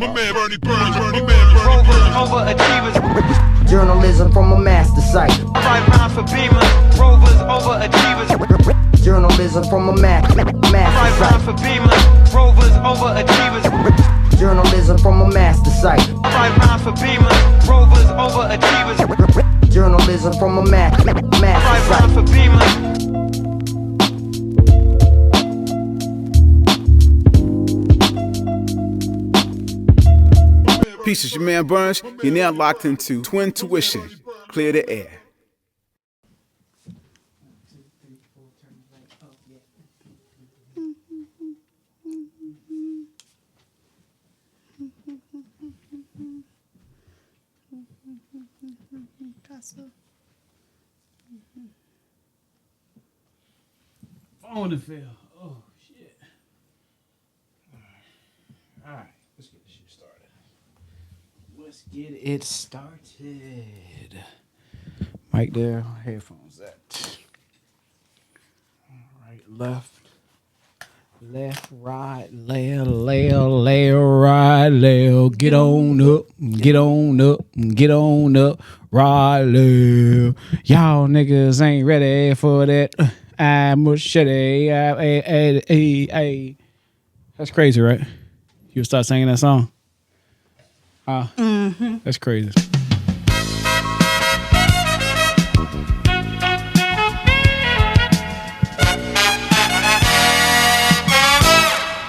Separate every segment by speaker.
Speaker 1: My man Bernie Burns, Bernie man, Bernie Burns.
Speaker 2: Overachievers. Journalism from a master site.
Speaker 3: 5 rounds for Beamer. Rovers, overachievers.
Speaker 2: Journalism from a master
Speaker 3: 5 rounds
Speaker 2: site.
Speaker 3: for Beamer. Rovers, overachievers.
Speaker 2: Journalism from a master site.
Speaker 3: 5 rounds for Beamer. Rovers, overachievers.
Speaker 2: Journalism from a
Speaker 3: 5
Speaker 2: master
Speaker 3: rounds
Speaker 2: site.
Speaker 3: for Beamer.
Speaker 4: Peace, it's your man Burns. You're now locked into Twin2ition. Clear the air.
Speaker 5: Phone fell. Oh shit. All right, let's get this shit started. Let's get it started. Mic there, headphones at. All right, left, right, left, right, left. Get on up, get on up, get on up, right, left. Y'all niggas ain't ready for that. I'm machete. That's crazy, right? You'll start singing that song? That's crazy.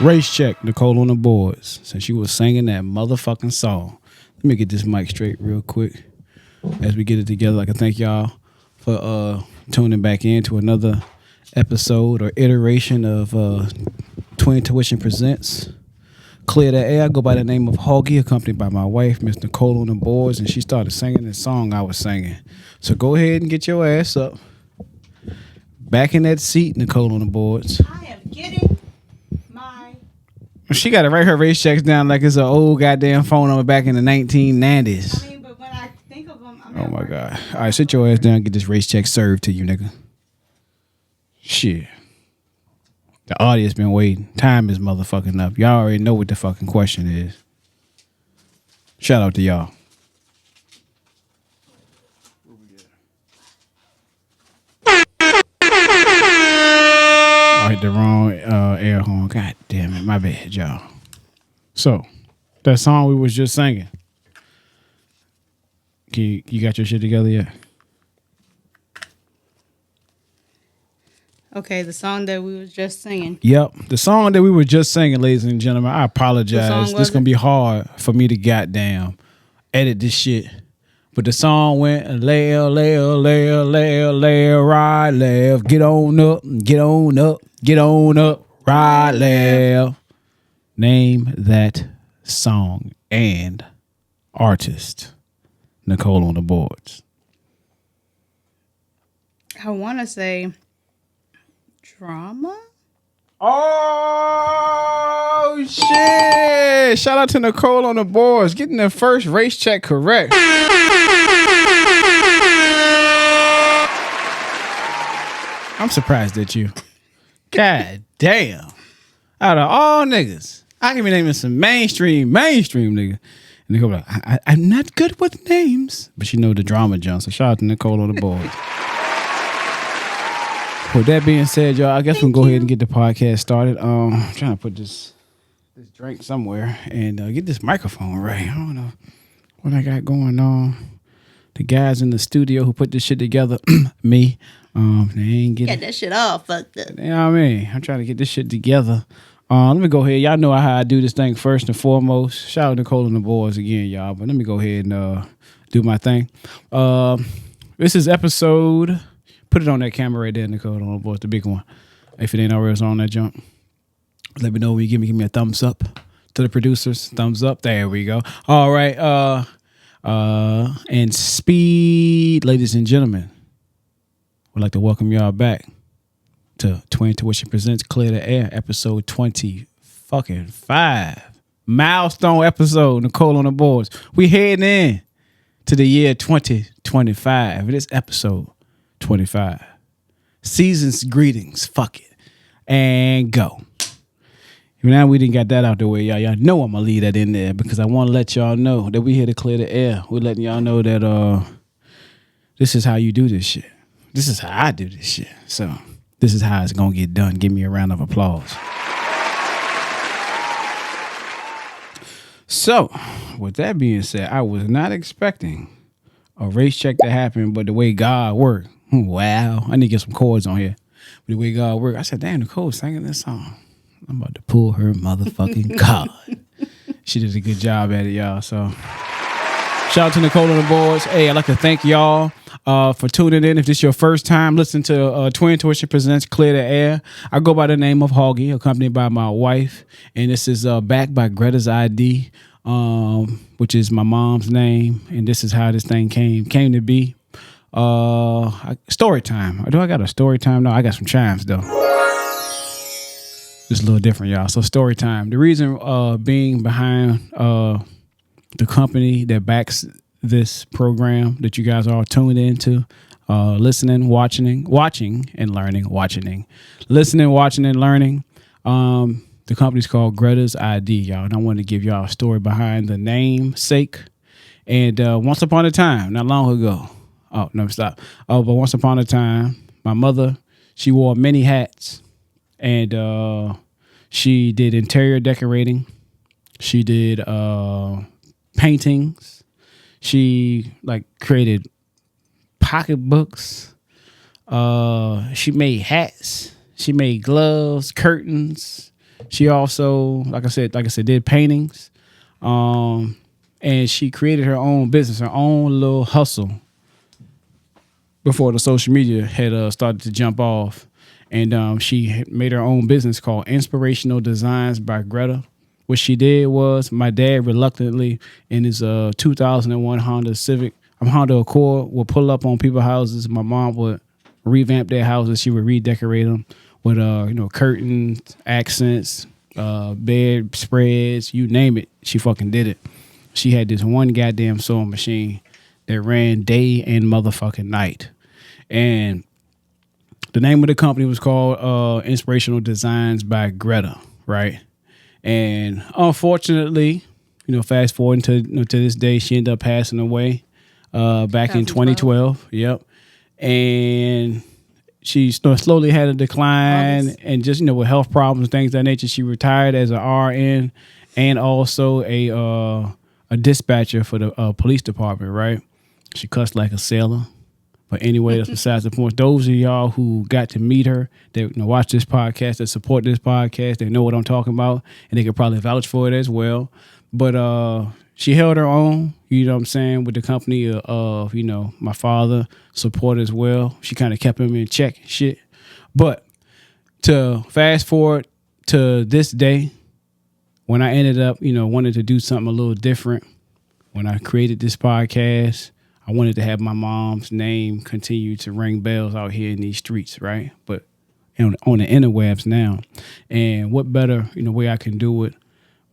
Speaker 5: Race check, Nichole on the boards. Since she was singing that motherfucking song. Let me get this mic straight real quick as we get it together. I can thank y'all for tuning back in to another episode or iteration of Twin2ition presents Clear the Air. I go by the name of Hoggie, accompanied by my wife, Miss Nichole on the boards, and she started singing the song I was singing. So go ahead and get your ass up. Back in that seat, Nichole on the boards.
Speaker 6: I am getting my...
Speaker 5: She got to write her race checks down like it's an old goddamn phone number back in the 1990s.
Speaker 6: I mean, but when I think of them, I'm
Speaker 5: Oh my God. All right, sit your ass down and get this race check served to you, nigga. Shit. The audience been waiting. Time is motherfucking up. Y'all already know what the fucking question is. Shout out to y'all. I hit the wrong air horn. God damn it. My bad, y'all. So, that song we was just singing. You got your shit together yet?
Speaker 6: Okay, the song that we was just singing.
Speaker 5: Yep. The song that we were just singing, ladies and gentlemen, I apologize. This is going to be hard for me to goddamn edit this shit. But the song went lay, right, left. Get on up, get on up, get on up, right, left. Name that song and artist. Nichole on the boards.
Speaker 6: I want to say drama.
Speaker 5: Oh, shit. Shout out to Nichole on the boards. Getting the first race check correct. I'm surprised at you. God damn. Out of all niggas, I can be naming some mainstream nigga. And Nichole like, I'm not good with names. But she know the drama, John. So shout out to Nichole on the boards. With that being said, y'all, I guess we'll go ahead and get the podcast started. I'm trying to put this drink somewhere and get this microphone right. I don't know what I got going on. The guys in the studio who put this shit together, me, they ain't getting...
Speaker 6: Get that shit all fucked up.
Speaker 5: You know what I mean? I'm trying to get this shit together. Let me go ahead. Y'all know how I do this thing first and foremost. Shout out to Nichole and the boys again, y'all. But let me go ahead and do my thing. This is episode... Put it on that camera right there, Nichole, on the boys, the big one. If it ain't already on that jump. Let me know when you give me a thumbs up. To the producers, thumbs up. There we go. All right. And speed, ladies and gentlemen. We'd like to welcome y'all back to Twin2ition Presents Clear the Air, episode 25. Milestone episode, Nichole on the boards. We heading in to the year 2025. It is episode 25. Season's greetings. Fuck it. And go. Now we didn't got that out the way, y'all. Y'all know I'm gonna leave that in there because I want to let y'all know that we here to clear the air. We're letting y'all know that this is how you do this shit. This is how I do this shit. So this is how it's gonna get done. Give me a round of applause. So, with that being said, I was not expecting a race check to happen, but the way God worked, wow, I need to get some chords on here. But the way God worked, I said, damn, Nichole singing this song. I'm about to pull her motherfucking card. She did a good job at it, y'all. So, shout out to Nichole on the boards. Hey, I'd like to thank y'all for tuning in. If this is your first time listening to Twin2ition presents Clear the Air, I go by the name of Hoggie, accompanied by my wife, and this is backed by Gretas ID, which is my mom's name, and this is how this thing came to be. Story time. Do I got a story time? No, I got some chimes though. Just a little different, y'all. So story time. The reason being behind the company that backs this program that you guys are all tuned into, listening, watching and learning, listening, watching and learning. The company's called Gretas ID, y'all. And I want to give y'all a story behind the namesake. And once upon a time, not long ago. Oh, no, stop. But once upon a time, my mother, she wore many hats. And she did interior decorating. She did paintings. She created pocketbooks. She made hats. She made gloves, curtains. She also, like I said, did paintings. And she created her own business, her own little hustle before the social media had started to jump off. And she made her own business called Inspirational Designs by Greta. What she did was my dad reluctantly in his 2001 Honda Accord would pull up on people's houses. My mom would revamp their houses. She would redecorate them with curtains, accents, bed spreads, you name it. She fucking did it. She had this one goddamn sewing machine that ran day and motherfucking night. And the name of the company was called Inspirational Designs by Greta, right? And unfortunately, fast forward to this day, she ended up passing away back in 2012. Yep. And she slowly had a decline and just, with health problems and things of that nature. She retired as an RN and also a dispatcher for the police department, right? She cussed like a sailor. But anyway, that's besides the point. Those of y'all who got to meet her, that watch this podcast, that support this podcast, they know what I'm talking about, and they could probably vouch for it as well. But she held her own, with the company of, my father support as well. She kind of kept him in check, shit. But to fast forward to this day, when I ended up, wanting to do something a little different, when I created this podcast, I wanted to have my mom's name continue to ring bells out here in these streets, right? But on the interwebs now. And what better, way I can do it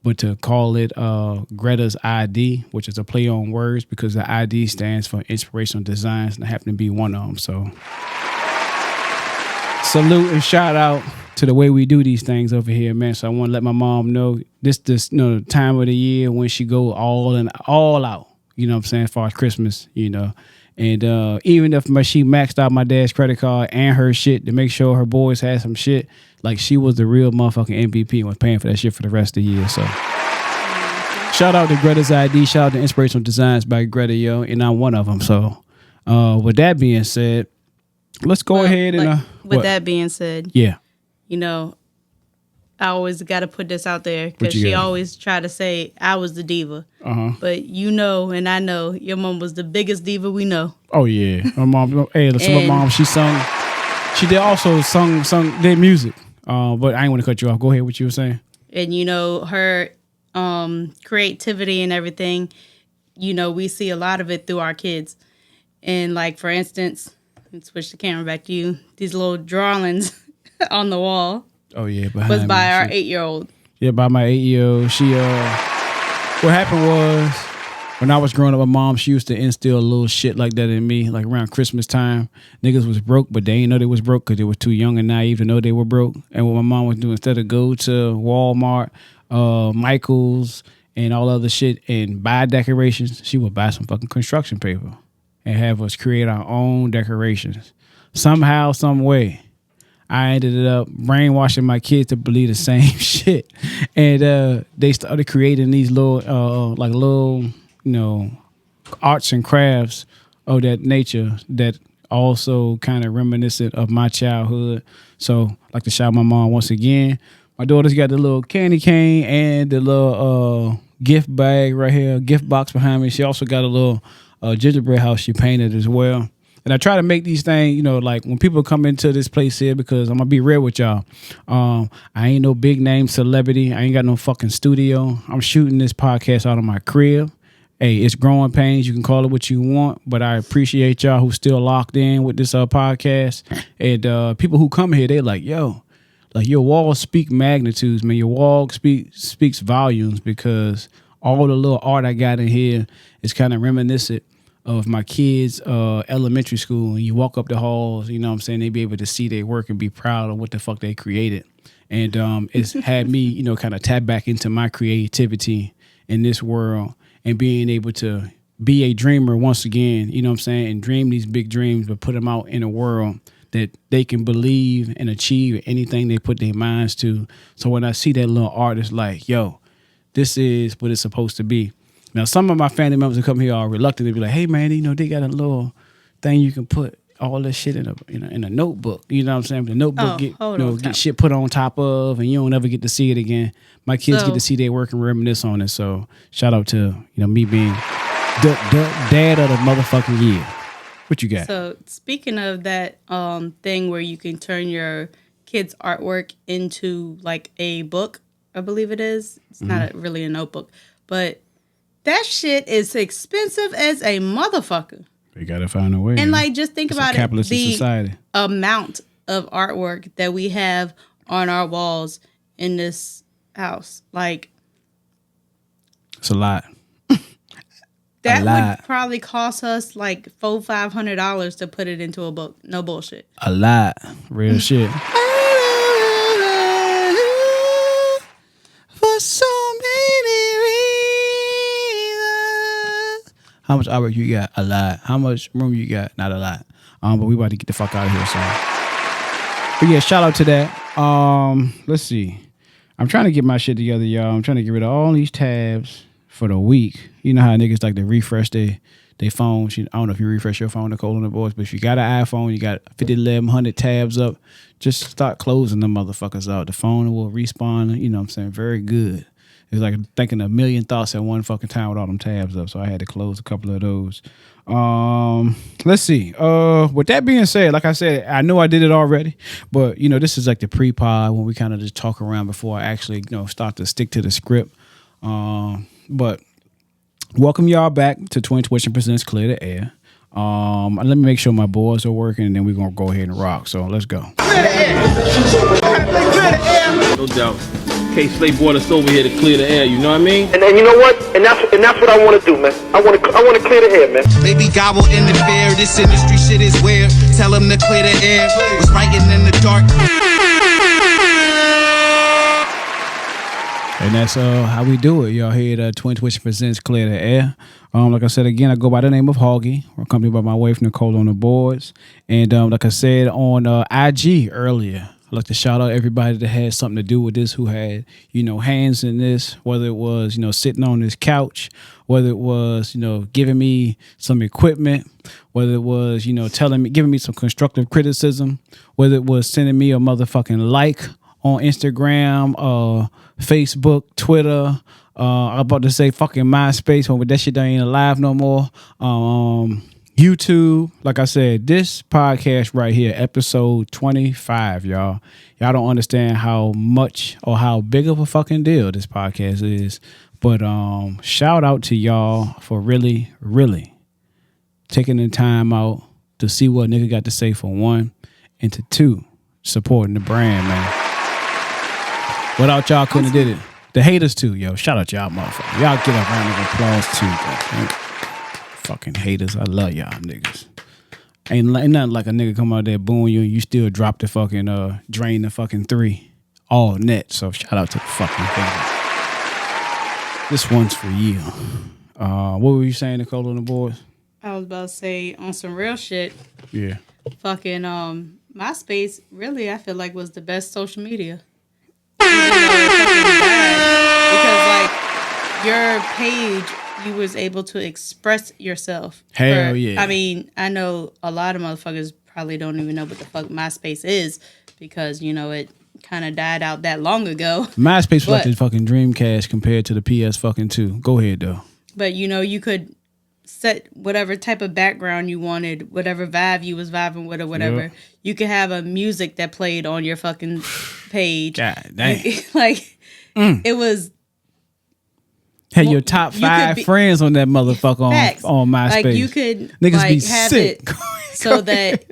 Speaker 5: but to call it Gretas ID, which is a play on words because the ID stands for Inspirational Designs, and I happen to be one of them. So salute and shout out to the way we do these things over here, man. So I want to let my mom know this time of the year when she go all out. As far as Christmas, And even if she maxed out my dad's credit card and her shit to make sure her boys had some shit, like she was the real motherfucking MVP and was paying for that shit for the rest of the year. So shout out to Gretas ID. Shout out to Inspirational Designs by Greta, yo. And I'm one of them. So with that being said, let's go ahead and...
Speaker 6: with that being said,
Speaker 5: yeah.
Speaker 6: I always got to put this out there because she always tried to say I was the diva. But and I know your mom was the biggest diva we know. Oh, yeah. My mom, my mom, she sung. She did also did music. But I ain't want to cut you off. Go ahead, what you were saying. And, her creativity and everything, we see a lot of it through our kids. And, for instance, let's switch the camera back to you. These little drawings on the wall.
Speaker 5: Oh, yeah.
Speaker 6: Was by our 8-year-old.
Speaker 5: Yeah, by my 8-year-old. She, what happened was when I was growing up, my mom, she used to instill a little shit like that in me. Like around Christmas time, niggas was broke, but they didn't know they was broke because they was too young and naive to know they were broke. And what my mom would do, instead of go to Walmart, Michael's, and all other shit and buy decorations, she would buy some fucking construction paper and have us create our own decorations. Somehow, some way, I ended up brainwashing my kids to believe the same shit. And they started creating these little, arts and crafts of that nature that also kind of reminiscent of my childhood. So I'd like to shout my mom once again. My daughter's got the little candy cane and the little gift bag right here, gift box behind me. She also got a little gingerbread house she painted as well. And I try to make these things, like when people come into this place here, because I'm going to be real with y'all. I ain't no big name celebrity. I ain't got no fucking studio. I'm shooting this podcast out of my crib. Hey, it's growing pains. You can call it what you want, but I appreciate y'all who still locked in with this podcast. And people who come here, they like, yo, like your walls speak magnitudes, man. Your wall speaks volumes, because all the little art I got in here is kind of reminiscent of my kids' elementary school. And you walk up the halls, you know what I'm saying, they be able to see their work and be proud of what the fuck they created. And it's had me, kind of tap back into my creativity in this world and being able to be a dreamer once again, you know what I'm saying, and dream these big dreams, but put them out in a world that they can believe and achieve anything they put their minds to. So when I see that little art, it's like, yo, this is what it's supposed to be. Now, some of my family members who come here are reluctant to be like, hey, man, they got a little thing you can put all this shit in a notebook. You know what I'm saying? The notebook get shit put on top of, and you don't ever get to see it again. My kids get to see their work and reminisce on it. So shout out to me being the dad of the motherfucking year. What you got? So
Speaker 6: speaking of that thing where you can turn your kids' artwork into like a book, I believe it is. It's not really a notebook, but that shit is expensive as a motherfucker.
Speaker 5: They gotta find a way.
Speaker 6: And like, just think about it, the
Speaker 5: society.
Speaker 6: Amount of artwork that we have on our walls in this house. Like,
Speaker 5: it's a lot.
Speaker 6: That would probably cost us like $400-500 to put it into a book. No bullshit.
Speaker 5: A lot. Real shit. For so many reasons. How much artwork you got? A lot. How much room you got? Not a lot. But we about to get the fuck out of here soon. But yeah, shout out to that. Let's see. I'm trying to get my shit together, y'all. I'm trying to get rid of all these tabs for the week. You know how niggas like to refresh their phones. I don't know if you refresh your phone, Nichole and the boys, but if you got an iPhone, you got 5,100 tabs up, just start closing them motherfuckers out. The phone will respawn, you know what I'm saying, very good. It's like thinking a million thoughts at one fucking time with all them tabs up, so I had to close a couple of those. Let's see. With that being said, like I said, I know I did it already, but, this is like the pre-pod when we kind of just talk around before I actually, start to stick to the script. But welcome y'all back to Twin2ition presents Clear the Air. Let me make sure my boards are working, and then we're gonna go ahead and rock. So let's go.
Speaker 7: Clear the air. No doubt. K-Slay brought us over here to clear the air. You know what I mean?
Speaker 8: And you know what? And that's what I want to do, man. I want to clear the air, man.
Speaker 9: Baby, gobble in the bear. This industry shit is weird. Tell them to clear the air. Was writing in the dark.
Speaker 5: And that's how we do it, y'all. Here at Twin2ition presents Clear the Air. Like I said again, I go by the name of Hoggie. We're accompanied by my wife Nichole on the boards. And like I said on IG earlier, I'd like to shout out everybody that had something to do with this, who had hands in this. Whether it was sitting on this couch, whether it was giving me some equipment, whether it was giving me some constructive criticism, whether it was sending me a motherfucking like on Instagram, Facebook, Twitter. I'm about to say fucking MySpace, but that shit ain't alive no more. YouTube. Like I said, this podcast right here, episode 25, y'all. Y'all don't understand how much or how big of a fucking deal this podcast is. But shout out to y'all for really, really taking the time out to see what nigga got to say, for one, and to two, supporting the brand, man. Without y'all, couldn't have did it. The haters too, yo. Shout out to y'all motherfuckers. Y'all get a round of applause too, goddamn. Fucking haters. I love y'all niggas. Ain't nothing like a nigga come out there booing you and you still drop the fucking drain the fucking 3 all net. So shout out to the fucking haters. This one's for you. What were you saying, Nichole, on the boards?
Speaker 6: I was about to say on some real shit.
Speaker 5: Yeah.
Speaker 6: Fucking MySpace really I feel like was the best social media. Even though it fucking died. Because like your page you was able to express yourself.
Speaker 5: Hell yeah.
Speaker 6: I mean, I know a lot of motherfuckers probably don't even know what the fuck MySpace is because, you know, it kind of died out that long ago.
Speaker 5: MySpace was like the fucking Dreamcast compared to the PS fucking 2. Go ahead, though.
Speaker 6: But, you know, you could set whatever type of background you wanted, whatever vibe you was vibing with or whatever. Yep. You could have a music that played on your fucking page. God damn. It was...
Speaker 5: Had your top 5 friends on that motherfucker on MySpace.
Speaker 6: Like you could
Speaker 5: niggas
Speaker 6: like,
Speaker 5: be
Speaker 6: have
Speaker 5: sick.
Speaker 6: It so that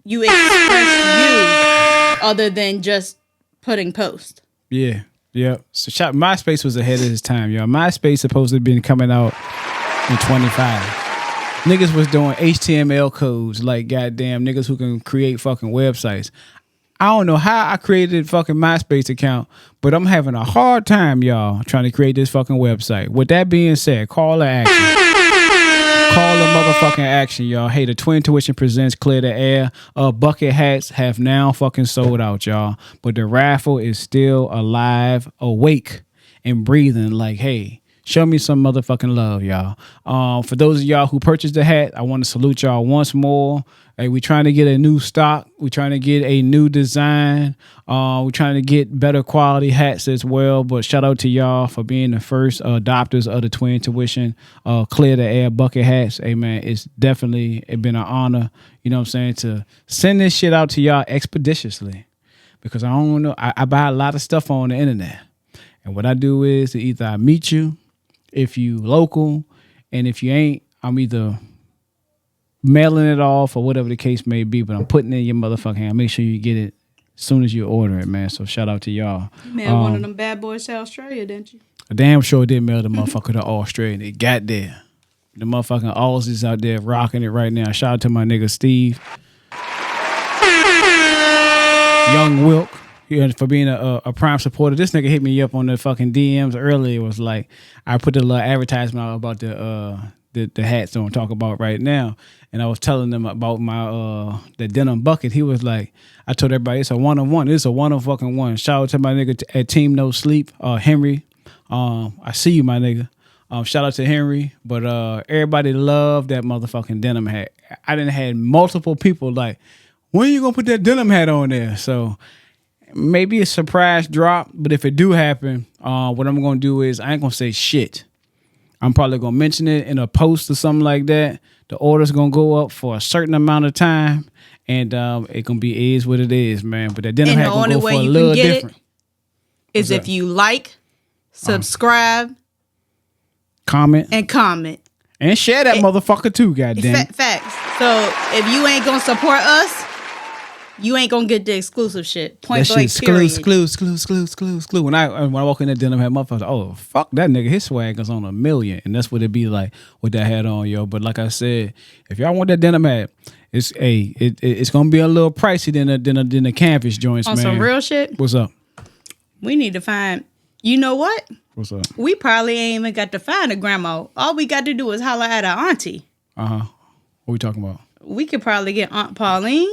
Speaker 6: you express you other than just putting post.
Speaker 5: Yeah. Yeah. So MySpace was ahead of his time, y'all. MySpace supposed to have been coming out in 25. Niggas was doing HTML codes like goddamn niggas who can create fucking websites. I don't know how I created a fucking MySpace account, but I'm having a hard time, y'all, trying to create this fucking website. With that being said, call to action. Call the motherfucking action, y'all. Hey, the Twin2ition presents Clear the Air. Bucket hats have now fucking sold out, y'all. But the raffle is still alive, awake, and breathing like, hey, show me some motherfucking love, y'all. For those of y'all who purchased the hat, I want to salute y'all once more. Hey, we trying to get a new stock. We trying to get a new design. We trying to get better quality hats as well. But shout out to y'all for being the first adopters of the Twin2ition Clear the Air bucket hats. Hey man, it's definitely been an honor. You know what I'm saying, to send this shit out to y'all expeditiously because I don't know. I buy a lot of stuff on the internet, and what I do is either I meet you if you local, and if you ain't, I'm either mailing it off or whatever the case may be, but I'm putting it in your motherfucking hand. Make sure you get it as soon as you order it, man. So shout out to y'all.
Speaker 6: You mailed one of them bad boys to Australia, didn't you?
Speaker 5: I damn sure did mail the motherfucker to Australia. It got there. The motherfucking Aussies out there rocking it right now. Shout out to my nigga Steve. Young Wilk. For being a prime supporter. This nigga hit me up on the fucking DMs earlier. It was like, I put the little advertisement out about the hats that I'm talking about right now. And I was telling them about my the denim bucket. He was like, I told everybody it's a 1-on-1. It's a 1-on-fucking-1. Shout out to my nigga at Team No Sleep, Henry. I see you, my nigga. Shout out to Henry. But everybody loved that motherfucking denim hat. I done had multiple people like, when are you gonna put that denim hat on there? So maybe a surprise drop, but if it do happen, what I'm gonna do is I ain't gonna say shit. I'm probably gonna mention it in a post or something like that. The order's gonna go up for a certain amount of time, and it gonna be is what it is, man. But that denim hat gonna go for a little different.
Speaker 6: Is if you like, subscribe,
Speaker 5: comment,
Speaker 6: and
Speaker 5: share that motherfucker too. Goddamn
Speaker 6: facts. So if you ain't gonna support us, you ain't gonna get the exclusive shit. Point blank.
Speaker 5: Exclusive. When I walk in that denim hat, motherfuckers, oh fuck that nigga, his swag is on $1 million, and that's what it be like with that hat on, yo. But like I said, if y'all want that denim hat, it's gonna be a little pricey than the canvas joints,
Speaker 6: on
Speaker 5: man.
Speaker 6: Some real shit.
Speaker 5: What's up?
Speaker 6: We need to find. You know what?
Speaker 5: What's up?
Speaker 6: We probably ain't even got to find a grandma. All we got to do is holler at our auntie.
Speaker 5: What we talking about?
Speaker 6: We could probably get Aunt Pauline.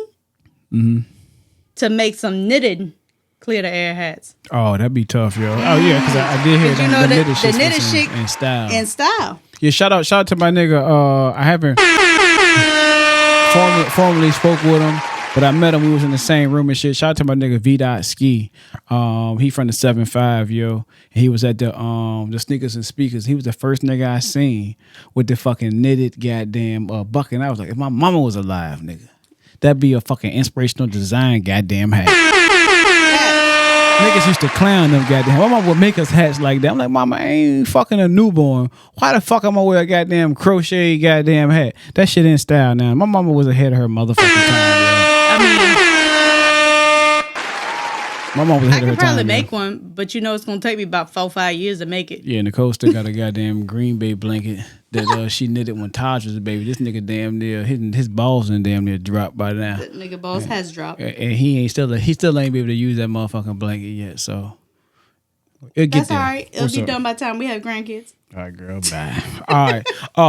Speaker 6: To make some knitted Clear the Air hats.
Speaker 5: Oh, that'd be tough, yo. Oh yeah, because I did hear that the knitted shit in style. Yeah, shout out to my nigga. I haven't formally spoke with him, but I met him. We was in the same room and shit. Shout out to my nigga V.Ski. He from the 7-5, yo. And he was at the Sneakers and Speakers. He was the first nigga I seen with the fucking knitted goddamn bucket. And I was like, if my mama was alive, nigga, that'd be a fucking Inspirational Design goddamn hat. Niggas used to clown them goddamn. My mama would make us hats like that. I'm like, mama, I ain't fucking a newborn. Why the fuck am I wear a goddamn crochet goddamn hat? That shit in style now. My mama was ahead of her motherfucking time. My mom was ahead of her
Speaker 6: I
Speaker 5: time.
Speaker 6: could probably make one, but it's gonna take me about 4-5 years to make it.
Speaker 5: Yeah, Nichole still got a goddamn Green Bay blanket that she knitted when Taj was a baby. This nigga damn near his balls and damn near dropped by now.
Speaker 6: The nigga balls has dropped,
Speaker 5: and he still ain't be able to use that motherfucking blanket yet. So it'll get
Speaker 6: that's
Speaker 5: there.
Speaker 6: all right. It'll be done by the time we have grandkids.
Speaker 5: All right, girl, bye. All right.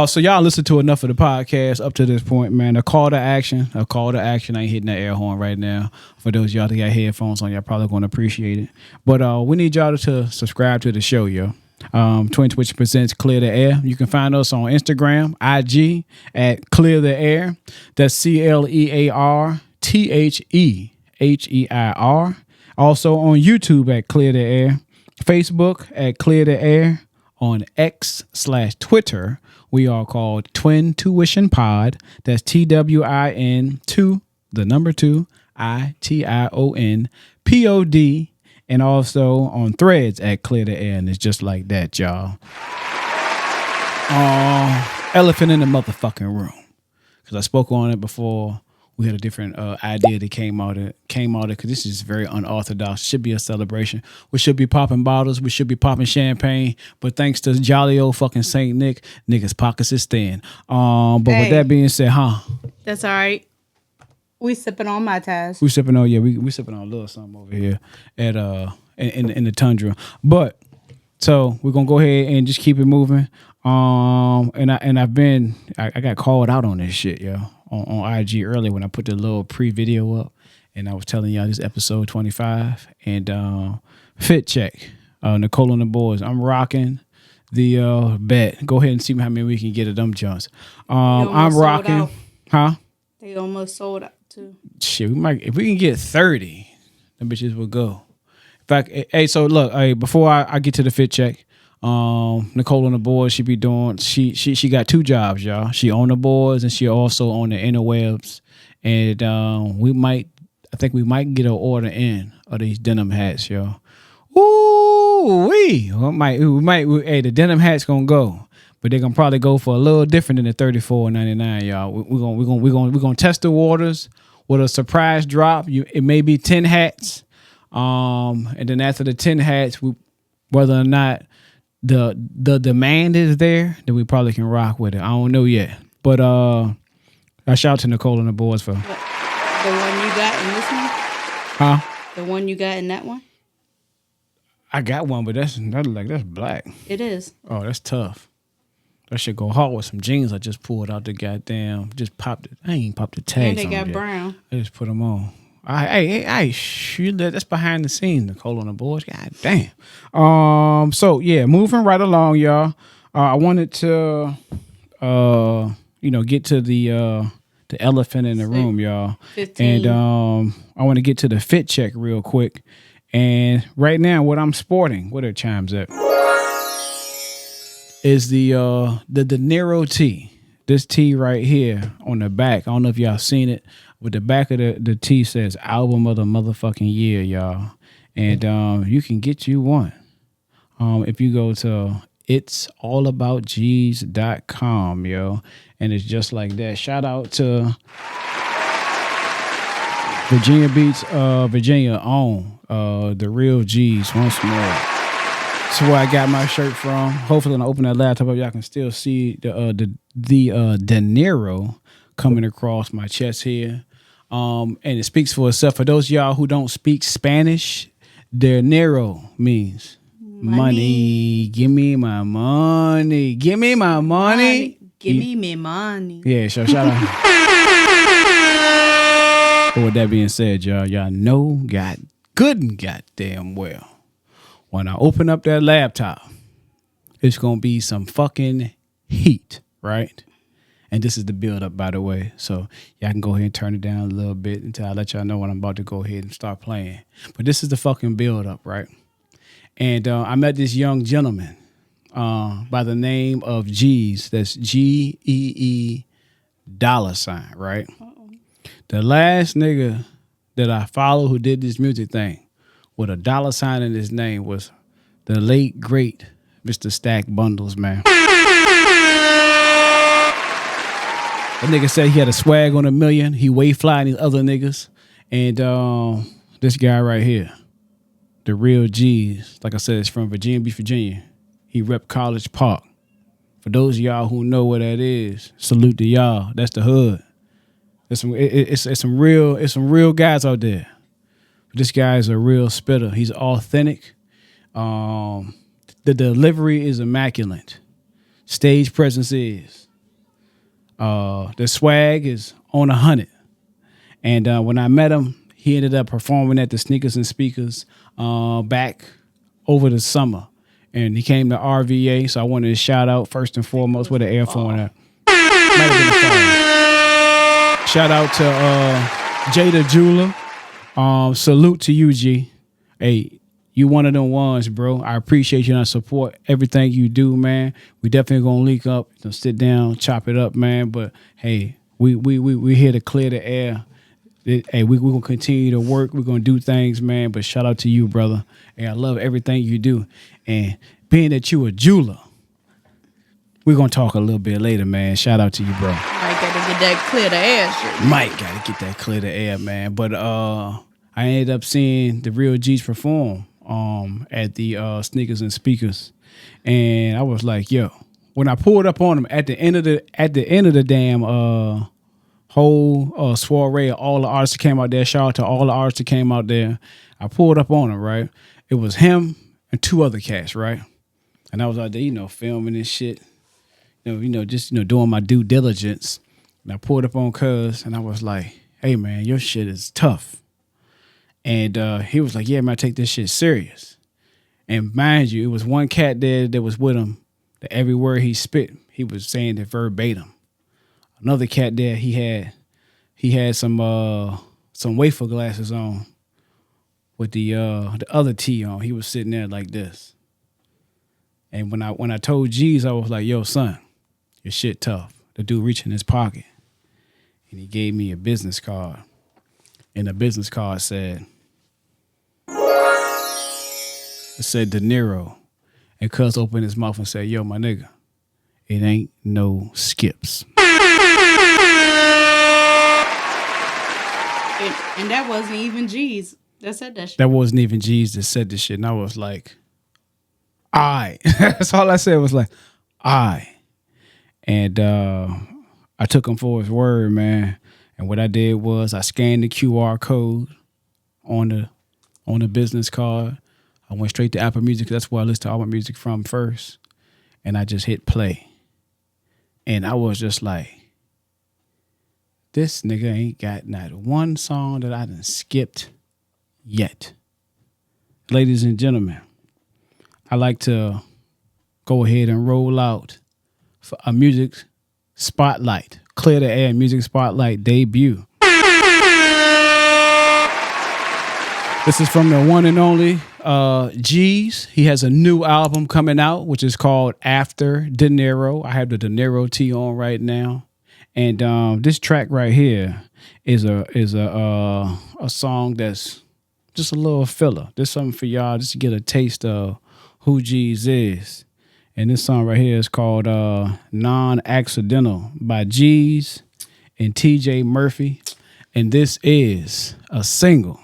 Speaker 5: So y'all listen to enough of the podcast up to this point, man. A call to action. I ain't hitting that air horn right now. For those of y'all that got headphones on, y'all probably going to appreciate it. But we need y'all to subscribe to the show, yo. Twin2ition presents Clear the Air. You can find us on Instagram, IG at Clear the Air. That's ClearTheHeir. Also on YouTube at Clear the Air. Facebook at Clear the Air. On X/Twitter, we are called Twin2ition Pod. That's TWIN 2 ITION POD. And also on Threads at Clear the Air. And it's just like that, y'all. Elephant in the motherfucking room. Because I spoke on it before. We had a different idea that came out of it because this is very unorthodox. It should be a celebration. We should be popping bottles. We should be popping champagne. But thanks to jolly old fucking Saint Nick, niggas' pockets is thin. But with that being said,
Speaker 6: that's all right. We sipping on my ties.
Speaker 5: We sipping on we sipping on a little something over here at in the tundra. But so we're gonna go ahead and just keep it moving. And I got called out on this shit, yo. On IG earlier when I put the little pre-video up and I was telling y'all this episode 25 and fit check. Nichole and the boys. I'm rocking the bet. Go ahead and see how many we can get of them joints. I'm rocking. Huh?
Speaker 6: They almost sold out too.
Speaker 5: Shit, if we can get 30, them bitches will go. In fact, hey, so look, before I get to the fit check, Nichole on the boards, she got 2 jobs, y'all. She on the boards and she also on the interwebs. And I think we might get an order in of these denim hats, y'all. Ooh, the denim hats gonna go. But they're gonna probably go for a little different than the $34.99, y'all. We're gonna test the waters with a surprise drop. It may be 10 hats. And then after the 10 hats, whether or not the demand is there, then we probably can rock with it. I don't know yet. But I shout out to Nichole and the boys for
Speaker 6: the one you got in this one?
Speaker 5: Huh?
Speaker 6: The one you got in that one?
Speaker 5: I got one, but that's black.
Speaker 6: It is.
Speaker 5: Oh, that's tough. That should go hard with some jeans I just pulled out the goddamn, I ain't popped the tags on.
Speaker 6: And they got brown.
Speaker 5: I just put them on. That's behind the scenes, Nichole on the boards. God damn. So yeah, moving right along, y'all. I wanted to, get to the elephant in the room, y'all.
Speaker 6: 15.
Speaker 5: And I want to get to the fit check real quick. And right now, what I'm sporting, what are chimes at? Is the De Niro tee. This tee right here on the back. I don't know if y'all seen it. But the back of the tee says album of the motherfucking year, y'all. And you can get you one. If you go to AllAboutGEes.com, yo. And it's just like that. Shout out to Virginia Beach, Virginia own the real G's once more. That's where I got my shirt from. Hopefully when I open that laptop up, y'all can still see the De Niro coming across my chest here. And it speaks for itself. For those of y'all who don't speak Spanish, De Niro means money. Give me my money. Give me my money.
Speaker 6: Give me my money.
Speaker 5: Yeah, so shout out. But with that being said, y'all know good and goddamn well, when I open up that laptop, it's going to be some fucking heat, right? And this is the build up, by the way. So y'all can go ahead and turn it down a little bit until I let y'all know when I'm about to go ahead and start playing. But this is the fucking build up, right? And I met this young gentleman by the name of G's. That's GEE $, right? The last nigga that I followed who did this music thing with a $sign in his name was the late, great Mr. Stack Bundles, man. That nigga said he had a swag on $1 million. He way flying these other niggas. And this guy right here, the real G's. Like I said, it's from Virginia Beach, Virginia. He rep College Park. For those of y'all who know what that is, salute to y'all. That's the hood. It's some real guys out there. This guy is a real spitter. He's authentic. The delivery is immaculate. Stage presence is. The swag is on 100. And when I met him, he ended up performing at the Sneakers and Speakers back over the summer. And he came to RVA, so I wanted to shout out first and foremost with an airphone at. Might have been the phone. Shout out to Jada Jeweler. Salute to you, G. Hey, you one of them ones, bro. I appreciate you and I support everything you do, man. We definitely gonna link up, sit down, chop it up, man. But hey, we here to clear the air. Hey, we gonna continue to work. We're gonna do things, man. But shout out to you, brother. Hey, I love everything you do. And being that you a jeweler, we're gonna talk a little bit later, man. Shout out to you, bro.
Speaker 6: Might gotta get that clear the air shit.
Speaker 5: Might gotta get that clear the air, man. But I ended up seeing the real G's perform at the Sneakers and Speakers, and I was like, yo. When I pulled up on him at the end of the damn whole soiree, all the artists that came out there. Shout out to all the artists that came out there. I pulled up on him, right? It was him and two other cats, right? And I was out there, filming this shit, just doing my due diligence. And I pulled up on Cuz, and I was like, "Hey, man, your shit is tough." And he was like, "Yeah, man, I take this shit serious." And mind you, it was one cat there that was with him. That every word he spit, he was saying it verbatim. Another cat there, he had some wafer glasses on with the other tee on. He was sitting there like this. And when I told G's, I was like, "Yo, son, your shit tough." The dude reached in his pocket and he gave me a business card. And the business card said De Niro. And Cuz opened his mouth and said, "Yo, my nigga, it ain't no skips."
Speaker 6: And that wasn't even G's that said that shit.
Speaker 5: That wasn't even G's that said this shit. And I was like, "Aye." That's all I said was like, "Aye." And I took him for his word, man. And what I did was I scanned the QR code on the business card. I went straight to Apple Music. That's where I listened to all my music from first. And I just hit play. And I was just like, this nigga ain't got not one song that I done skipped yet. Ladies and gentlemen, I like to go ahead and roll out for a music spotlight. Clear the Air music spotlight debut. This is from the one and only G's. He has a new album coming out, which is called After De Niro. I have the De Niro tee on right now. And this track right here is a song that's just a little filler. This is something for y'all just to get a taste of who G's is. And this song right here is called Non-Accidental by G's and TJ Murphy. And this is a single.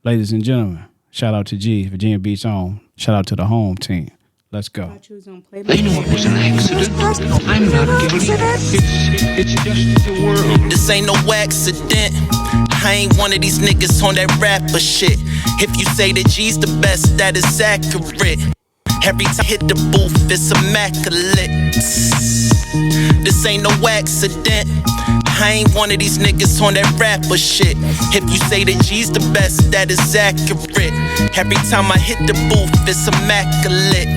Speaker 5: Ladies and gentlemen, shout out to G's, Virginia Beach on. Shout out to the home team. Let's go.
Speaker 10: I know it was an accident. I'm not guilty. It's just the world.
Speaker 9: This ain't no accident. I ain't one of these niggas on that rapper shit. If you say that G's the best, that is accurate. Every time I hit the booth, it's immaculate. This ain't no accident. I ain't one of these niggas on that rapper shit. If you say that G's the best, that is accurate. Every time I hit the booth, it's immaculate.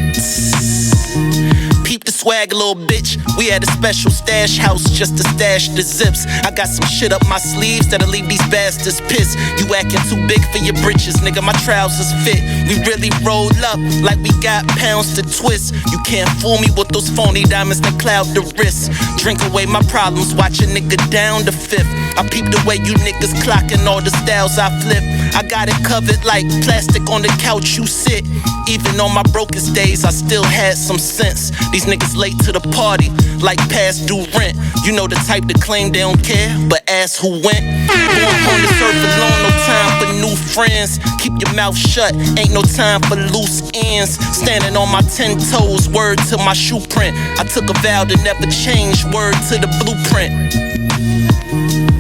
Speaker 9: Peep the swag, little bitch. We had a special stash house just to stash the zips. I got some shit up my sleeves that'll leave these bastards pissed. You acting too big for your britches, nigga, my trousers fit. We really roll up like we got pounds to twist. You can't fool me with those phony diamonds that cloud the wrist. Drink away my problems, watch a nigga down the fifth. I peep the way you niggas clocking all the styles I flip. I got it covered like plastic on the couch you sit. Even on my brokest days, I still had some sense. These niggas late to the party, like past due rent. You know the type to claim they don't care, but ask who went. Born on this earth alone, no time for new friends. Keep your mouth shut, ain't no time for loose ends. Standing on my 10 toes, word to my shoe print. I took a vow to never change, word to the blueprint.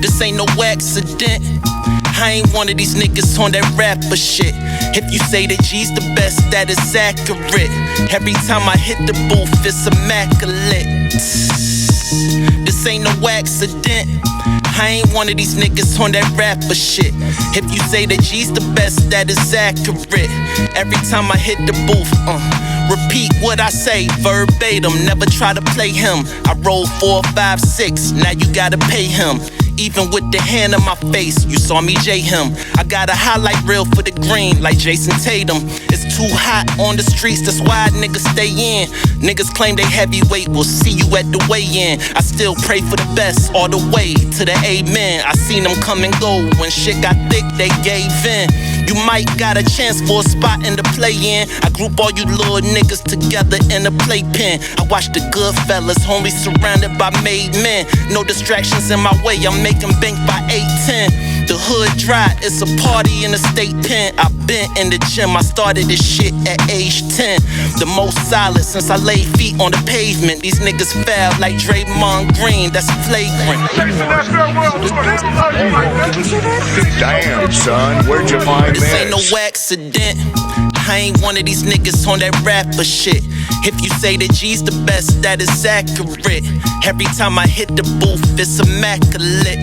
Speaker 9: This ain't no accident. I ain't one of these niggas on that rapper shit. If you say that G's the best, that is accurate. Every time I hit the booth, it's immaculate. This ain't no accident. I ain't one of these niggas on that rapper shit. If you say that G's the best, that is accurate. Every time I hit the booth, repeat what I say verbatim. Never try to play him. I roll 4, 5, 6. Now you gotta pay him. Even with the hand in my face, you saw me J him. I got a highlight reel for the green, like Jason Tatum. It's too hot on the streets, that's why niggas stay in. Niggas claim they heavyweight, we'll see you at the weigh-in. I still pray for the best, all the way to the amen. I seen them come and go, when shit got thick, they gave in. You might got a chance for a spot in the play-in. I group all you little niggas together in a playpen. I watch the good fellas, only surrounded by made men. No distractions in my way, I'm making bank by 8-10. The hood dry, it's a party in the state pen. I've been in the gym, I started this shit at age 10. The most solid since I laid feet on the pavement. These niggas foul like Draymond Green, that's flagrant.
Speaker 11: Damn, son, where'd you find
Speaker 9: this? Ain't no accident. I ain't one of these niggas on that rapper shit. If you say that G's the best, that is accurate. Every time I hit the booth, it's immaculate.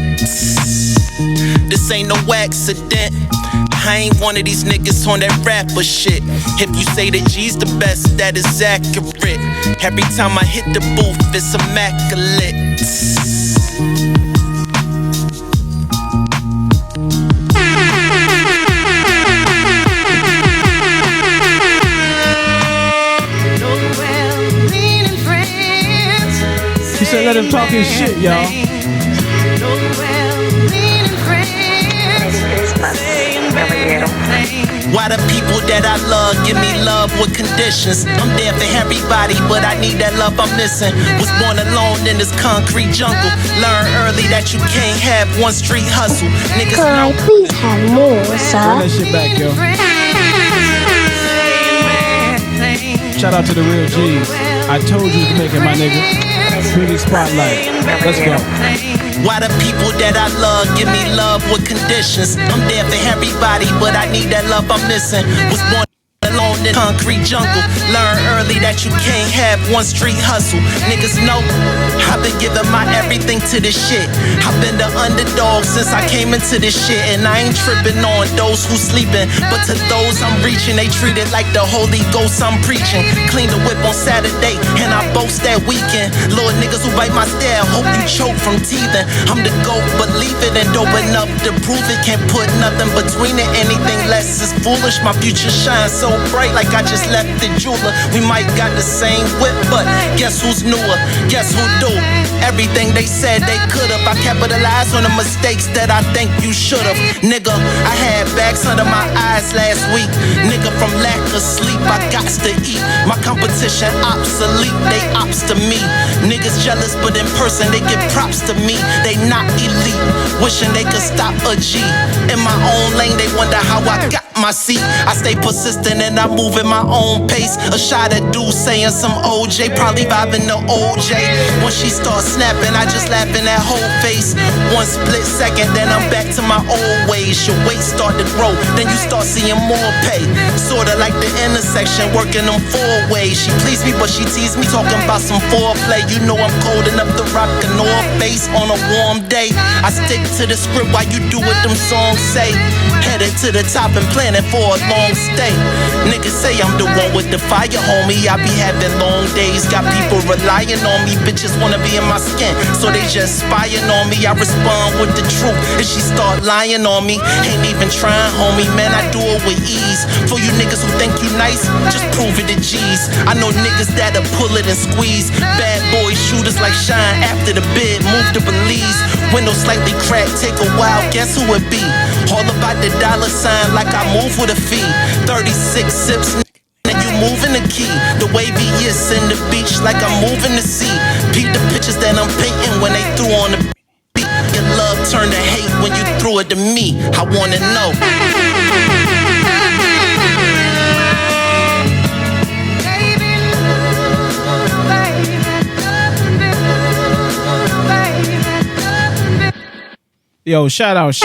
Speaker 9: This ain't no accident. I ain't one of these niggas on that rapper shit. If you say that G's the best, that is accurate. Every time I hit the booth, it's immaculate.
Speaker 5: He said let him talk his shit, y'all.
Speaker 9: Why the people that I love give me love with conditions? I'm there for everybody, but I need that love I'm missing. Was born alone in this concrete jungle. Learn early that you can't have one street hustle. Niggas
Speaker 12: Can I please have more, sir?
Speaker 5: Turn that shit back, yo. Shout out to the real G's. I told you to make it, my nigga. Pretty spotlight. Let's go.
Speaker 9: Why the people that I love give me love with conditions? I'm there for everybody, but I need that love I'm missing. Was born alone in concrete jungle. Learn early that you can't have one street hustle. Niggas know I've been giving my everything to this shit. I've been the underdog since I came into this shit. And I ain't tripping on those who sleeping, but to those I'm reaching, they treat it like the Holy Ghost I'm preaching. Clean the whip on Saturday and I boast that weekend. Lord niggas who bite my stare, hope you choke from teething. I'm the GOAT, believe it and dope enough to prove it. Can't put nothing between it, anything less is foolish. My future shines so bright like I just left the jeweler. We might got the same whip, but guess who's newer? Guess who do? Everything they said they could've. I capitalized on the mistakes that I think you should've. Nigga, I had bags under my eyes last week. Nigga, from lack of sleep, I got to eat. My competition obsolete, they ops to me. Niggas jealous, but in person they give props to me. They not elite, wishing they could stop a G. In my own lane, they wonder how I got my seat. I stay persistent and I move at my own pace. A shot at dude saying some OJ, probably vibing the OJ. When she starts snapping, I just laugh in that whole face. One split second, then I'm back to my old ways. Your weight start to grow, then you start seeing more pay. Sorta like the intersection, working them 4 ways. She pleased me, but she teased me, talking about some foreplay. You know I'm cold enough to rock a North Face on a warm day. I stick to the script while you do what them songs say. Headed to the top and planning planning for a long stay. Niggas say I'm the one with the fire, homie. I be having long days, got people relying on me. Bitches wanna be in my skin, so they just spying on me. I respond with the truth, if she start lying on me. Ain't even trying, homie, man, I do it with ease. For you niggas who think you nice, just prove it to G's. I know niggas that'll pull it and squeeze. Bad boy shooters like Shine after the bid, move to Belize. Window slightly cracked, take a while, guess who it be? All about the dollar sign like I move with a fee. 36 sips, and you moving the key. The wavy is in the beach like I'm moving the sea. Peep the pictures that I'm painting when they threw on the beat. Your love turned to hate when you threw it to me. I wanna know.
Speaker 5: Yo, shout out.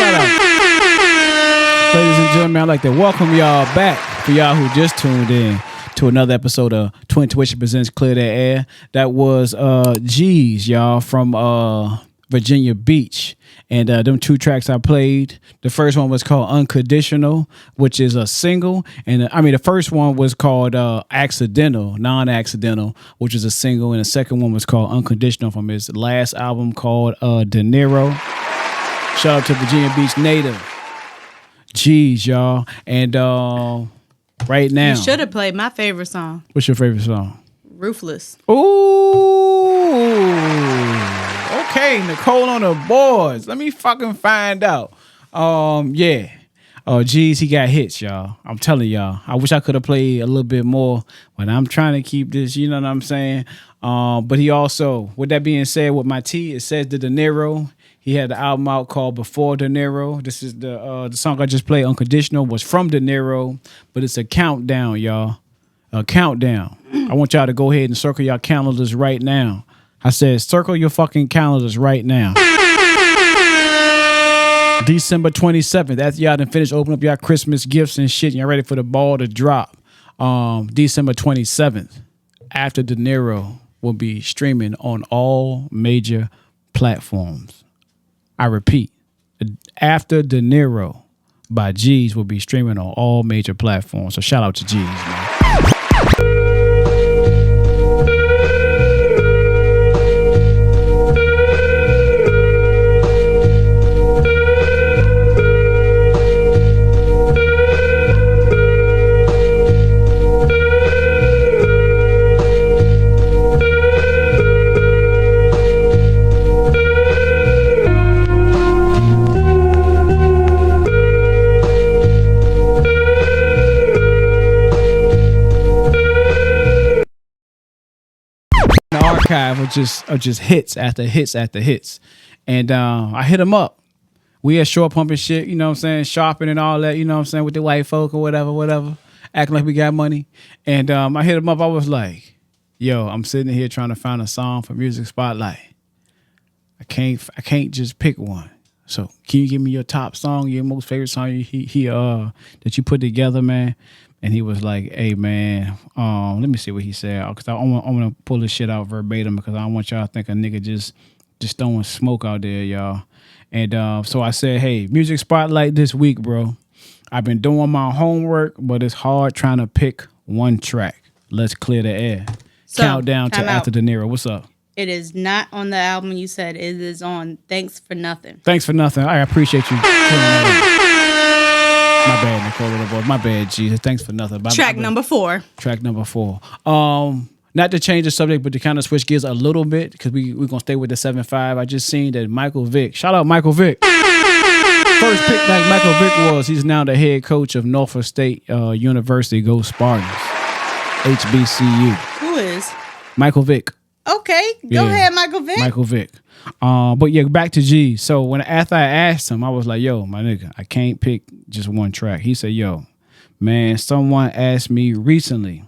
Speaker 5: Ladies and gentlemen, I'd like to welcome y'all back. For y'all who just tuned in to another episode of Twin2ition presents Clear The Heir. That was G's, y'all, from Virginia Beach. And them two tracks I played, the first one was called Unconditional, which is a single. And the first one was called Non-Accidental, which is a single. And the second one was called Unconditional from his last album called De Niro. Shout out to Virginia Beach native. Jeez, y'all. And right now.
Speaker 6: You should have played my favorite song.
Speaker 5: What's your favorite song?
Speaker 6: Ruthless.
Speaker 5: Ooh. Okay, Nichole on the boards. Let me fucking find out. Yeah. Geez, he got hits, y'all. I'm telling y'all. I wish I could have played a little bit more, but I'm trying to keep this, you know what I'm saying? But he also, with that being said, with my T, it says the De Niro. He had the album out called Before De Niro. This is the song I just played, Unconditional, was from De Niro, but it's a countdown, y'all. A countdown. I want y'all to go ahead and circle your calendars right now. I said, circle your fucking calendars right now. December 27th, after y'all done finished opening up y'all Christmas gifts and shit, and y'all ready for the ball to drop. December 27th, after De Niro will be streaming on all major platforms. I repeat, After De Niro by G's will be streaming on all major platforms. So shout out to G's, man. Of just hits after hits after hits. And I hit him up. We had short pumping shit, you know what I'm saying, shopping and all that, you know what I'm saying, with the white folk or whatever, acting like we got money. And I hit him up. I was like, yo, I'm sitting here trying to find a song for Music Spotlight. I can't just pick one. So can you give me your top song, your most favorite song that you put together, man? And he was like, hey, man, let me see what he said. Because I want to pull this shit out verbatim because I don't want y'all to think a nigga just throwing smoke out there, y'all. And so I said, hey, Music Spotlight this week, bro. I've been doing my homework, but it's hard trying to pick one track. Let's clear the air.
Speaker 6: So,
Speaker 5: countdown to After De Niro. What's up?
Speaker 6: It is not on the album you said. It is on Thanks for Nothing.
Speaker 5: Thanks for Nothing. I appreciate you. My bad, Nichole. My bad, Jesus. Thanks for nothing.
Speaker 6: Track number 4.
Speaker 5: Track number 4. Not to change the subject, but to kind of switch gears a little bit, because we're going to stay with the 7-5. I just seen that Michael Vick. Shout out Michael Vick. First pick like Michael Vick was, he's now the head coach of Norfolk State University. Go Spartans. HBCU.
Speaker 6: Who is?
Speaker 5: Michael Vick.
Speaker 6: Okay. Go ahead, Michael Vick.
Speaker 5: Michael Vick. But yeah, back to G. So after I asked him, I was like, yo, my nigga, I can't pick just one track. He said, yo, man, someone asked me recently,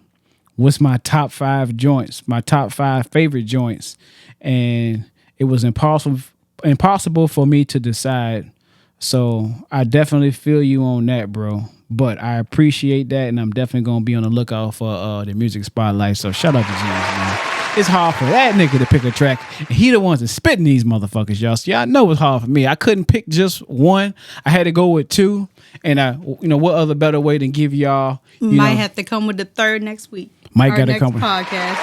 Speaker 5: what's my top 5 joints, my top 5 favorite joints? And it was impossible for me to decide. So I definitely feel you on that, bro. But I appreciate that, and I'm definitely going to be on the lookout for the Music Spotlight. So shout out to G, man. it's hard for that nigga to pick a track. And he the ones that spitting these motherfuckers, y'all. So y'all know it's hard for me. I couldn't pick just one. I had to go with two. And what other better way than give y'all?
Speaker 6: Might have to come with the third next week.
Speaker 5: Might got to come with
Speaker 6: podcast.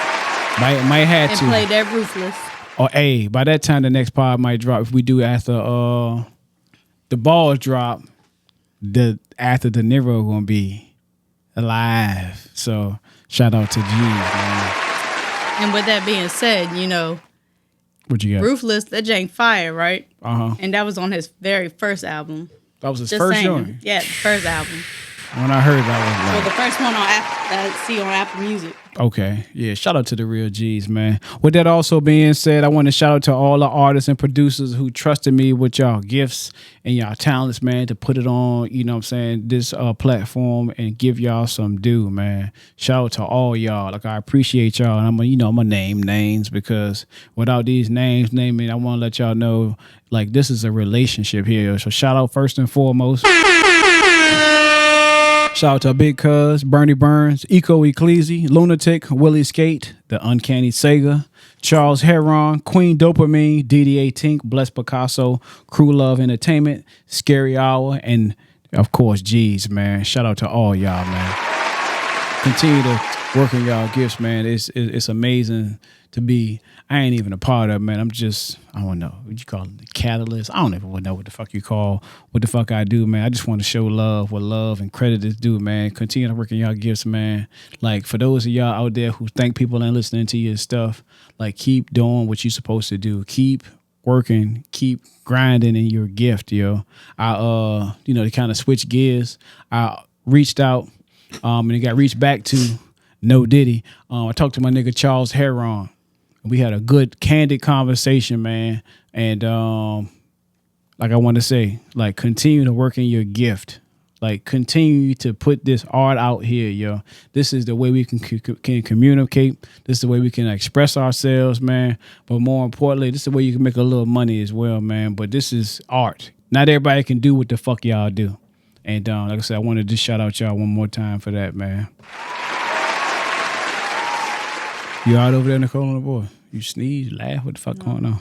Speaker 5: Might have
Speaker 6: and
Speaker 5: to
Speaker 6: play that Ruthless.
Speaker 5: Or by that time the next pod might drop. If we do after the balls drop, after the Nero gonna be alive. So shout out to G, man.
Speaker 6: And with that being said,
Speaker 5: what you got?
Speaker 6: Ruthless, that jank fire, right?
Speaker 5: Uh-huh.
Speaker 6: And that was on his very first album.
Speaker 5: That was his first joint?
Speaker 6: Yeah, the first album.
Speaker 5: When I heard that was
Speaker 6: the first one on Apple Music.
Speaker 5: Okay. Yeah, shout out to the real G's, man. With that also being said, I want to shout out to all the artists and producers who trusted me with y'all gifts and y'all talents, man, to put it on, this platform and give y'all some due, man. Shout out to all y'all. Like, I appreciate y'all. And I'm gonna name names because without these names naming, I want to let y'all know, like, this is a relationship here. So shout out first and foremost. Shout out to Big Cuz, Bernie Burns, Eco Ecclesi, Lunatic, Willie Skate, The Uncanny Sega, Charles Heron, Queen Dopamine, DD 18th, Bless Picasso, Crew Love Entertainment, Scary Hour, and of course G's, man. Shout out to all y'all, man. Continue to work in y'all gifts, man. It's amazing to be. I ain't even a part of it, man. I don't know what you call it, the catalyst. I don't even know what the fuck you call what the fuck I do, man. I just want to show love what love and credit is due, man. Continue to work in y'all gifts, man. Like, for those of y'all out there who think people ain't listening to your stuff, like, keep doing what you're supposed to do. Keep working, keep grinding in your gift, yo. To kind of switch gears, I reached out, and it got reached back to No Diddy. I talked to my nigga Charles Heron. We had a good, candid conversation, man. And like I want to say, like, continue to work in your gift. Like, continue to put this art out here, yo. This is the way we can communicate. This is the way we can express ourselves, man. But more importantly, this is the way you can make a little money as well, man. But this is art. Not everybody can do what the fuck y'all do. And like I said, I wanted to shout out y'all one more time for that, man. You all right over there, Nichole, on the board? You sneeze, you laugh, what the fuck going on?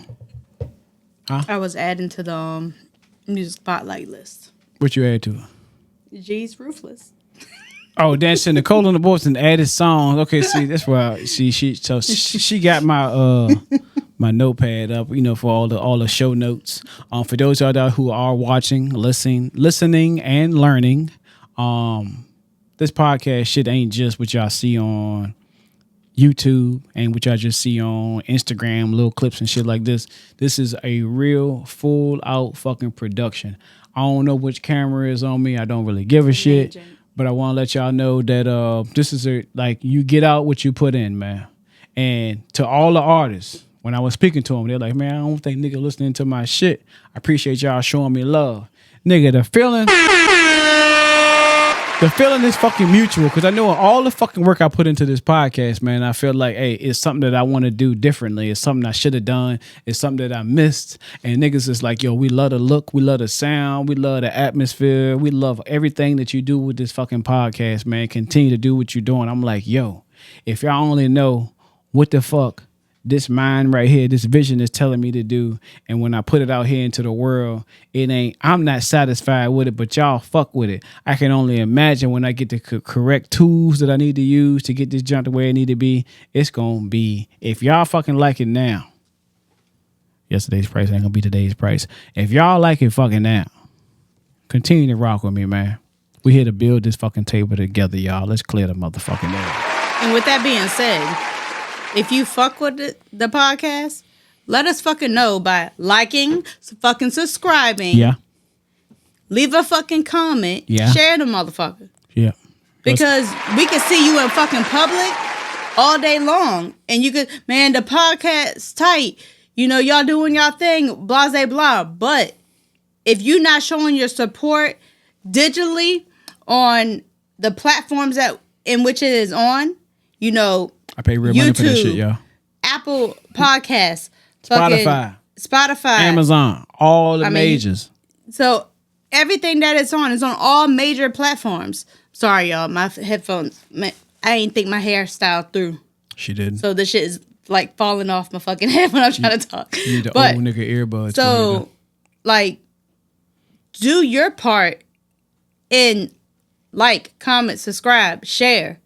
Speaker 5: Huh?
Speaker 6: I was adding to the music spotlight list.
Speaker 5: What you add to it?
Speaker 6: G's Ruthless.
Speaker 5: Oh, dancing Nichole on the board and added songs. Okay, see, that's why she got my my notepad up, for all the show notes. For those out there who are watching, listening and learning, this podcast shit ain't just what y'all see on YouTube and what y'all just see on Instagram, little clips and shit like this. This is a real full out fucking production. I don't know which camera is on me. I don't really give a shit. But I want to let y'all know that this is you get out what you put in, man. And to all the artists, when I was speaking to them, they're like, man, I don't think nigga listening to my shit. I appreciate y'all showing me love. Nigga, the feeling is fucking mutual because I know all the fucking work I put into this podcast, man. I feel like, hey, it's something that I want to do differently. It's something I should have done. It's something that I missed. And niggas is like, yo, we love the look. We love the sound. We love the atmosphere. We love everything that you do with this fucking podcast, man. Continue to do what you're doing. I'm like, yo, if y'all only know what the fuck this mind right here, this vision is telling me to do. And when I put it out here into the world, I'm not satisfied with it, but y'all fuck with it. I can only imagine when I get the correct tools that I need to use to get this junk the way it need to be, it's going to be, if y'all fucking like it now, yesterday's price ain't going to be today's price. If y'all like it fucking now, continue to rock with me, man. We here to build this fucking table together, y'all. Let's clear the motherfucking air.
Speaker 6: And with that being said, if you fuck with the podcast, let us fucking know by liking, fucking subscribing.
Speaker 5: Yeah.
Speaker 6: Leave a fucking comment.
Speaker 5: Yeah.
Speaker 6: Share the motherfucker.
Speaker 5: Yeah.
Speaker 6: Because we can see you in fucking public all day long. And you could, man, the podcast tight. Y'all doing y'all thing, blah, blah, blah. But if you're not showing your support digitally on the platforms in which it is on,
Speaker 5: I pay real
Speaker 6: YouTube,
Speaker 5: money for this shit, y'all.
Speaker 6: Apple Podcasts,
Speaker 5: Spotify, Amazon, all the majors.
Speaker 6: So everything that it's on is on all major platforms. Sorry, y'all, my headphones. I ain't think my hairstyle through.
Speaker 5: She didn't.
Speaker 6: So the shit is like falling off my fucking head when I'm trying to talk.
Speaker 5: You need the old nigga earbuds.
Speaker 6: So, like, do your part in like, comment, subscribe, share.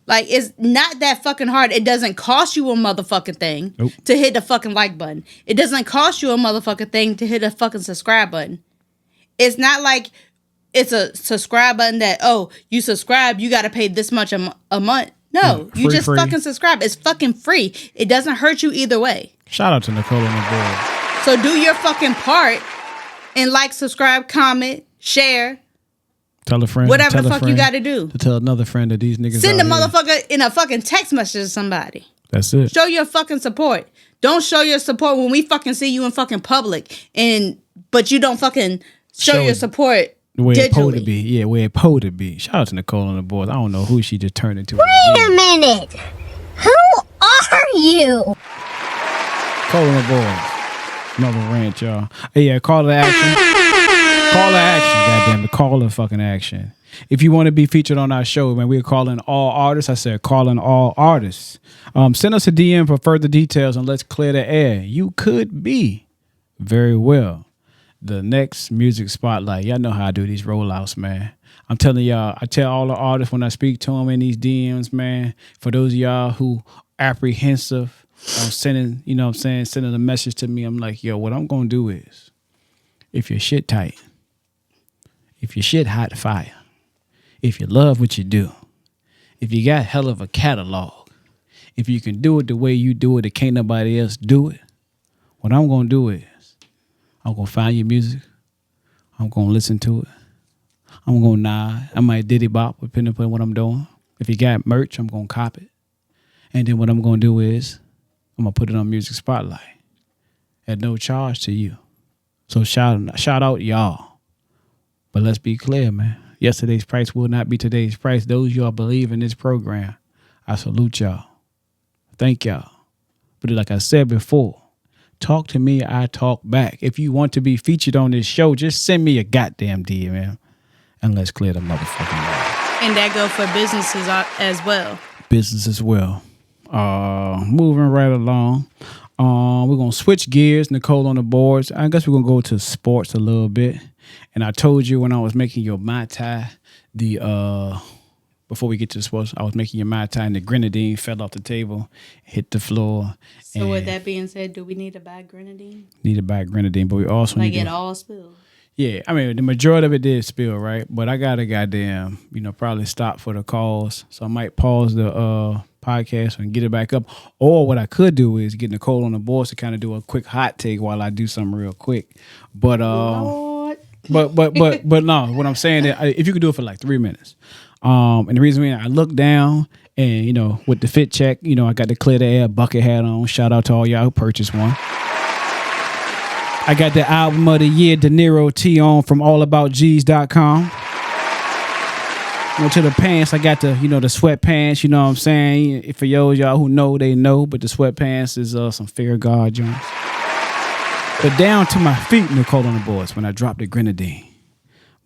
Speaker 6: Like, it's not that fucking hard. It doesn't cost you a motherfucking thing to hit the fucking like button. It doesn't cost you a motherfucking thing to hit a fucking subscribe button. It's not like it's a subscribe button that, oh, you subscribe, you got to pay this much a month. No, you just fucking subscribe. It's fucking free. It doesn't hurt you either way.
Speaker 5: Shout out to Nichole on the board.
Speaker 6: So do your fucking part and like, subscribe, comment, share.
Speaker 5: Tell a friend.
Speaker 6: Whatever the fuck you got to do.
Speaker 5: To tell another friend that these niggas
Speaker 6: Send a
Speaker 5: here.
Speaker 6: motherfucker in a fucking text message to somebody.
Speaker 5: That's it.
Speaker 6: Show your fucking support. Don't show your support when we fucking see you in fucking public, but you don't fucking show your support
Speaker 5: the way
Speaker 6: digitally.
Speaker 5: It's supposed to be. Yeah, where it's supposed to be. Shout out to Nichole on the board. I don't know who she just turned into.
Speaker 12: Wait a minute. Who are you?
Speaker 5: Nichole on the board. Another rant, y'all. Hey, yeah, call to action. Call to action, goddamn it. Call to fucking action. If you want to be featured on our show, man, we're calling all artists. I said calling all artists. Send us a DM for further details and let's clear the air. You could be very well the next music spotlight. Y'all know how I do these rollouts, man. I'm telling y'all, I tell all the artists when I speak to them in these DMs, man, for those of y'all who apprehensive on sending, you know what I'm saying, sending a message to me, I'm like, yo, what I'm going to do is, if your shit tight, if your shit hot fire, if you love what you do, if you got hell of a catalog, if you can do it the way you do it, and can't nobody else do it, what I'm going to do is, I'm going to find your music. I'm going to listen to it. I'm going to nod. I might diddy bop, depending upon what I'm doing. If you got merch, I'm going to cop it. And then what I'm going to do is, I'm going to put it on Music Spotlight at no charge to you. So shout out y'all. But let's be clear, man. Yesterday's price will not be today's price. Those y'all believe in this program, I salute y'all. Thank y'all. But like I said before, talk to me, I talk back. If you want to be featured on this show, just send me a goddamn DM, man. And let's clear the motherfucking way.
Speaker 6: And that go for businesses as well.
Speaker 5: Business as well. Moving right along. We're going to switch gears. Nichole on the boards. I guess we're going to go to sports a little bit. And I told you when I was making your Mai Tai, before we get to the sports, I was making your Mai Tai and the grenadine fell off the table, hit the floor.
Speaker 6: So with that being said, do we need to buy grenadine?
Speaker 5: Need to buy grenadine, but we also need to...
Speaker 6: Like it all spilled?
Speaker 5: Yeah, I mean, the majority of it did spill, right? But I got to goddamn, probably stop for the calls. So I might pause the podcast and get it back up. Or what I could do is get Nichole on the boards to kind of do a quick hot take while I do something real quick. But But no, what I'm saying is if you could do it for like 3 minutes. And the reason I look down and, with the fit check, I got the Clear the Air bucket hat on. Shout out to all y'all who purchased one. I got the album of the year, De Niro tee on from AllAboutGEEs.com. To the pants, I got the, the sweatpants, you know what I'm saying? For y'all who know, they know, but the sweatpants is some Fair God joints. But down to my feet, Nichole on the boards, when I dropped the grenadine.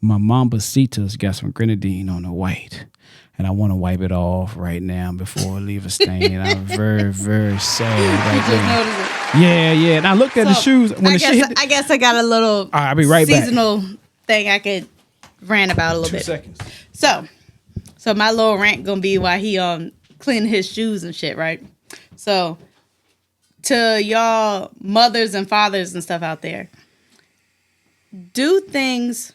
Speaker 5: My Mambasita's got some grenadine on the white. And I want to wipe it off right now before I leave a stain. I'm very, very sad right now. Yeah. And I looked at the shoes.
Speaker 6: I guess I got a little
Speaker 5: I'll be right
Speaker 6: seasonal thing I could rant about a little
Speaker 5: 2
Speaker 6: bit.
Speaker 5: seconds.
Speaker 6: So my little rant gonna be while he cleaning his shoes and shit, right? So to y'all mothers and fathers and stuff out there, do things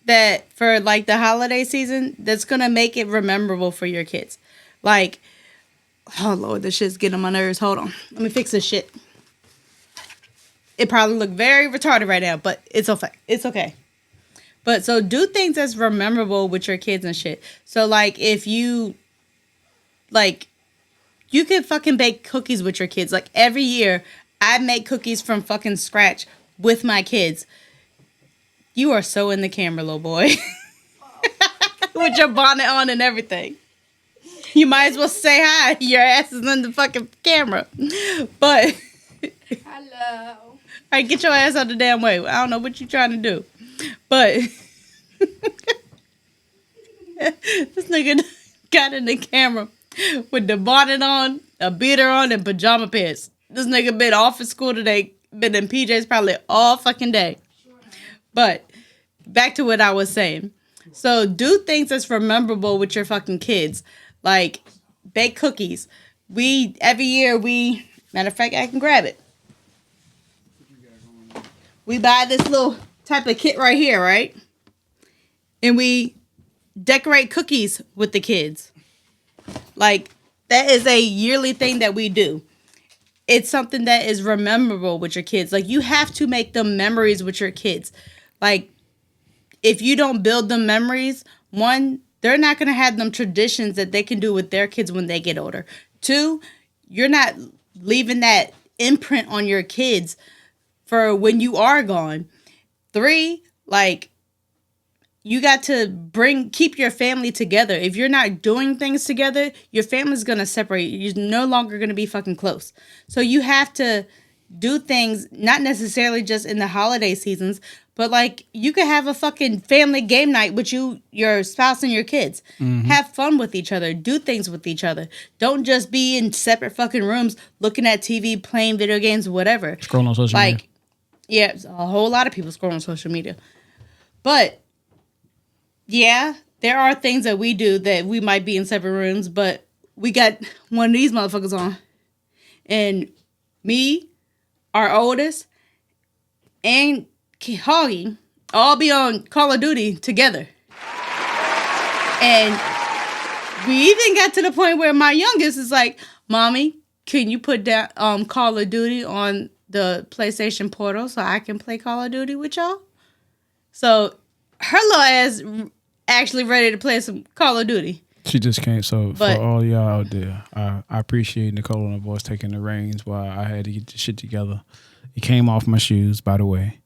Speaker 6: that for like the holiday season that's gonna make it memorable for your kids. Like, oh Lord, this shit's getting on my nerves. Hold on, let me fix this shit. It probably look very retarded right now, but it's okay. It's okay. But so do things that's memorable with your kids and shit. So like if you could fucking bake cookies with your kids. Like every year I make cookies from fucking scratch with my kids. You are so in the camera, little boy. With your bonnet on and everything. You might as well say hi. Your ass is in the fucking camera. But hello. All right, get your ass out the damn way. I don't know what you're trying to do. But this nigga got in the camera with the bonnet on a beater on and pajama pants. This nigga been off at school today, been in PJs probably all fucking day. But back to what I was saying. So do things that's memorable with your fucking kids. Like bake cookies. Every year matter of fact, I can grab it. We buy this little type of kit right here, right? And we decorate cookies with the kids. Like, that is a yearly thing that we do. It's something that is memorable with your kids. Like, you have to make them memories with your kids. Like, if you don't build them memories, one, they're not going to have them traditions that they can do with their kids when they get older. Two, you're not leaving that imprint on your kids for when you are gone. Three, like, you got to keep your family together. If you're not doing things together, your family's going to separate. You're no longer going to be fucking close. So you have to do things, not necessarily just in the holiday seasons, but like you could have a fucking family game night with your spouse and your kids. Mm-hmm. Have fun with each other. Do things with each other. Don't just be in separate fucking rooms looking at TV, playing video games, whatever.
Speaker 5: Scrolling on social media.
Speaker 6: Yeah, a whole lot of people scroll on social media. But yeah, there are things that we do that we might be in separate rooms, but we got one of these motherfuckers on. And me, our oldest, and Hoggie all be on Call of Duty together. And we even got to the point where my youngest is like, Mommy, can you put down Call of Duty on the PlayStation Portal so I can play Call of Duty with y'all? So her little ass actually ready to play some Call of Duty.
Speaker 5: She just can't. So for all y'all out there, I appreciate Nichole and the boys taking the reins while I had to get the shit together. It came off my shoes, by the way.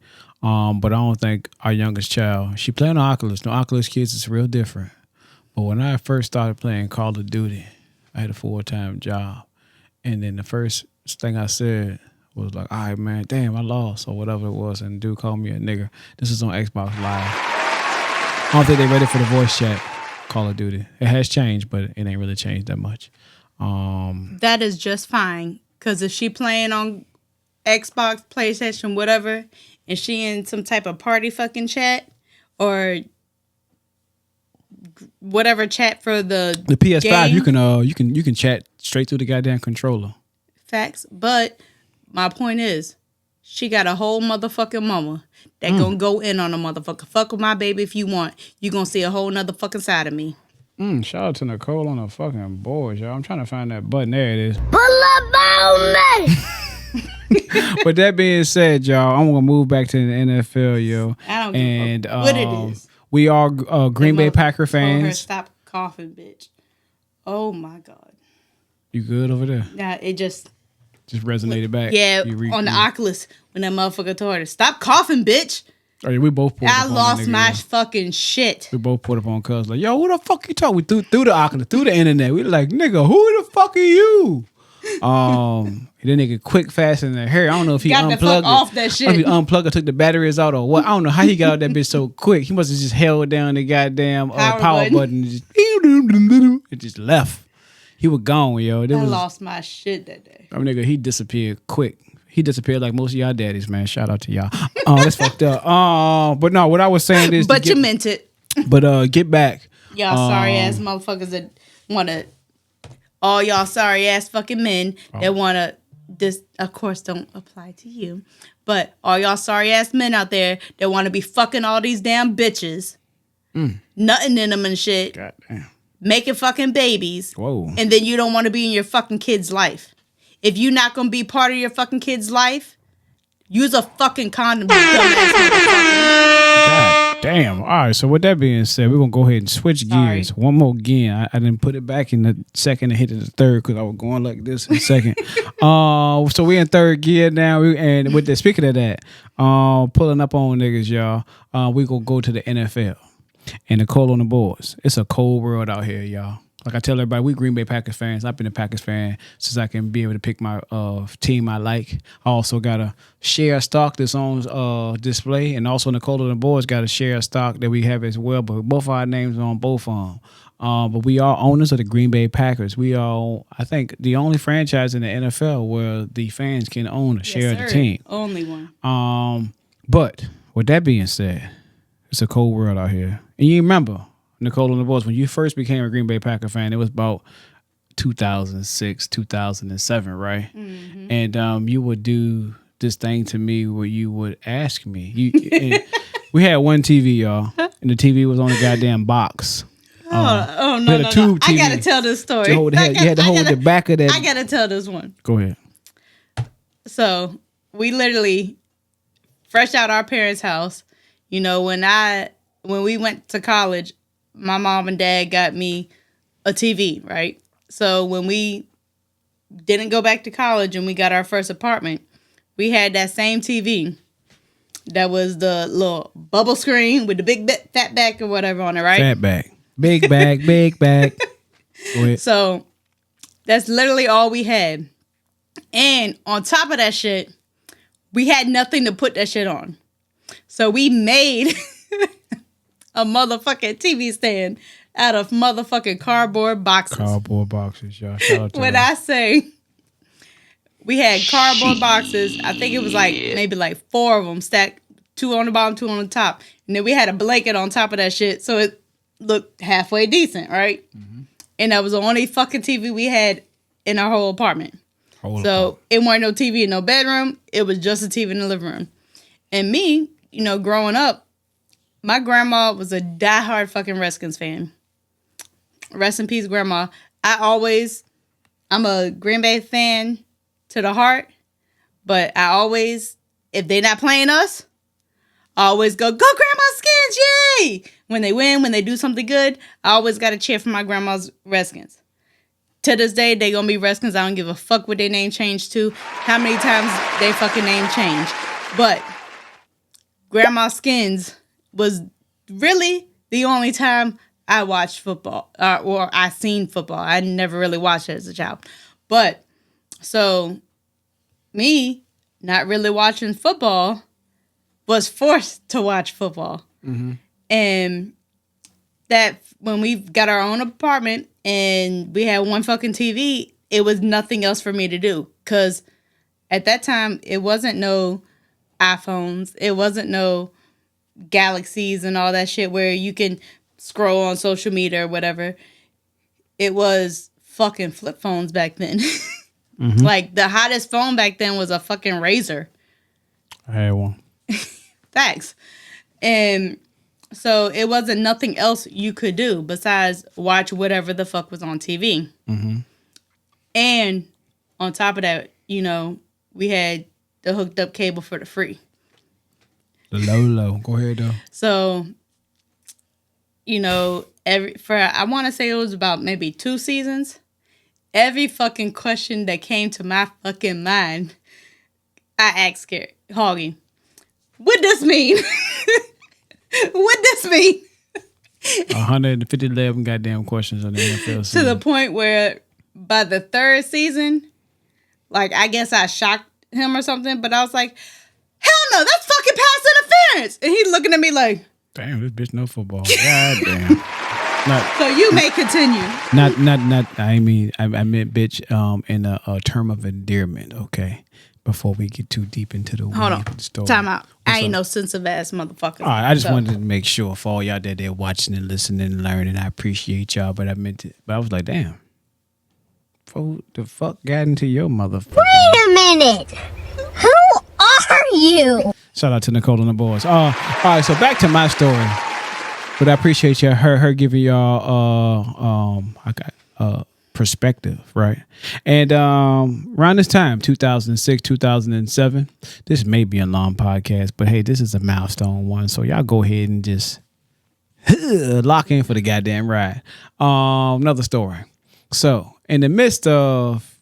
Speaker 5: But I don't think our youngest child, she playing on Oculus. No, Oculus kids is real different. But when I first started playing Call of Duty, I had a full-time job. And then the first thing I said was like, all right, man, damn, I lost, or whatever it was. And the dude called me a nigger. This is on Xbox Live. I don't think they're ready for the voice chat Call of Duty. It has changed, but it ain't really changed that much.
Speaker 6: That is just fine. Because if she playing on Xbox, PlayStation, whatever, and she in some type of party fucking chat or whatever chat for the
Speaker 5: PS5,
Speaker 6: game,
Speaker 5: you can chat straight through the goddamn controller.
Speaker 6: Facts. But my point is, she got a whole motherfucking mama that gonna go in on a motherfucker. Fuck with my baby if you want. You gonna see a whole nother fucking side of me.
Speaker 5: Shout out to Nichole on the fucking boards, y'all. I'm trying to find that button. There it is.
Speaker 12: Pull up on me!
Speaker 5: But that being said, y'all, I'm gonna move back to the NFL, yo.
Speaker 6: I don't give a fuck what it is.
Speaker 5: We are Green Bay Packer fans.
Speaker 6: Her stop coughing, bitch. Oh my God.
Speaker 5: You good over there?
Speaker 6: Yeah, it just
Speaker 5: resonated back.
Speaker 6: Yeah, on the Oculus when that motherfucker told her, "Stop coughing, bitch."
Speaker 5: Oh yeah, we both pulled
Speaker 6: I
Speaker 5: up
Speaker 6: lost
Speaker 5: on that
Speaker 6: my
Speaker 5: nigga,
Speaker 6: fucking shit.
Speaker 5: We both put up on cuz like, yo, who the fuck you talking? We through the Oculus, through the internet. We like, nigga, who the fuck are you? That nigga quick, fast in the hair. I don't know if he
Speaker 6: got
Speaker 5: unplugged
Speaker 6: the fuck
Speaker 5: it.
Speaker 6: off that shit.
Speaker 5: If he unplugged or took the batteries out or what. I don't know how he got out that bitch so quick. He must have just held down the goddamn power button and it just left. He was gone, yo.
Speaker 6: I lost my shit that day.
Speaker 5: I mean, nigga, he disappeared quick. He disappeared like most of y'all daddies, man. Shout out to y'all. That's fucked up. But no, what I was saying is,
Speaker 6: but you meant it.
Speaker 5: But get back,
Speaker 6: y'all sorry ass motherfuckers that wanna. All y'all sorry ass fucking men that wanna. This of course don't apply to you, but all y'all sorry ass men out there that want to be fucking all these damn bitches, nutting in them and shit.
Speaker 5: Goddamn. Making
Speaker 6: fucking babies.
Speaker 5: Whoa.
Speaker 6: And then you don't want to be in your fucking kid's life. If you're not going to be part of your fucking kid's life, use a fucking condom, you dumbass motherfucker.
Speaker 5: God damn. All right, so with that being said, we're going to go ahead and switch gears. One more again. I didn't put it back in the second and hit it in the third because I was going like this in second. So we're in third gear now. And with the speaking of that, pulling up on niggas, y'all, we going to go to the NFL. And Nichole on the boards. It's a cold world out here, y'all. Like I tell everybody, we Green Bay Packers fans. I've been a Packers fan since I can be able to pick my team I like. I also got a share stock that's on display, and also Nichole and the boys got a share stock that we have as well. But both our names are on both of them. But we are owners of the Green Bay Packers. We are, I think, the only franchise in the NFL where the fans can own a share of the team.
Speaker 6: Only one.
Speaker 5: But with that being said, it's a cold world out here. And you remember, Nichole and the boys, when you first became a Green Bay Packer fan, it was about 2006, 2007, right? Mm-hmm. And you would do this thing to me where you would ask me. We had one TV, y'all, and the TV was on a goddamn box.
Speaker 6: No. I gotta tell this story.
Speaker 5: You had to hold the back of that.
Speaker 6: I gotta tell this one.
Speaker 5: Go ahead.
Speaker 6: So we literally, fresh out our parents' house, you know, when we went to college, my mom and dad got me a TV, right? So when we didn't go back to college and we got our first apartment, we had that same TV that was the little bubble screen with the big fat back or whatever on it, right?
Speaker 5: Fat back. Big bag, big bag. Go ahead.
Speaker 6: So that's literally all we had. And on top of that shit, we had nothing to put that shit on. So we made a motherfucking TV stand out of motherfucking cardboard boxes.
Speaker 5: Cardboard boxes, y'all. Shout out to
Speaker 6: when
Speaker 5: them.
Speaker 6: I say we had cardboard boxes, I think it was like maybe like 4 of them stacked, 2 on the bottom, 2 on the top. And then we had a blanket on top of that shit. So it looked halfway decent, right? Mm-hmm. And that was the only fucking TV we had in our whole apartment. It wasn't no TV in no bedroom. It was just a TV in the living room. And me, you know, growing up, my grandma was a diehard fucking Redskins fan. Rest in peace, grandma. I'm a Green Bay fan to the heart, but I always, if they're not playing us, I always go Grandma Skins, yay! When they win, when they do something good, I always got to cheer for my grandma's Redskins. To this day, they gonna be Redskins. I don't give a fuck what their name changed to, how many times they fucking name changed. But Grandma Skins was really the only time I watched football, or I seen football. I never really watched it as a child. But, so, me not really watching football was forced to watch football. Mm-hmm. And that when we got our own apartment and we had one fucking TV, it was nothing else for me to do. Because at that time, it wasn't no iPhones. It wasn't no Galaxies and all that shit where you can scroll on social media or whatever. It was fucking flip phones back then. Mm-hmm. Like, the hottest phone back then was a fucking Razr.
Speaker 5: I had one.
Speaker 6: Thanks. And so it wasn't nothing else you could do besides watch whatever the fuck was on TV. Mm-hmm. And on top of that, you know, we had the hooked up cable for the free.
Speaker 5: The low. Go ahead, though.
Speaker 6: So, you know, I want to say it was about maybe 2 seasons. Every fucking question that came to my fucking mind, I asked Hoggie, what this mean? What this mean?
Speaker 5: 157 goddamn questions on the NFL season.
Speaker 6: To the point where by the 3rd season, like, I guess I shocked him or something, but I was like, hell no, that's fucking pass interference. And he looking at me like,
Speaker 5: damn, this bitch know football. God damn.
Speaker 6: So you may continue.
Speaker 5: I meant bitch in a term of endearment, okay? Before we get too deep into the
Speaker 6: hold on,
Speaker 5: story.
Speaker 6: Time out. I ain't no sensitive ass motherfucker.
Speaker 5: All right, I just wanted to make sure for all y'all that they're watching and listening and learning. I appreciate y'all, but I was like, damn, who the fuck got into your motherfucker?
Speaker 12: Wait a minute. Who are you?
Speaker 5: Shout out to Nichole and the boys. All right, so back to my story. But I appreciate y'all, her giving y'all perspective, right? And around this time, 2006, 2007, this may be a long podcast, but hey, this is a milestone one, so y'all go ahead and just lock in for the goddamn ride. Another story. So, in the midst of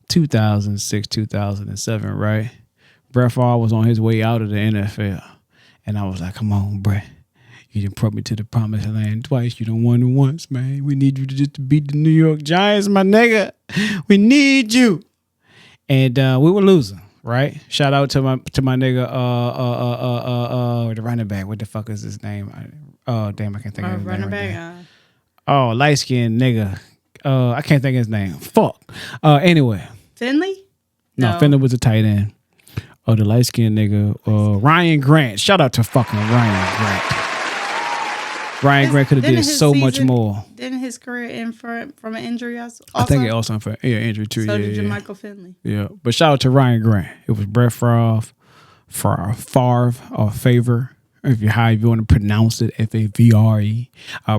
Speaker 5: 2006, 2007, right? Brett Favre was on his way out of the NFL, and I was like, come on, Brett. You done brought me to the promised land twice. You done won it once, man. We need you to beat the New York Giants, my nigga. We need you. And we were losing, right? Shout out to my nigga, the running back. What the fuck is his name? Damn, I can't think of his name. Right light skinned nigga. I can't think of his name. Fuck. Anyway.
Speaker 6: Finley?
Speaker 5: No, Finley was a tight end. Oh, the light skinned nigga. Ryan Grant. Shout out to fucking Ryan Grant. Ryan Grant could have did so much more.
Speaker 6: Didn't his career end from an injury also?
Speaker 5: I think it also for injury too.
Speaker 6: So did Michael Finley.
Speaker 5: Yeah, but shout out to Ryan Grant. It was Brett Favre, or Favre, if you want to pronounce it, Favre.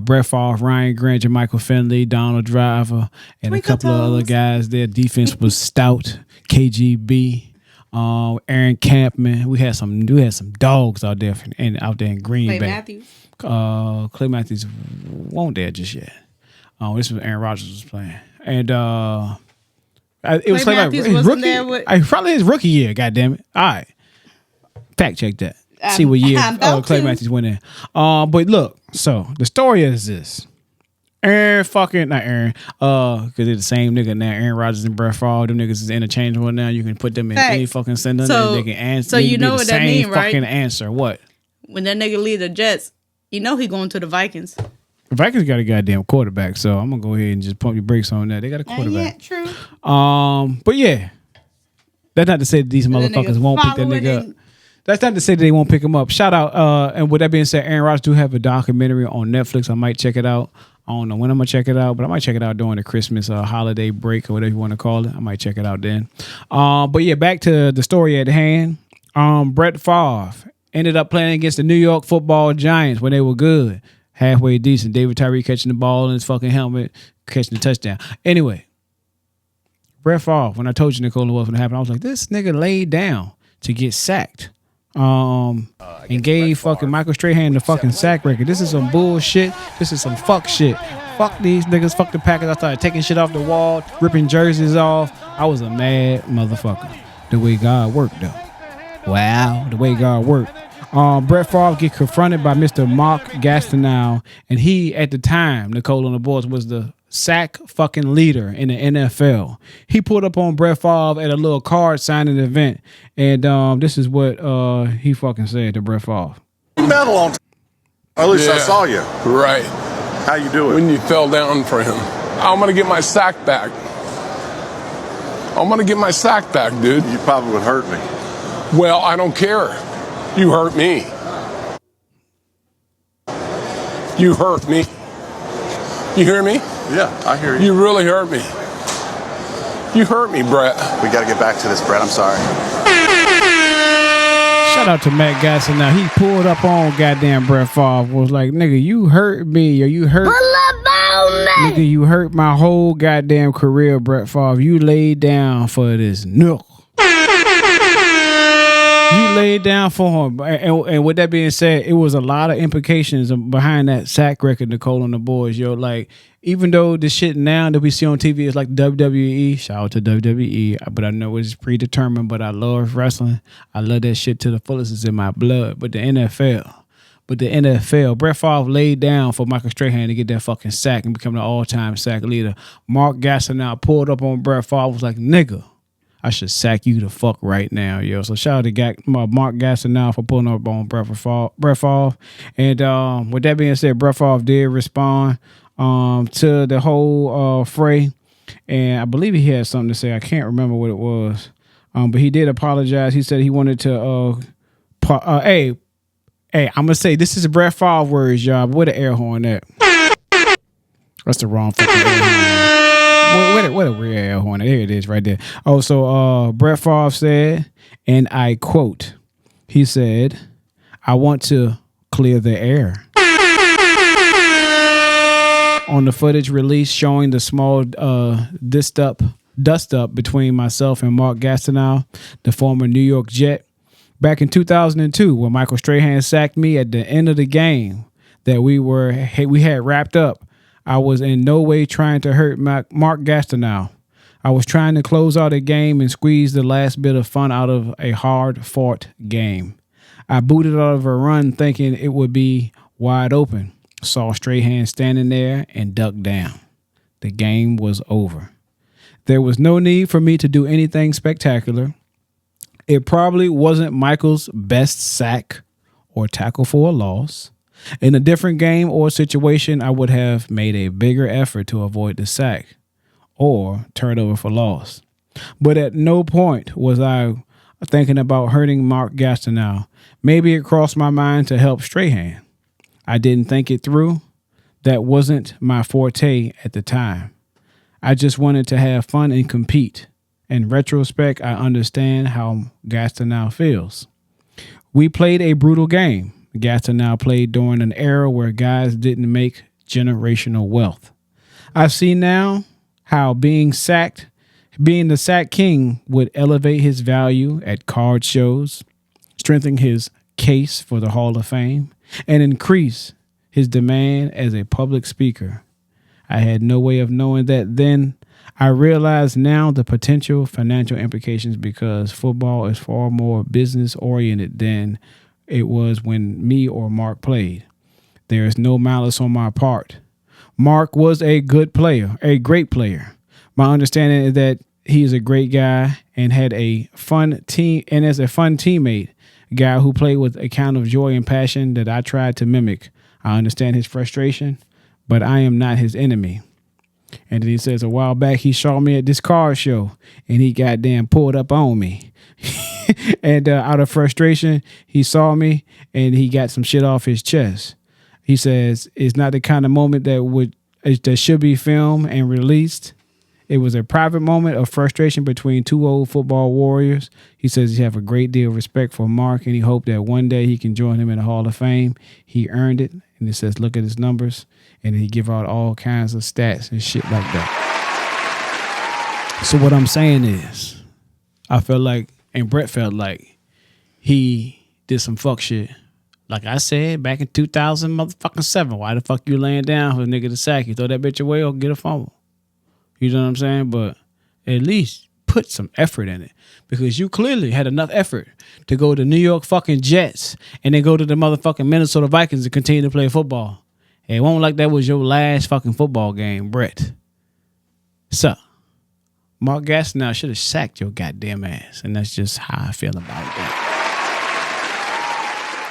Speaker 5: Brett Favre, Ryan Grant, Michael Finley, Donald Driver, and a couple of other guys. Their defense was stout. KGB. Aaron Campman. We had some dogs out there in Green Bay.
Speaker 6: Matthews.
Speaker 5: Clay Matthews won't there just yet. This was Aaron Rodgers was playing, and it was Clay Matthews wasn't there with probably his rookie year. Goddamn it! All right, fact check that. See what year Clay Matthews went in. But look, so the story is this. Not Aaron, because they're the same nigga now. Aaron Rodgers and Brett Favre, them niggas is interchangeable now. You can put them in any fucking sender, and they can answer.
Speaker 6: So you know what that means, right?
Speaker 5: Fucking answer what?
Speaker 6: When that nigga leave the Jets, you know he going to the Vikings.
Speaker 5: The Vikings got a goddamn quarterback, so I'm gonna go ahead and just pump your brakes on that. They got a quarterback.
Speaker 6: Yeah, true.
Speaker 5: But yeah, that's not to say that these motherfuckers won't pick that nigga up. That's not to say that they won't pick him up. Shout out, and with that being said, Aaron Rodgers do have a documentary on Netflix. I might check it out. I don't know when I'm gonna check it out, but I might check it out during the Christmas holiday break or whatever you want to call it. I might check it out then. But yeah, back to the story at hand. Brett Favre ended up playing against the New York Football Giants when they were good, halfway decent. David Tyree catching the ball in his fucking helmet, catching the touchdown. Anyway, Brett Favre. When I told you Nichole was going to happen, I was like, this nigga laid down to get sacked. And gave fucking Michael Strahan the fucking sack record. This is some bullshit. This is some fuck shit. Fuck these niggas. Fuck the Packers. I started taking shit off the wall, ripping jerseys off. I was a mad motherfucker. The way God worked, though. Wow, the way God worked. Brett Favre get confronted by Mr. Mark Gastineau, and he, at the time, Nichole on the boards, was the sack fucking leader in the NFL. He pulled up on Brett Favre at a little card signing event, and this is what he fucking said to Brett Favre.
Speaker 13: Medal on. At least I saw you.
Speaker 14: Right.
Speaker 13: How you doing?
Speaker 14: When you fell down for him. I'm gonna get my sack back. I'm gonna get my sack back, dude.
Speaker 13: You probably would hurt me.
Speaker 14: Well, I don't care. You hurt me. You hurt me. You hear me?
Speaker 13: Yeah, I hear you.
Speaker 14: You really hurt me. You hurt me, Brett.
Speaker 13: We got to get back to this, Brett. I'm sorry.
Speaker 5: Shout out to Matt Gasson. Now he pulled up on goddamn Brett Favre. Was like, nigga, you hurt me, or you hurt. Nigga, you hurt my whole goddamn career, Brett Favre. You laid down for this nook. You laid down for him. And with that being said, it was a lot of implications behind that sack record, Nichole on the boys. Yo, like, even though the shit now that we see on TV is like WWE, shout out to WWE, but I know it's predetermined, but I love wrestling. I love that shit to the fullest. It's in my blood. But the NFL, Brett Favre laid down for Michael Strahan to get that fucking sack and become the all-time sack leader. Mark Gastineau pulled up on Brett Favre, was like, nigga, I should sack you the fuck right now, yo. So shout out to Mark Gastineau for pulling up on Brett Favre. And with that being said, Brett Favre did respond to the whole fray. And I believe he had something to say. I can't remember what it was. But he did apologize. He said he wanted to, hey, I'm going to say this is Brett Favre words, y'all. But where the air horn at? That's the wrong fucking air horn. What a weird air horn. There it is right there. Oh, so Brett Favre said, and I quote, he said, I want to clear the air. On the footage released showing the small dust up between myself and Mark Gastineau, the former New York Jet, back in 2002, when Michael Strahan sacked me at the end of the game that we had wrapped up. I was in no way trying to hurt Mark Gastineau. I was trying to close out a game and squeeze the last bit of fun out of a hard-fought game. I booted out of a run thinking it would be wide open. Saw Strahan standing there and ducked down. The game was over. There was no need for me to do anything spectacular. It probably wasn't Michael's best sack or tackle for a loss. In a different game or situation, I would have made a bigger effort to avoid the sack or turnover for loss. But at no point was I thinking about hurting Mark Gastineau. Maybe it crossed my mind to help Strahan. I didn't think it through. That wasn't my forte at the time. I just wanted to have fun and compete. In retrospect, I understand how Gastineau feels. We played a brutal game. Gastineau played during an era where guys didn't make generational wealth. I see now how being the sack king would elevate his value at card shows, strengthen his case for the Hall of Fame, and increase his demand as a public speaker. I had no way of knowing that then. I realize now the potential financial implications because football is far more business oriented than it was when me or Mark played. There is no malice on my part. Mark was a good player, a great player. My understanding is that he is a great guy and had a fun team, and as a fun teammate, a guy who played with a kind of joy and passion that I tried to mimic. I understand his frustration, but I am not his enemy. And then he says, a while back, he saw me at this car show and he goddamn pulled up on me. And out of frustration, he saw me and he got some shit off his chest. He says, it's not the kind of moment that should be filmed and released. It was a private moment of frustration between two old football warriors. He says he have a great deal of respect for Mark and he hoped that one day he can join him in the Hall of Fame. He earned it. And it says, look at his numbers. And he give out all kinds of stats and shit like that. So what I'm saying is, I felt like, and Brett felt like, he did some fuck shit. Like I said, back in 2007, why the fuck you laying down for a nigga to sack you? Throw that bitch away or get a fumble. You know what I'm saying? But at least put some effort in it. Because you clearly had enough effort to go to New York fucking Jets and then go to the motherfucking Minnesota Vikings and continue to play football. It won't like that was your last fucking football game, Brett. So, Mark Gastineau should have sacked your goddamn ass. And that's just how I feel about that.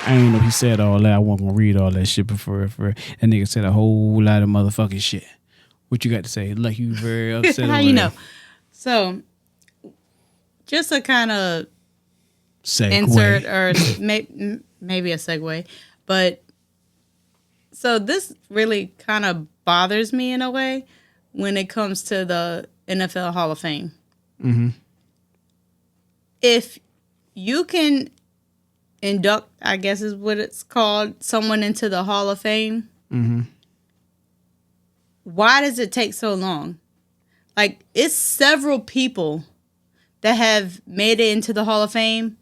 Speaker 5: I ain't know he said all that. I wasn't going to read all that shit before. That nigga said a whole lot of motherfucking shit. What you got to say? Like you very upset.
Speaker 6: How you know? So, just a kind of insert or maybe a segue, but so this really kind of bothers me in a way when it comes to the NFL Hall of Fame. Mm-hmm. If you can induct, I guess is what it's called, someone into the Hall of Fame, mm-hmm. Why does it take so long? Like, it's several people that have made it into the Hall of Fame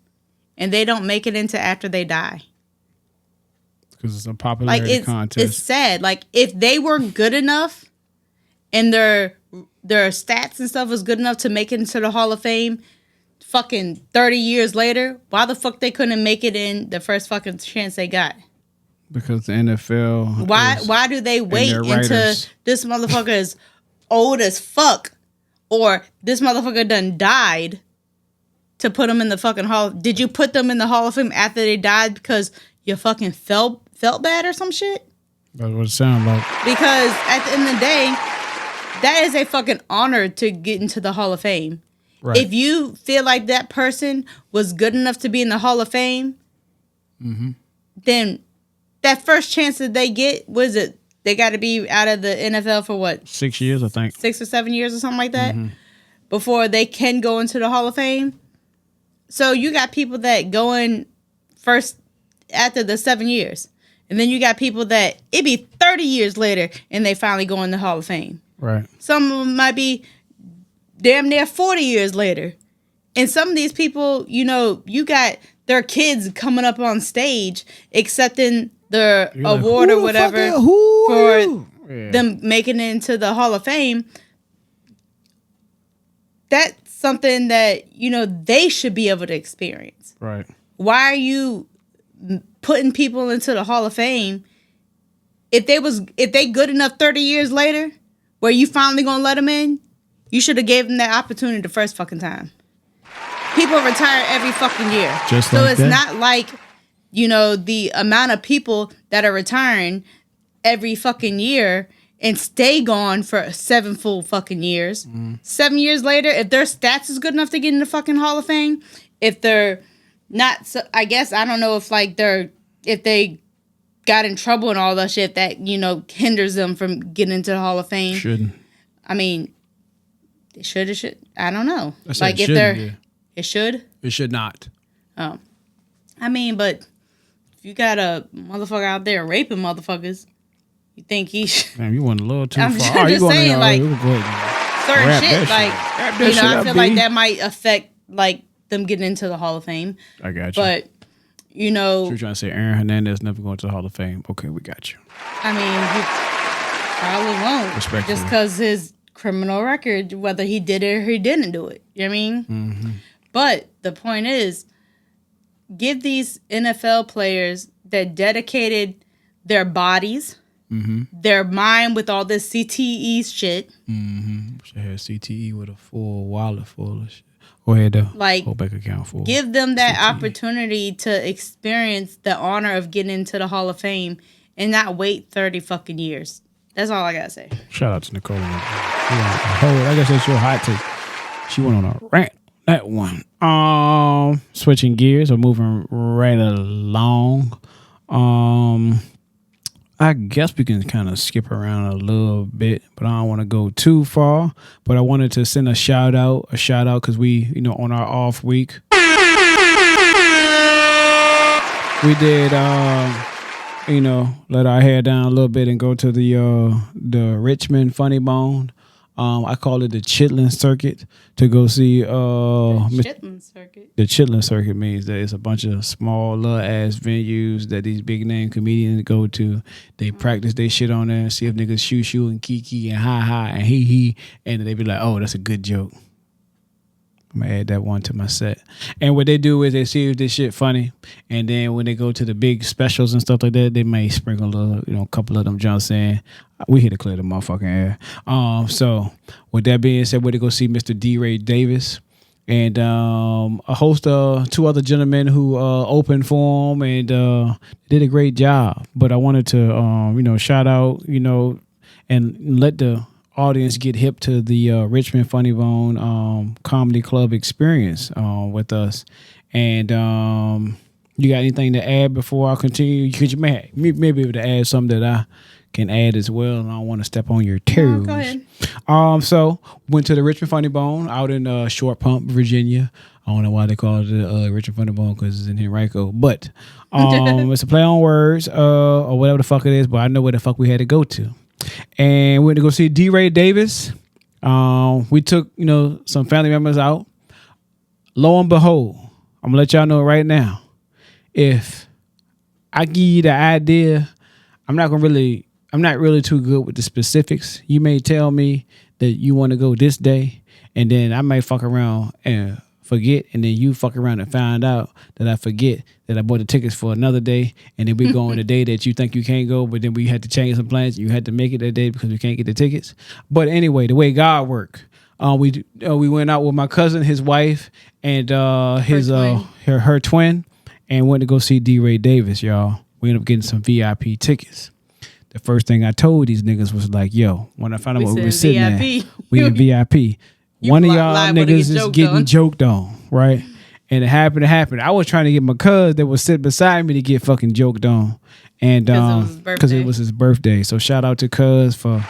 Speaker 6: and they don't make it into after they die.
Speaker 5: Because it's a popularity contest.
Speaker 6: It's sad. Like, if they were good enough and their stats and stuff was good enough to make it into the Hall of Fame fucking 30 years later, why the fuck they couldn't make it in the first fucking chance they got?
Speaker 5: Because the NFL.
Speaker 6: Why do they wait until this motherfucker is old as fuck or this motherfucker done died to put them in the fucking Hall? Did you put them in the Hall of Fame after they died because you fucking felt bad or some shit?
Speaker 5: That's what it sounds like.
Speaker 6: Because at the end of the day, that is a fucking honor to get into the Hall of Fame. Right. If you feel like that person was good enough to be in the Hall of Fame, mm-hmm. then that first chance that they get, was it? They got to be out of the NFL for what?
Speaker 5: 6 years, I think.
Speaker 6: 6 or 7 years or something like that, mm-hmm. before they can go into the Hall of Fame. So you got people that go in first after the 7 years. And then you got people that it be 30 years later and they finally go in the Hall of Fame.
Speaker 5: Right.
Speaker 6: Some of them might be damn near 40 years later. And some of these people, you know, you got their kids coming up on stage accepting the award or whatever for them making it into the Hall of Fame. That's something that, you know, they should be able to experience.
Speaker 5: Right.
Speaker 6: Why are you putting people into the Hall of Fame if they good enough 30 years later, where you finally gonna let them in, you should have gave them that opportunity the first fucking time. People retire every fucking year. So it's not like, the amount of people that are retiring every fucking year and stay gone for 7 full fucking years. 7 years later, if their stats is good enough to get in the fucking Hall of Fame, if they're not, I guess, I don't know if if they got in trouble and all that shit that, hinders them from getting into the Hall of Fame.
Speaker 5: Shouldn't.
Speaker 6: I mean, it should. I don't know.
Speaker 5: Like if they're,
Speaker 6: it should?
Speaker 5: It should not.
Speaker 6: Oh. I mean, but if you got a motherfucker out there raping motherfuckers, you think he should...
Speaker 5: Man, you went a little too
Speaker 6: I'm
Speaker 5: far.
Speaker 6: just saying, certain shit, I feel like that might affect, them getting into the Hall of Fame.
Speaker 5: I got you.
Speaker 6: But,
Speaker 5: So you're trying to say Aaron Hernandez never going to the Hall of Fame. Okay, we got you.
Speaker 6: I mean, he probably won't.
Speaker 5: Respectfully.
Speaker 6: Just because his criminal record, whether he did it or he didn't do it. You know what I mean?
Speaker 5: Mm-hmm.
Speaker 6: But the point is, give these NFL players that dedicated their bodies, their mind with all this CTE shit.
Speaker 5: Should have CTE with a full wallet full of shit. Go ahead though. Whole bank account full.
Speaker 6: Give them that opportunity to experience the honor of getting into the Hall of Fame and not wait 30 fucking years. That's all I gotta say.
Speaker 5: Shout out to Nichole. I guess that's your hot take. She went on a rant. That one. Switching gears or moving right along. I guess we can kind of skip around a little bit, but I don't want to go too far. But I wanted to send a shout out because we, on our off week, we did, let our hair down a little bit and go to the Richmond Funny Bone. I call it the Chitlin Circuit to go see the
Speaker 6: Chitlin Circuit.
Speaker 5: The Chitlin Circuit means that it's a bunch of small little ass venues that these big name comedians go to. They practice their shit on there, see if niggas shoo and kiki and ha and he, and then they be like, oh, that's a good joke. I'm gonna add that one to my set. And what they do is they see if this shit funny, and then when they go to the big specials and stuff like that, they may sprinkle a couple of them jumps in. We here to clear the motherfucking air. So with that being said, we're to go see Mr. D. Ray Davis and a host of 2 other gentlemen who opened for him and did a great job. But I wanted to shout out, and let the audience get hip to the Richmond Funny Bone Comedy Club experience with us. And you got anything to add before I continue? Because you may be able to add something that I can add as well, and I don't want to step on your toes.
Speaker 6: Go ahead.
Speaker 5: So went to the Richmond Funny Bone out in Short Pump, Virginia. I don't know why they call it the Richmond Funny Bone because it's in Henrico, but it's a play on words or whatever the fuck it is. But I know where the fuck we had to go to. And we went to go see D. Ray Davis. We took, some family members out. Lo and behold, I'm gonna let y'all know right now. If I give you the idea, I'm not really too good with the specifics. You may tell me that you want to go this day, and then I might fuck around and forget, and then you fuck around and find out that I forget that I bought the tickets for another day, and then we go on the day that you think you can't go, but then we had to change some plans. You had to make it that day because we can't get the tickets. But anyway, the way God worked, we went out with my cousin, his wife, and her twin, and went to go see D. Ray Davis, y'all. We ended up getting some VIP tickets. The first thing I told these niggas was like, yo, when I found out what we were sitting at, we in VIP. One of y'all niggas is getting joked on, right? And it happened. I was trying to get my cuz that was sitting beside me to get fucking joked on. And because it was his birthday. So shout out to cuz for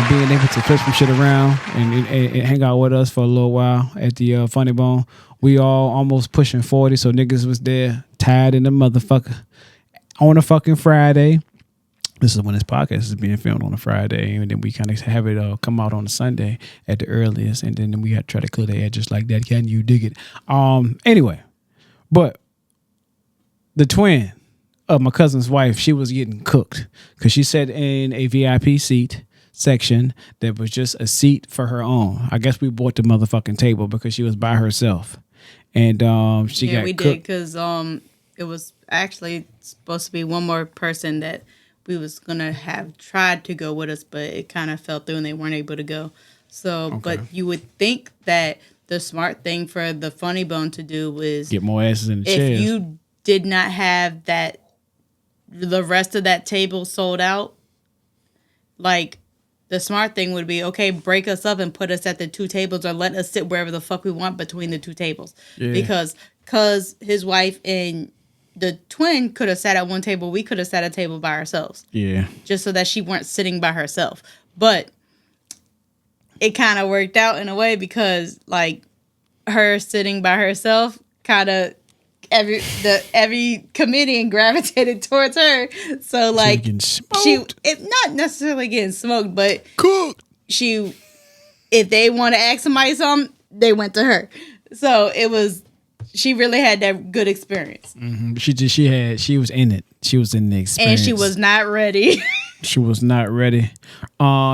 Speaker 5: being able to flip some shit around and hang out with us for a little while at the Funny Bone. We all almost pushing 40, so niggas was there, tired in the motherfucker. On a fucking Friday. This is when this podcast is being filmed on a Friday, and then we kind of have it come out on a Sunday at the earliest, and then we had to try to clear the air just like that. Can you dig it? Anyway, but the twin of my cousin's wife, she was getting cooked because she sat in a VIP seat section that was just a seat for her own. I guess we bought the motherfucking table because she was by herself, and she got
Speaker 6: we
Speaker 5: cooked.
Speaker 6: did because it was actually supposed to be one more person that we was gonna have tried to go with us, but it kind of fell through and they weren't able to go. So, but you would think that the smart thing for the Funny Bone to do was
Speaker 5: get more asses in the chairs.
Speaker 6: If you did not have the rest of that table sold out, like the smart thing would be, okay, break us up and put us at the 2 tables, or let us sit wherever the fuck we want between the 2 tables. Yeah. Because his wife and the twin could have sat at one table, we could have sat at a table by ourselves. Yeah. Just so that she weren't sitting by herself. But it kind of worked out in a way because, like, her sitting by herself kind of every comedian gravitated towards her. So, like, not necessarily getting smoked, but cooked. If they want to ask somebody something, they went to her. So she really had that good experience.
Speaker 5: Mm-hmm. She was in it. She was in the experience.
Speaker 6: And she was not ready.
Speaker 5: She was not ready.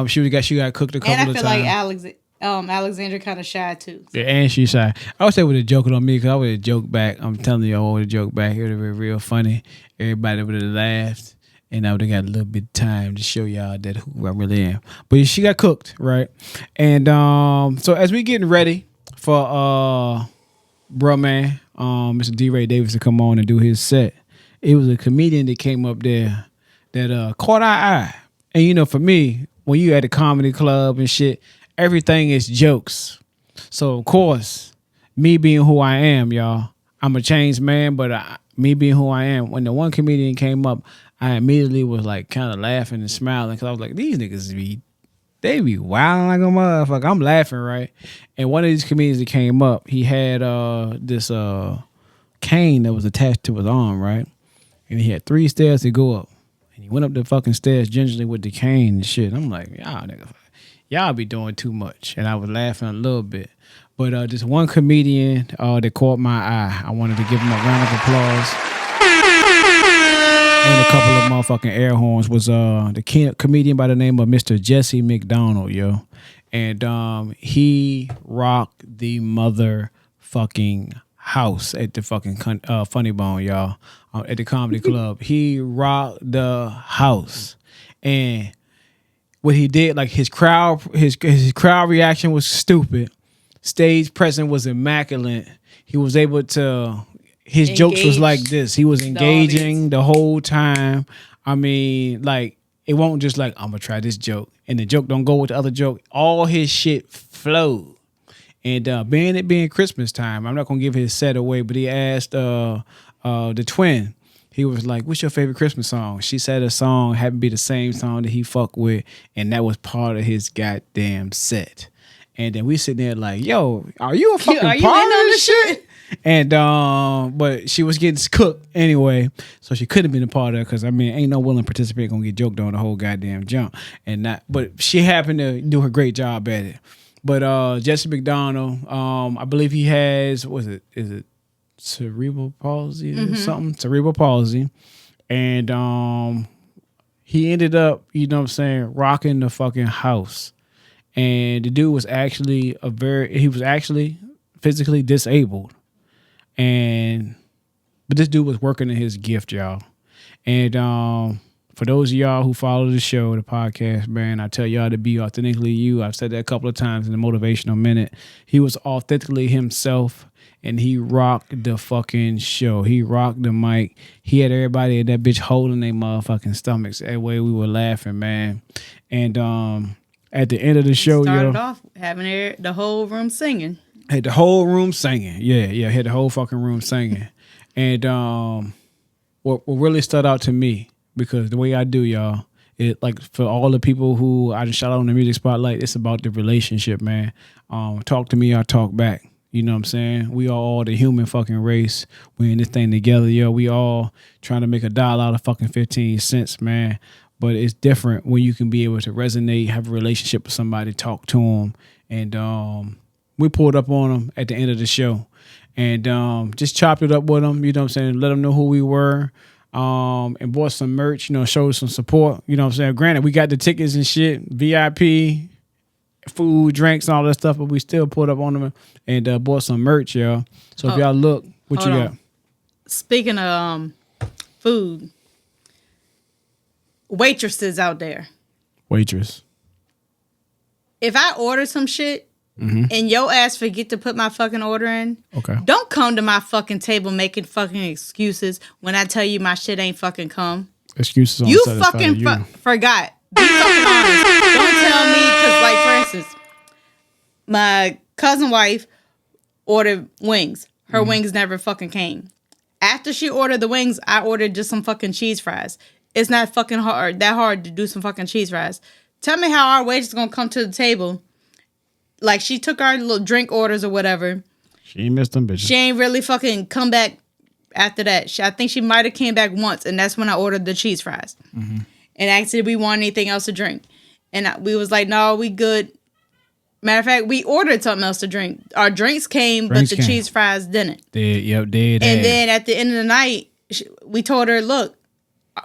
Speaker 5: She got cooked a couple of times.
Speaker 6: And I feel like Alexandra kind of shy too.
Speaker 5: So. Yeah, and she's shy. I would say with a joking on me because I would have joked back. I'm telling you, I would have joked back. It would have been real funny. Everybody would have laughed, and I would have got a little bit of time to show y'all that who I really am. But she got cooked, right? And so as we getting ready for bro man, Mr. D. Ray Davis to come on and do his set, it was a comedian that came up there that caught our eye. And you know, for me, when you at a comedy club and shit, everything is jokes. So of course, me being who I am, y'all, I'm a changed man, but me being who I am, when the one comedian came up, I immediately was like kind of laughing and smiling because I was like, these niggas they be wilding like a motherfucker. I'm laughing, right? And one of these comedians that came up, he had this cane that was attached to his arm, right? And he had 3 stairs to go up. And he went up the fucking stairs gingerly with the cane and shit. I'm like, y'all niggas, y'all be doing too much. And I was laughing a little bit. But this one comedian that caught my eye, I wanted to give him a round of applause. And a couple of motherfucking air horns was the comedian by the name of Mr. Jessie McDonald, yo. And he rocked the motherfucking house at the fucking Funny Bone, y'all, at the comedy club. He rocked the house. And what he did, like his crowd reaction was stupid. Stage presence was immaculate. He was able to, his jokes was like this. He was engaging the whole time. I mean, like, it won't just like, I'm gonna try this joke and the joke don't go with the other joke. All his shit flowed. And being Christmas time, I'm not gonna give his set away, but he asked the twin. He was like, what's your favorite Christmas song? She said a song happened to be the same song that he fucked with, and that was part of his goddamn set. And then we sitting there like, yo, are you a fucking part of this shit? And but she was getting cooked anyway, so she couldn't have been a part of it because I mean, ain't no willing participant gonna get joked on the whole goddamn jump. But she happened to do her great job at it. But Jessie McDonald, I believe he has, is it cerebral palsy or something? Cerebral palsy. And he ended up, you know what I'm saying, rocking the fucking house. And the dude was actually he was actually physically disabled. But this dude was working in his gift, y'all. And for those of y'all who follow the show, the podcast, man, I tell y'all to be authentically you. I've said that a couple of times in the Motivational Minute. He was authentically himself, and he rocked the fucking show. He rocked the mic. He had everybody in that bitch holding their motherfucking stomachs. That way we were laughing, man. And at the end of the show,
Speaker 6: started off having the whole room singing.
Speaker 5: Had the whole room singing. Yeah, had the whole fucking room singing. And what really stood out to me, because the way I do, y'all, it like for all the people who I just shout out on the music spotlight, it's about the relationship, man. Talk to me, I talk back. You know what I'm saying? We are all the human fucking race. We in this thing together, yo. We all trying to make $1 out of fucking 15 cents, man. But it's different when you can be able to resonate, have a relationship with somebody, talk to them. And we pulled up on them at the end of the show. And just chopped it up with them, you know what I'm saying? Let them know who we were. And bought some merch, you know, showed some support. You know what I'm saying? Granted, we got the tickets and shit, VIP, food, drinks, and all that stuff, but we still pulled up on them and bought some merch, y'all. So if y'all look, what you got?
Speaker 6: Speaking of food, waitresses out there.
Speaker 5: Waitress.
Speaker 6: If I order some shit and your ass forget to put my fucking order in, don't come to my fucking table making fucking excuses when I tell you my shit ain't fucking come.
Speaker 5: Excuses on
Speaker 6: You fucking forgot. Be fucking honest. Don't tell me, because, like, for instance, my cousin wife ordered wings. Her wings never fucking came. After she ordered the wings, I ordered just some fucking cheese fries. It's not fucking that hard to do some fucking cheese fries. Tell me how our waitress is going to come to the table. Like, she took our little drink orders or whatever.
Speaker 5: She ain't missed them bitches.
Speaker 6: She ain't really fucking come back after that. I think she might have came back once, and that's when I ordered the cheese fries. And asked if we want anything else to drink. And we was like, no, we good. Matter of fact, we ordered something else to drink. Our drinks came, but the cheese fries didn't.
Speaker 5: Did.
Speaker 6: And then at the end of the night, we told her, look,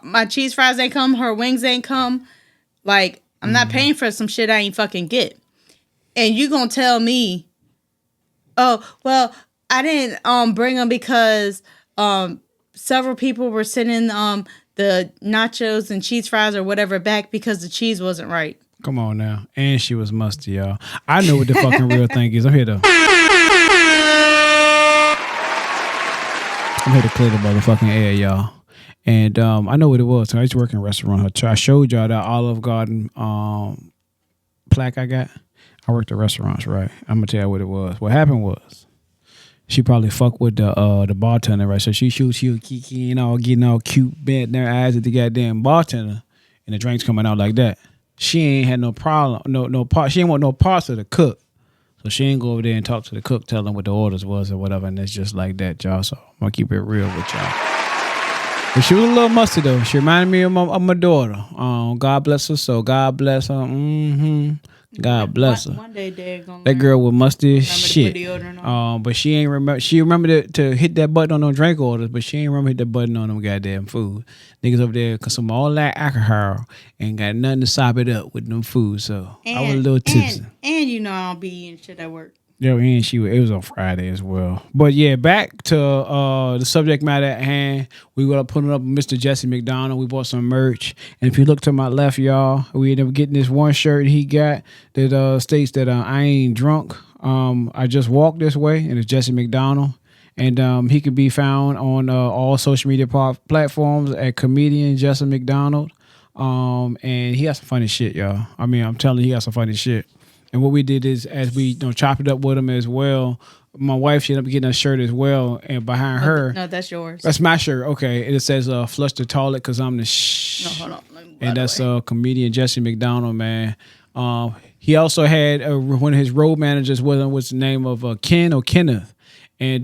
Speaker 6: my cheese fries ain't come, her wings ain't come. Like, I'm not paying for some shit I ain't fucking get. And you gonna tell me, oh, well, I didn't bring them because several people were sending the nachos and cheese fries or whatever back because the cheese wasn't right.
Speaker 5: Come on now. And she was musty, y'all. I know what the fucking real thing is. I'm here to clear the motherfucking air, y'all. And I know what it was. So I used to work in a restaurant. I showed y'all that Olive Garden plaque I got. I worked at restaurants, right? I'm gonna tell you what it was. What happened was she probably fucked with the bartender, right? So she was kiki and all, getting all cute, bent their eyes at the goddamn bartender, and the drinks coming out like that. She ain't had no problem, no part. She ain't want no parts of the cook, so she ain't go over there and talk to the cook, tell them what the orders was or whatever. And it's just like that, y'all. So I'm gonna keep it real with y'all. But she was a little musty though. She reminded me of my daughter. God bless her. So God bless her. God bless her.
Speaker 6: One day they're gonna
Speaker 5: that girl was musty as shit.
Speaker 6: But
Speaker 5: she ain't remember. She remembered to hit that button on them drink orders, but she ain't remember hit that button on them goddamn food. Niggas over there consume all that alcohol and got nothing to sop it up with them food. So I was a little tipsy.
Speaker 6: And you know I don't be eating shit at work.
Speaker 5: Yo, and it was on Friday as well. But yeah, back to the subject matter at hand. We were putting up Mr. Jessie McDonald. We bought some merch. And if you look to my left, y'all, we ended up getting this one shirt he got that states that I ain't drunk. I just walked this way, and it's Jessie McDonald. And he can be found on all social media platforms at comedian Jessie McDonald. And he has some funny shit, y'all. I mean, I'm telling you, he has some funny shit. And what we did is, as we chopped it up with him as well, my wife, she ended up getting a shirt as well. And behind her...
Speaker 6: No, that's yours.
Speaker 5: That's my shirt. Okay. And it says, flush the toilet because I'm the
Speaker 6: No, hold on.
Speaker 5: And that's comedian Jessie McDonald, man. He also had one of his road managers with him, was the name of Ken or Kenneth. And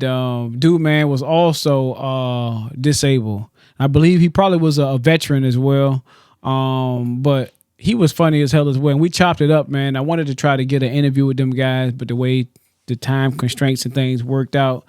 Speaker 5: dude, man, was also disabled. I believe he probably was a veteran as well. But... he was funny as hell as well. And we chopped it up, man. I wanted to try to get an interview with them guys, but the way the time constraints and things worked out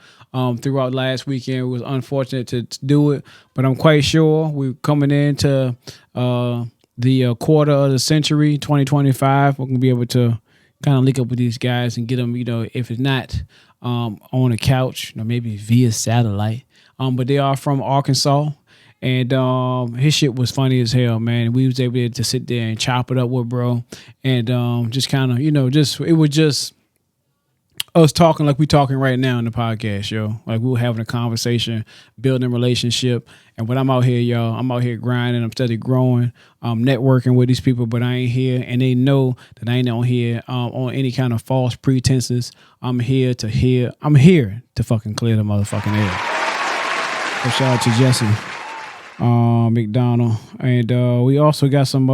Speaker 5: throughout last weekend, it was unfortunate to do it. But I'm quite sure we're coming into the quarter of the century, 2025. We're going to be able to kind of link up with these guys and get them, if it's not on a couch, maybe via satellite. But they are from Arkansas. And his shit was funny as hell, man. We was able to sit there and chop it up with bro. And just kind of, it was just us talking like we talking right now in the podcast, yo. Like we were having a conversation, building a relationship. And when I'm out here, y'all, I'm out here grinding. I'm steady growing. I'm networking with these people, but I ain't here. And they know that I ain't on here on any kind of false pretenses. I'm here to fucking clear the motherfucking air. So shout out to Jessie McDonald, and we also got some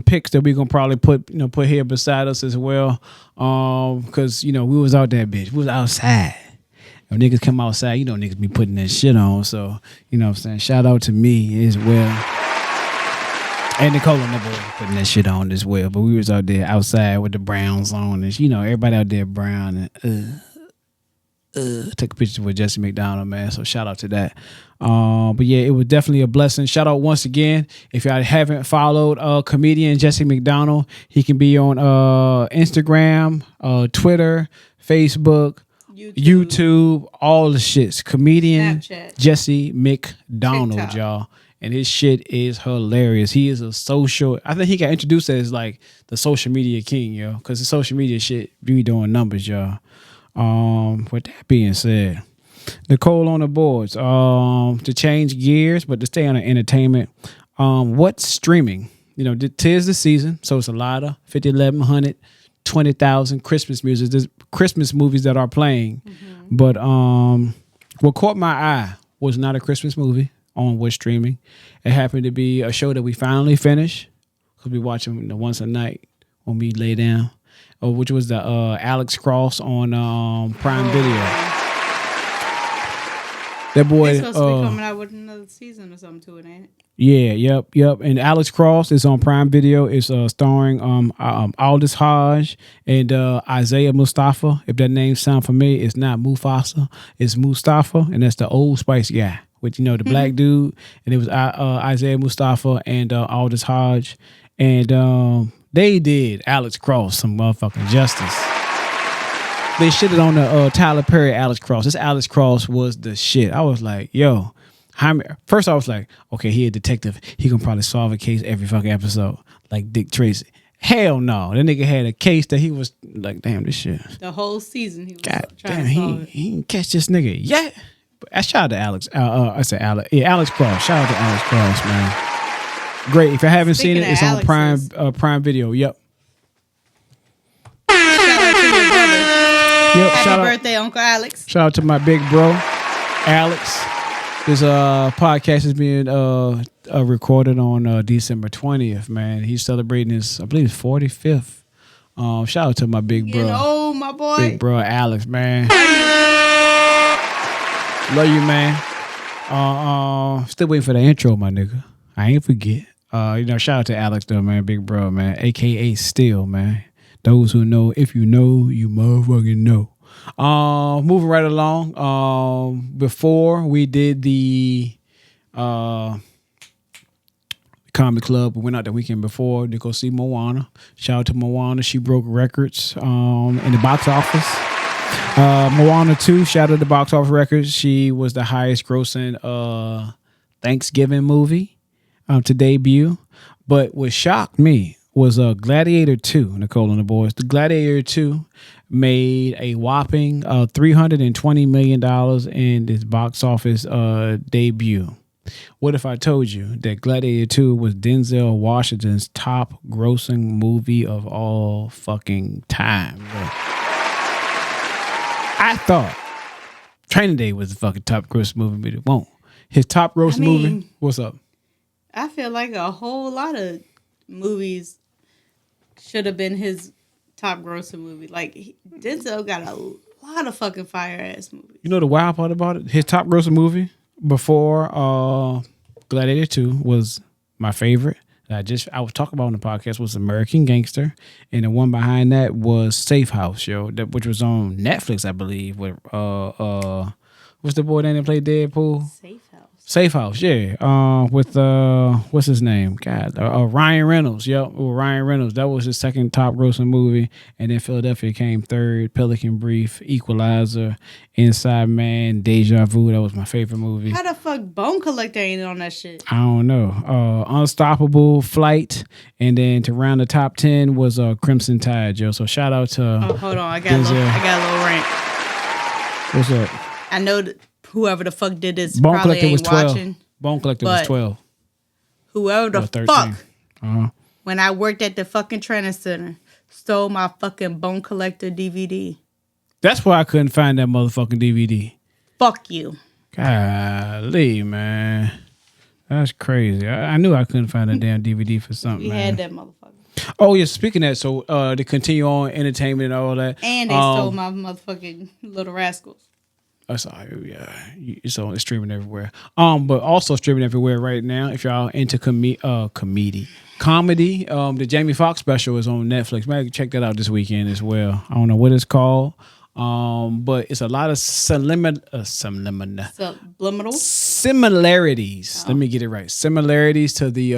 Speaker 5: pics that we gonna probably put here beside us as well, because we was out that bitch, we was outside. If niggas come outside, niggas be putting that shit on, so what I'm saying, shout out to me as well, and Nichole and the boy putting that shit on as well. But we was out there outside with the Browns on, and everybody out there brown, and took a picture with Jessie McDonald, man. So shout out to that. But yeah, it was definitely a blessing. Shout out once again. If y'all haven't followed comedian Jessie McDonald, he can be on Instagram, Twitter, Facebook, YouTube, all the shits. Comedian Snapchat. Jessie McDonald, TikTok. Y'all. and his shit is hilarious. He is a social. I think he got introduced as like the social media king, yo, because the social media shit be doing numbers, y'all. With that being said, Nichole on the boards. To change gears, but to stay on the entertainment. What's streaming? You know, 'tis the season, so it's a lot of 50, 11, 100, 20,000 Christmas music. There's Christmas movies that are playing, but what caught my eye was not a Christmas movie on what's streaming. It happened to be a show that we finally finished because we watch them once a night when we lay down, which was the Alex Cross on Prime Video. That boy
Speaker 6: it's supposed to be coming out with another season or something to it, ain't it?
Speaker 5: Yeah, yep. And Alex Cross is on Prime Video. It's starring Aldous Hodge and Isaiah Mustafa. If that name sound familiar, it's not Mufasa, it's Mustafa, and that's the Old Spice guy with the black dude. And it was Isaiah Mustafa and Aldous Hodge, and they did Alex Cross some motherfucking justice. They shitted on the Tyler Perry Alex Cross. This Alex Cross was the shit. I was like, yo. First I was like, okay, he a detective. He can probably solve a case every fucking episode, like Dick Tracy. Hell no. That nigga had a case that he was like, damn, this shit.
Speaker 6: The whole season he was
Speaker 5: God
Speaker 6: trying
Speaker 5: damn,
Speaker 6: to solve it.
Speaker 5: He didn't catch this nigga yet. But I shout out to Alex. I said Alex. Yeah, Alex Cross. Shout out to Alex Cross, man. Great. If you haven't seen it, it's on Prime Video. Yep.
Speaker 6: Happy birthday, Uncle Alex.
Speaker 5: Shout out to my big bro, Alex. This podcast is being recorded on December 20th, man. He's celebrating his, I believe, his 45th. Shout out to my big bro.
Speaker 6: Oh, my boy.
Speaker 5: Big bro, Alex, man. Love you, man. Still waiting for the intro, my nigga. I ain't forget. Shout out to Alex, though, man. Big bro, man. AKA Still, man. Those who know, if you know, you motherfucking know. Moving right along. Before we did the comedy club, we went out the weekend before to go see Moana. Shout out to Moana. She broke records in the box office. Moana 2, shout out to the box office records. She was the highest grossing Thanksgiving movie to debut. But what shocked me was Gladiator 2, Nichole and the boys. The Gladiator 2 made a whopping $320 million in its box office debut. What if I told you that Gladiator 2 was Denzel Washington's top grossing movie of all fucking time? I thought Training Day was the fucking top grossing movie, but it won't. His top grossing movie, what's up?
Speaker 6: I feel like a whole lot of movies should have been his top grossing movie. Like, Denzel got a lot of fucking fire ass movies.
Speaker 5: You know the wild part about it? His top grossing movie before Gladiator 2 was my favorite. I was talking about on the podcast was American Gangster, and the one behind that was Safe House, which was on Netflix, I believe. With what's the boy name that played Deadpool? Safe House, yeah. With what's his name? God, Ryan Reynolds. Yep, Ryan Reynolds. That was his second top grossing movie, and then Philadelphia came third. Pelican Brief, Equalizer, Inside Man, Deja Vu. That was my favorite movie.
Speaker 6: How the fuck Bone Collector ain't on that shit?
Speaker 5: I don't know. Unstoppable, Flight, and then to round the top 10 was Crimson Tide, So shout out to.
Speaker 6: Hold on, I got a little rant.
Speaker 5: What's up?
Speaker 6: I know that whoever the fuck did this
Speaker 5: Bone
Speaker 6: probably
Speaker 5: Collector
Speaker 6: ain't
Speaker 5: was 12.
Speaker 6: watching.
Speaker 5: Bone Collector was 12.
Speaker 6: Whoever the
Speaker 5: 13.
Speaker 6: fuck, when I worked at the fucking training center, stole my fucking Bone Collector DVD.
Speaker 5: That's why I couldn't find that motherfucking DVD.
Speaker 6: Fuck you.
Speaker 5: Golly, man. That's crazy. I knew I couldn't find a damn DVD for something,
Speaker 6: You
Speaker 5: man.
Speaker 6: had that motherfucker.
Speaker 5: Oh, yeah, speaking of that, so to continue on entertainment and all that.
Speaker 6: And they stole my motherfucking Little Rascals.
Speaker 5: That's all right, yeah. It's streaming everywhere. But also streaming everywhere right now. If y'all into comedy, the Jamie Foxx special is on Netflix. Maybe check that out this weekend as well. I don't know what it's called, but it's a lot of similarities. Let me get it right. Similarities to the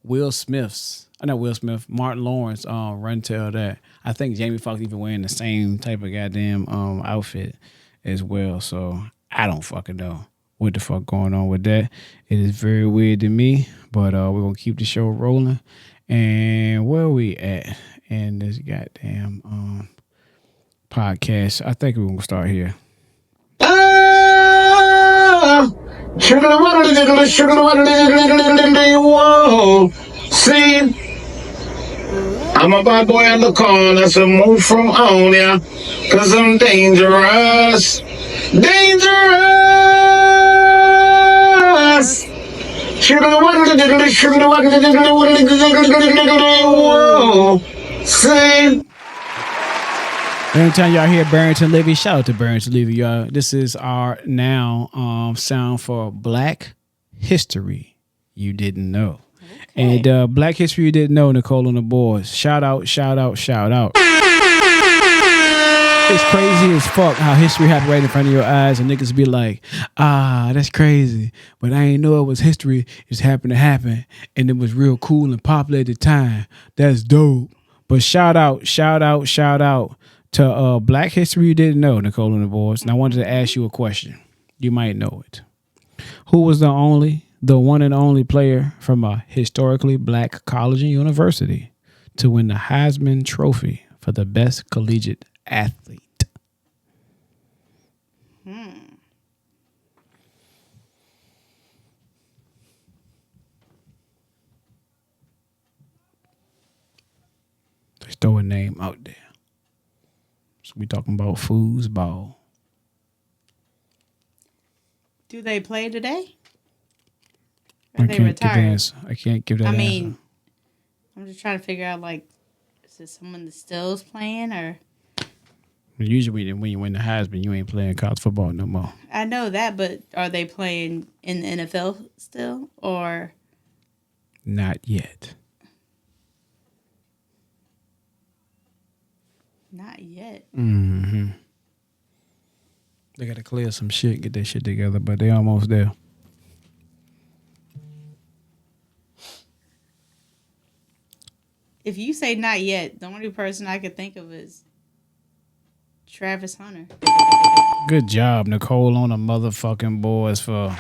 Speaker 5: Will Smith's. Not Will Smith, Martin Lawrence. Run Tell That. I think Jamie Foxx even wearing the same type of goddamn outfit as well, so I don't fucking know. what the fuck going on with that. It is very weird to me, but we're going to keep the show rolling. And where are we at in this goddamn podcast? I think we're going to start here.
Speaker 15: See, I'm a bad boy on the corner, so move from on ya, cause I'm dangerous. Dangerous. See.
Speaker 5: Anytime y'all hear Barrington Levy, shout out to Barrington Levy, y'all. This is our now sound for Black History You Didn't Know. Okay. And Black History You Didn't Know, Nichole on the boards. Shout out, shout out, shout out. It's crazy as fuck how history happened right in front of your eyes and niggas be like, that's crazy. But I ain't know it was history. It just happened to happen. And it was real cool and popular at the time. That's dope. But shout out, shout out, shout out to Black History You Didn't Know, Nichole on the boards. And I wanted to ask you a question. You might know it. Who was the one and only player from a historically black college and university to win the Heisman Trophy for the best collegiate athlete? Just throw a name out there. So we talking about foosball.
Speaker 6: Do they play today?
Speaker 5: I can't give that.
Speaker 6: I mean, I'm just trying to figure out, like, is it someone that still is playing, or?
Speaker 5: Usually when you win the Heisman, you ain't playing college football no more.
Speaker 6: I know that, but are they playing in the NFL still, or?
Speaker 5: Not yet.
Speaker 6: Not yet.
Speaker 5: Mm-hmm. They got to clear some shit, get that shit together, but they almost there.
Speaker 6: If you say not yet, the only person I could think of is Travis Hunter.
Speaker 5: Good job, Nichole on the motherfucking boards for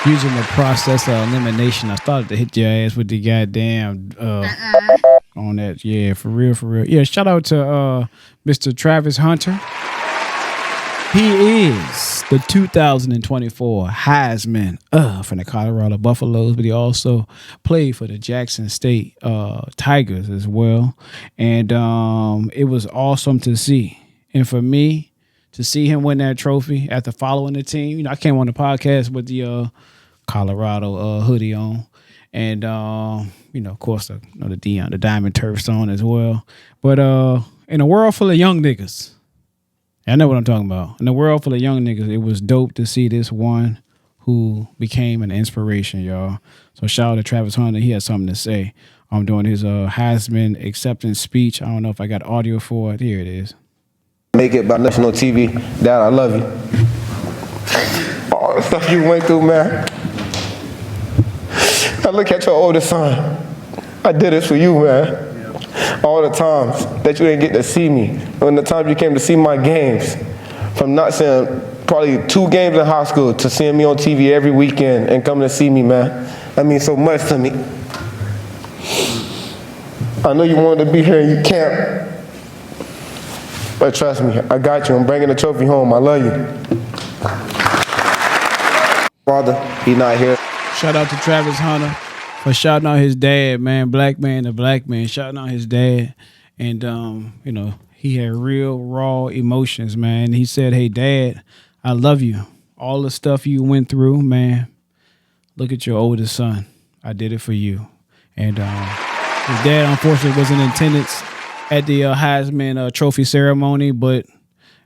Speaker 5: using the process of elimination. I started to hit your ass with the goddamn on that. Yeah, for real, for real. Yeah, shout out to Mr. Travis Hunter. He is the 2024 Heisman from the Colorado Buffaloes, but he also played for the Jackson State Tigers as well. And it was awesome to see. And for me, to see him win that trophy after following the team, you know, I came on the podcast with the Colorado hoodie on. And, you know, of course, the Diamond Turfs on as well. But in a world full of young niggas, I know what I'm talking about. In a world full of young niggas, it was dope to see this one who became an inspiration, y'all. So shout out to Travis Hunter. He has something to say. I'm doing his Heisman acceptance speech. I don't know if I got audio for it. Here it is.
Speaker 16: Make it by national TV. Dad, I love you. All the stuff you went through, man. I look at your oldest son. I did this for you, man. All the times that you didn't get to see me, and the times you came to see my games, from not seeing probably 2 games in high school to seeing me on TV every weekend and coming to see me, man. That means so much to me. I know you wanted to be here and you can't, but trust me, I got you. I'm bringing the trophy home. I love you. Father, he's not here.
Speaker 5: Shout out to Travis Hunter for shouting out his dad, man. Black man to black man, shouting out his dad. And, you know, he had real raw emotions, man. He said, hey, Dad, I love you. All the stuff you went through, man. Look at your oldest son. I did it for you. And his dad, unfortunately, was in attendance at the Heisman Trophy ceremony, but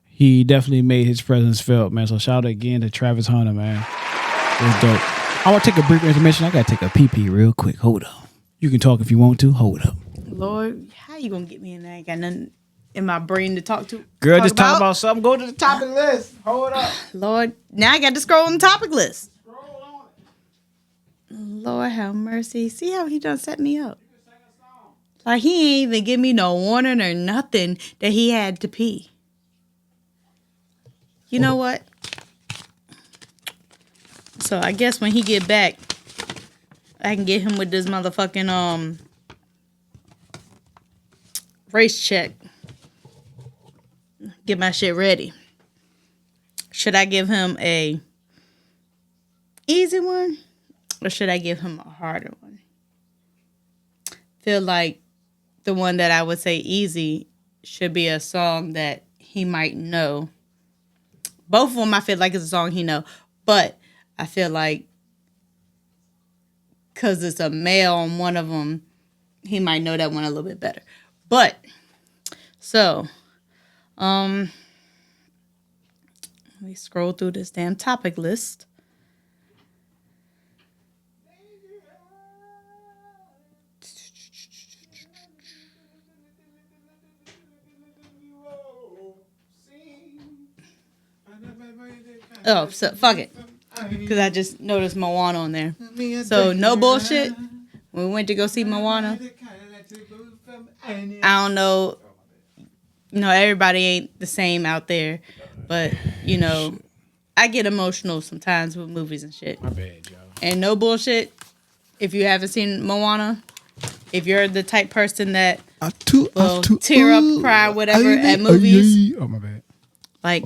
Speaker 5: he definitely made his presence felt, man. So shout out again to Travis Hunter, man. It was dope. I want to take a brief intermission. I got to take a pee-pee real quick. Hold up. You can talk if you want to. Hold up.
Speaker 6: Lord, how you going to get me in there? I ain't got nothing in my brain to talk to.
Speaker 5: Girl, just talk about something. Go to the topic list. Hold up.
Speaker 6: Lord, now I got to scroll on the topic list. Scroll on it. Lord have mercy. See how he done set me up. Like, he ain't even give me no warning or nothing that he had to pee. You know what? So I guess when he get back, I can get him with this motherfucking race check. Get my shit ready. Should I give him a easy one, or should I give him a harder one? Feel like the one that I would say easy should be a song that he might know. Both of them I feel like it's a song he know, but I feel like because it's a male on one of them, he might know that one a little bit better. But so let me scroll through this damn topic list. Oh, so fuck it. Because I just noticed Moana on there. So, no bullshit. When we went to go see Moana, I don't know. You know, everybody ain't the same out there. But, you know, I get emotional sometimes with movies and shit.
Speaker 5: My bad, y'all.
Speaker 6: And no bullshit. If you haven't seen Moana, if you're the type person that will tear up, cry, whatever at movies.
Speaker 5: Oh, my bad.
Speaker 6: Like,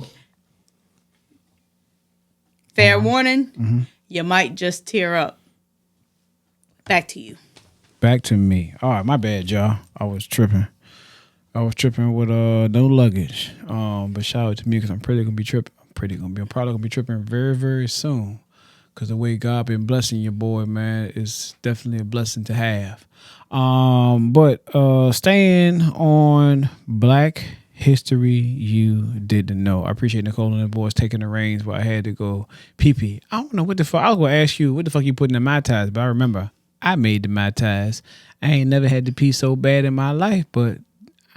Speaker 6: fair warning, you might just tear up. Back to you.
Speaker 5: Back to me. All right, my bad, y'all. I was tripping with no luggage. But shout out to me because I'm probably gonna be tripping very, very soon. Because the way God been blessing your boy, man, is definitely a blessing to have. But staying on Black History You Didn't Know. I appreciate Nichole and the boys taking the reins, but I had to go pee. I don't know what the fuck. I was gonna ask you what the fuck you putting in my ties, but I remember I made the my ties. I ain't never had to pee so bad in my life, but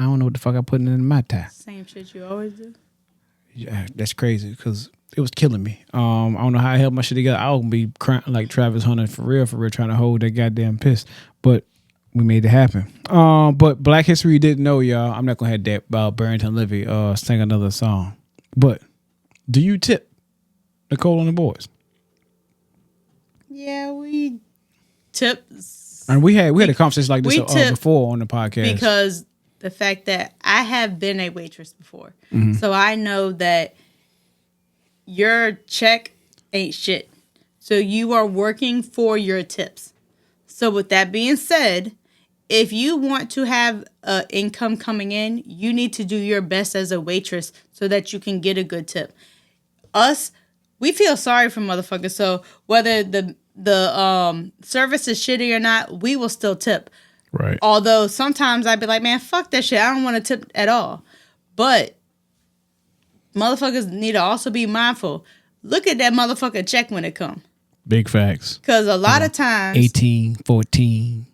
Speaker 5: I don't know what the fuck I putting in my tie.
Speaker 6: Same shit you always do.
Speaker 5: Yeah, that's crazy because it was killing me. I don't know how I held my shit together. I would be crying like Travis Hunter for real, trying to hold that goddamn piss, but we made it happen. But Black History You Didn't Know, y'all. I'm not gonna have that about Barrington Levy sing another song. But do you tip Nichole and the boys?
Speaker 6: Yeah, we tip.
Speaker 5: And we had a conversation like this before on the podcast.
Speaker 6: Because the fact that I have been a waitress before. So I know that your check ain't shit. So you are working for your tips. So with that being said, if you want to have income coming in, you need to do your best as a waitress so that you can get a good tip. Us, we feel sorry for motherfuckers. So whether the service is shitty or not, we will still tip.
Speaker 5: Right.
Speaker 6: Although sometimes I'd be like, man, fuck that shit. I don't want to tip at all. But motherfuckers need to also be mindful. Look at that motherfucking check when it come.
Speaker 5: Big facts.
Speaker 6: Because a lot of times
Speaker 5: 18, 14.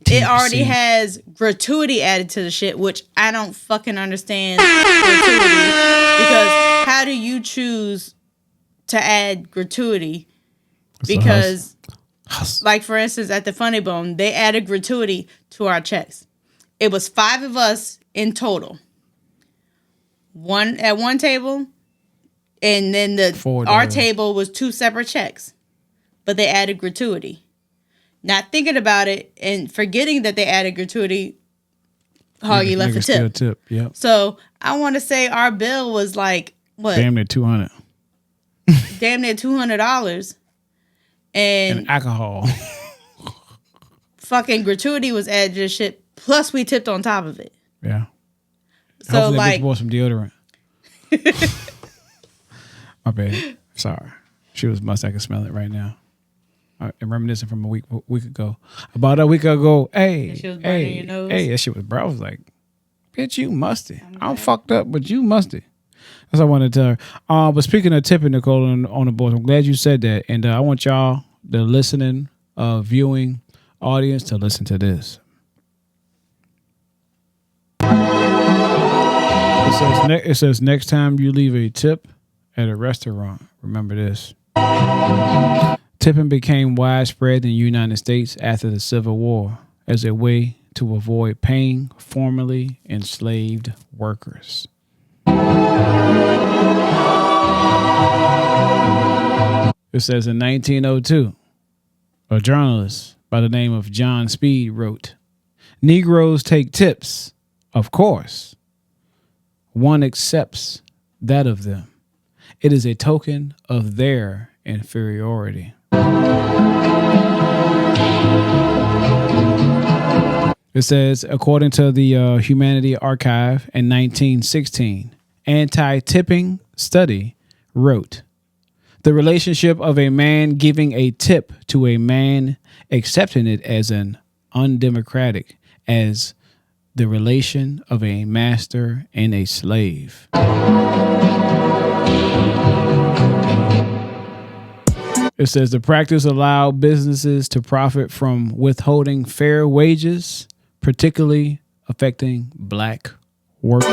Speaker 5: 10%.
Speaker 6: It already has gratuity added to the shit, which I don't fucking understand gratuity. Because how do you choose to add gratuity? Because like, for instance, at the Funny Bone, they added gratuity to our checks. It was 5 of us in total. One at one table, and then our table was 2 separate checks. But they added gratuity. Not thinking about it and forgetting that they added gratuity, Hoggie left a tip.
Speaker 5: Yep.
Speaker 6: So I want to say our bill was like, what?
Speaker 5: Damn near $200.
Speaker 6: Damn near $200. And
Speaker 5: alcohol.
Speaker 6: Fucking gratuity was added to shit. Plus we tipped on top of it.
Speaker 5: Yeah.
Speaker 6: So
Speaker 5: hopefully
Speaker 6: like,
Speaker 5: that bitch bought some deodorant. My bad. Sorry. She was must. I can smell it right now. I'm reminiscing from a week ago. About a week ago. Hey,
Speaker 6: and she was burning your nose.
Speaker 5: Hey, that shit was bro. I was like, bitch, you musty. I'm fucked up, but you musty. That's what I wanted to tell her. But speaking of tipping, Nichole, on the board, I'm glad you said that. And I want y'all, the listening, viewing audience, to listen to this. It says next time you leave a tip at a restaurant, remember this. Tipping became widespread in the United States after the Civil War as a way to avoid paying formerly enslaved workers. It says in 1902, a journalist by the name of John Speed wrote, Negroes take tips, of course. One accepts that of them. It is a token of their inferiority. It says, according to the Humanity Archive in 1916, Anti-Tipping Study wrote, the relationship of a man giving a tip to a man accepting it as an undemocratic as the relation of a master and a slave. It says the practice allowed businesses to profit from withholding fair wages, particularly affecting black workers.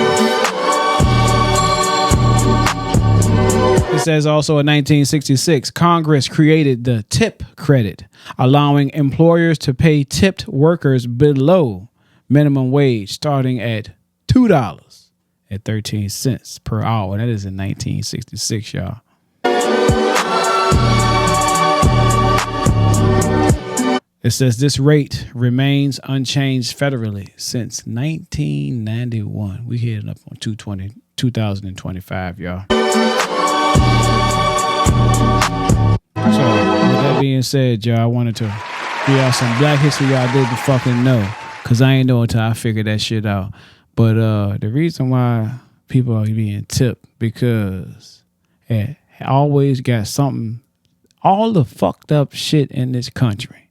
Speaker 5: It says also in 1966, Congress created the tip credit, allowing employers to pay tipped workers below minimum wage starting at $2.13 per hour. That is in 1966, y'all. It says this rate remains unchanged federally since 1991. We heading up on 2025, y'all. So, with that being said, y'all, I wanted to give y'all some black history y'all didn't fucking know. Because I ain't know until I figured that shit out. But the reason why people are being tipped, because it always got something, all the fucked up shit in this country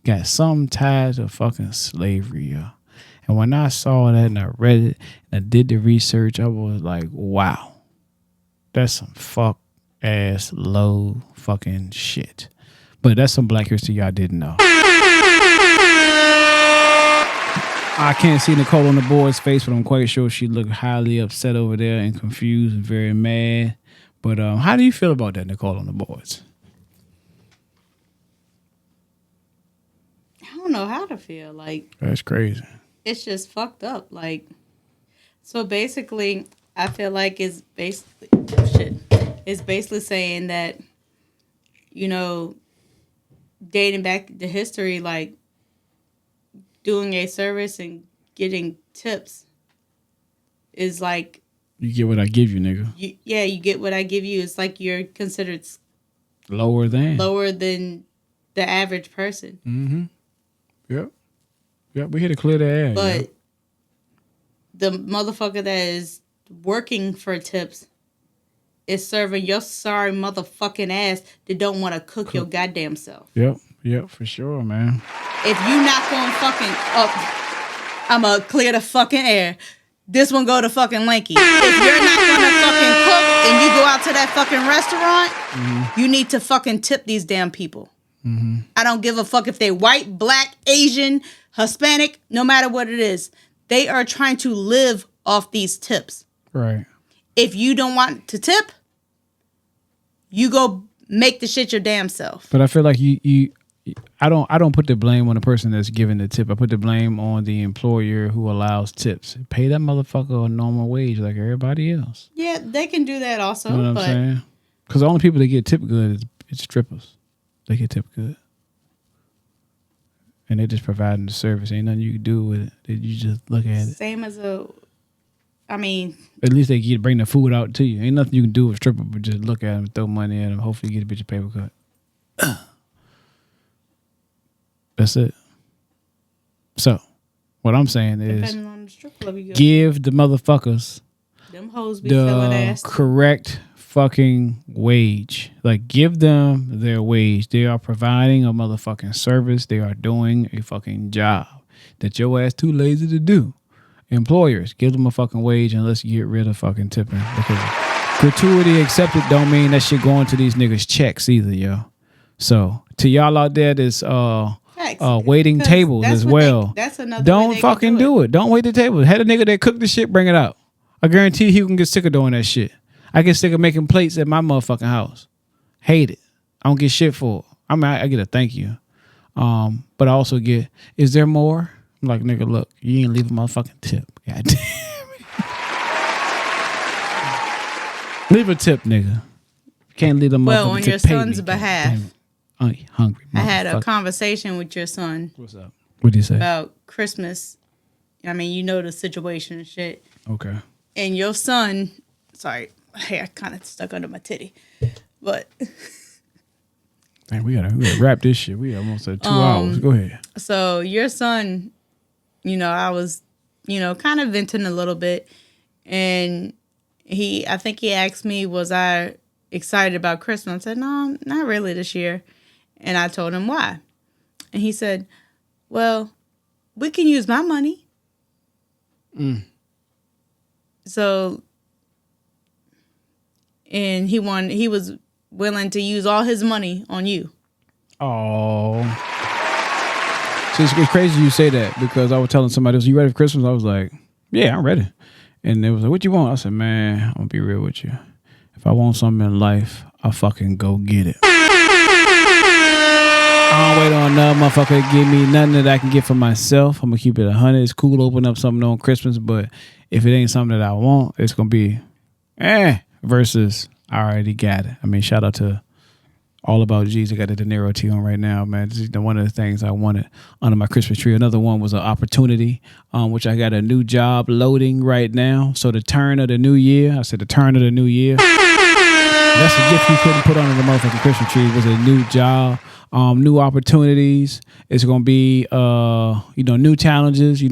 Speaker 5: got some ties to fucking slavery, yo. And when I saw that and I read it and I did the research, I was like, wow, that's some fuck ass low fucking shit. But that's some black history y'all didn't know. I can't see Nichole on the board's face, but I'm quite sure she looked highly upset over there and confused and very mad. But how do you feel about that, Nichole on the boards?
Speaker 6: I don't know how to feel. Like,
Speaker 5: that's crazy.
Speaker 6: It's just fucked up. Like, so basically, I feel like it's basically saying that, you know, dating back to history, like, doing a service and getting tips is like...
Speaker 5: You get what I give you, nigga.
Speaker 6: You get what I give you. It's like you're considered...
Speaker 5: Lower than
Speaker 6: the average person.
Speaker 5: Mm-hmm. Yep, we here to clear the air.
Speaker 6: But the motherfucker that is working for tips is serving your sorry motherfucking ass that don't want to cook your goddamn self.
Speaker 5: Yep, for sure, man.
Speaker 6: If you not going fucking up, I'ma clear the fucking air. This one go to fucking Lanky. If you're not gonna fucking cook and you go out to that fucking restaurant, you need to fucking tip these damn people.
Speaker 5: Mm-hmm.
Speaker 6: I don't give a fuck if they white, black, Asian, Hispanic, no matter what it is. They are trying to live off these tips.
Speaker 5: Right.
Speaker 6: If you don't want to tip, you go make the shit your damn self.
Speaker 5: But I feel like I don't put the blame on the person that's giving the tip. I put the blame on the employer who allows tips. Pay that motherfucker a normal wage like everybody else.
Speaker 6: Yeah, they can do that also.
Speaker 5: You know what I'm saying? Because the only people that get tip good is strippers. They get tip good. And they're just providing the service. Ain't nothing you can do with it. You just look at it.
Speaker 6: Same as at
Speaker 5: least they get bring the food out to you. Ain't nothing you can do with strippers but just look at them, throw money at them, hopefully get a bitch of paper cut. That's it. So, what I'm saying is, give the motherfuckers
Speaker 6: them hoes be selling ass.
Speaker 5: Correct fucking wage. Like, give them their wage. They are providing a motherfucking service. They are doing a fucking job that your ass too lazy to do. Employers, give them a fucking wage and let's get rid of fucking tipping. Because gratuity accepted don't mean that shit going to these niggas' checks either, yo. So, to y'all out there that's waiting tables as well.
Speaker 6: That's another
Speaker 5: don't fucking do it. Don't wait the table. Had a nigga that cook the shit, bring it out. I guarantee he can get sick of doing that shit. I get sick of making plates at my motherfucking house. Hate it. I don't get shit for it. I mean, I get a thank you. But I also get, is there more? I'm like, nigga, look, you ain't leave a motherfucking tip. God damn it. Leave a tip, nigga. Can't leave them
Speaker 6: Well,
Speaker 5: motherfuckers
Speaker 6: on
Speaker 5: to
Speaker 6: your
Speaker 5: pay
Speaker 6: son's
Speaker 5: me.
Speaker 6: behalf,
Speaker 5: Hungry.
Speaker 6: I had a conversation with your son.
Speaker 5: What's up? What did you say?
Speaker 6: About Christmas. I mean, you know the situation and shit.
Speaker 5: Okay.
Speaker 6: And your son, sorry, my hair kind of stuck under my titty, but.
Speaker 5: Man, we gotta wrap this shit. We almost at 2 hours. Go ahead.
Speaker 6: So your son, I was, kind of venting a little bit, and I think he asked me, was I excited about Christmas? I said, no, not really this year. And I told him why. And he said, well, we can use my money. So, and he was willing to use all his money on you. Oh.
Speaker 5: So it's crazy you say that, because I was telling somebody, you ready for Christmas? I was like, yeah, I'm ready. And they was like, what you want? I said, man, I'm going to be real with you. If I want something in life, I'll fucking go get it. I don't wait on another motherfucker to give me nothing that I can get for myself. I'm going to keep it 100. It's cool to open up something on Christmas, but if it ain't something that I want, it's going to be versus I already got it. I mean, shout out to AllAboutGEE. I got the De Niro tee on right now, man. This is one of the things I wanted under my Christmas tree. Another one was an opportunity, which I got a new job loading right now. So the turn of the new year, I said the turn of the new year. That's a gift you couldn't put under the motherfucking Christmas tree. It was a new job, new opportunities. It's going to be, new challenges,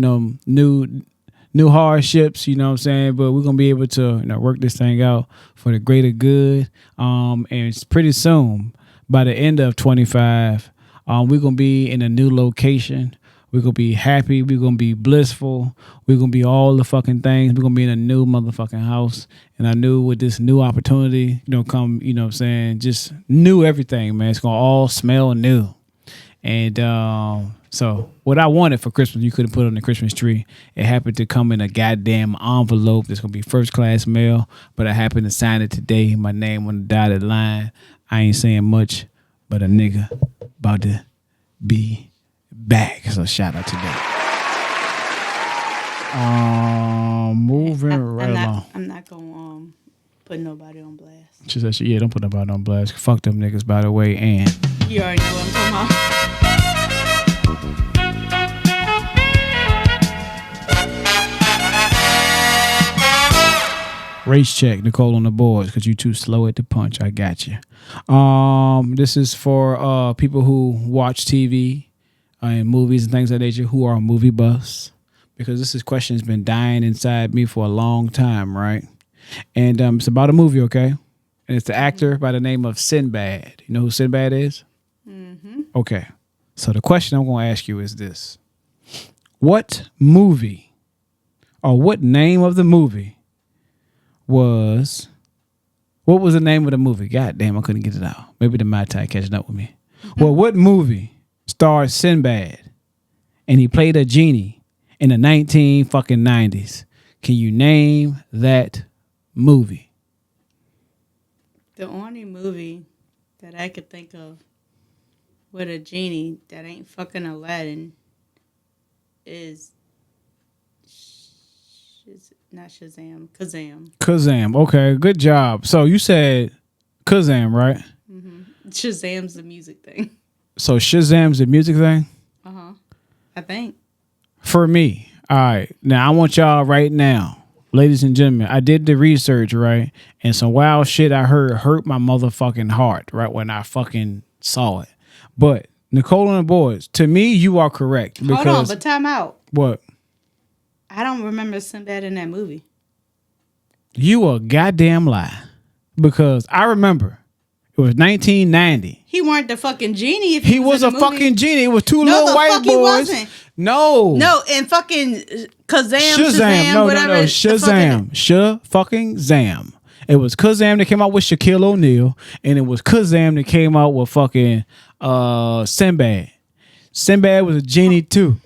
Speaker 5: new hardships, you know what I'm saying? But we're going to be able to work this thing out for the greater good. And it's pretty soon, by the end of 25, we're going to be in a new location. We're going to be happy. We're going to be blissful. We're going to be all the fucking things. We're going to be in a new motherfucking house. And I knew with this new opportunity, come, what I'm saying, just new everything, man. It's going to all smell new. And so what I wanted for Christmas, you couldn't put on the Christmas tree. It happened to come in a goddamn envelope. It's going to be first class mail, but I happened to sign it today. My name on the dotted line. I ain't saying much, but a nigga about to be back. So shout out to that. Moving along.
Speaker 6: I'm not going to put nobody on blast.
Speaker 5: She said, yeah, don't put nobody on blast. Fuck them niggas, by the way, and...
Speaker 6: You already know what I'm talking about.
Speaker 5: Race check, Nichole on the boards, because you too slow at the punch. I got you. This is for people who watch TV and movies and things of that nature, who are movie buffs, because this question has been dying inside me for a long time, right? And it's about a movie, okay? And it's the actor by the name of Sinbad. You know who Sinbad is? Mm-hmm. Okay. So the question I'm going to ask you is this. What movie, or what name of the movie what was the name of the movie? God damn, I couldn't get it out. Maybe the Mai Tai catching up with me. Well, what movie starred Sinbad and he played a genie in the 1990s? Can you name that movie?
Speaker 6: The only movie that I could think of with a genie that ain't fucking Aladdin is not Shazam, Kazam.
Speaker 5: Kazam. Okay, good job. So you said Kazam, right?
Speaker 6: Mm-hmm. Shazam's the music thing.
Speaker 5: So Shazam's the music thing?
Speaker 6: Uh-huh. I think.
Speaker 5: For me. All right. Now I want y'all right now, ladies and gentlemen, I did the research, right? And some wild shit I heard hurt my motherfucking heart, right, when I fucking saw it. But Nichole on the boards, to me, you are correct.
Speaker 6: Hold on, but time out.
Speaker 5: What?
Speaker 6: I don't remember Sinbad in that movie.
Speaker 5: You a goddamn lie. Because I remember it was 1990.
Speaker 6: He weren't the fucking genie. If
Speaker 5: he was a fucking genie. It was two little white boys. He wasn't. No,
Speaker 6: and fucking Shazam,
Speaker 5: no,
Speaker 6: whatever.
Speaker 5: No, Shazam. Fucking Zam. It was Kazam that came out with Shaquille O'Neal, and it was Kazam that came out with fucking Sinbad. Sinbad was a genie too.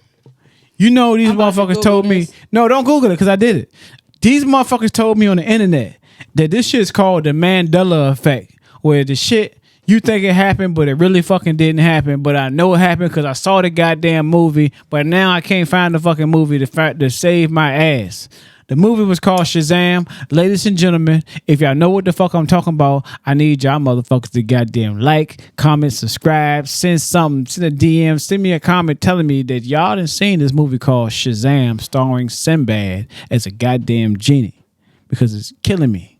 Speaker 5: You know, these motherfuckers told me. No, don't Google it because I did it. These motherfuckers told me on the internet that this shit's called the Mandela effect, where the shit you think it happened, but it really fucking didn't happen. But I know it happened because I saw the goddamn movie, but now I can't find the fucking movie to save my ass. The movie was called Shazam. Ladies and gentlemen, if y'all know what the fuck I'm talking about, I need y'all motherfuckers to goddamn like, comment, subscribe, send something, send a DM, send me a comment telling me that y'all done seen this movie called Shazam starring Sinbad as a goddamn genie, because it's killing me.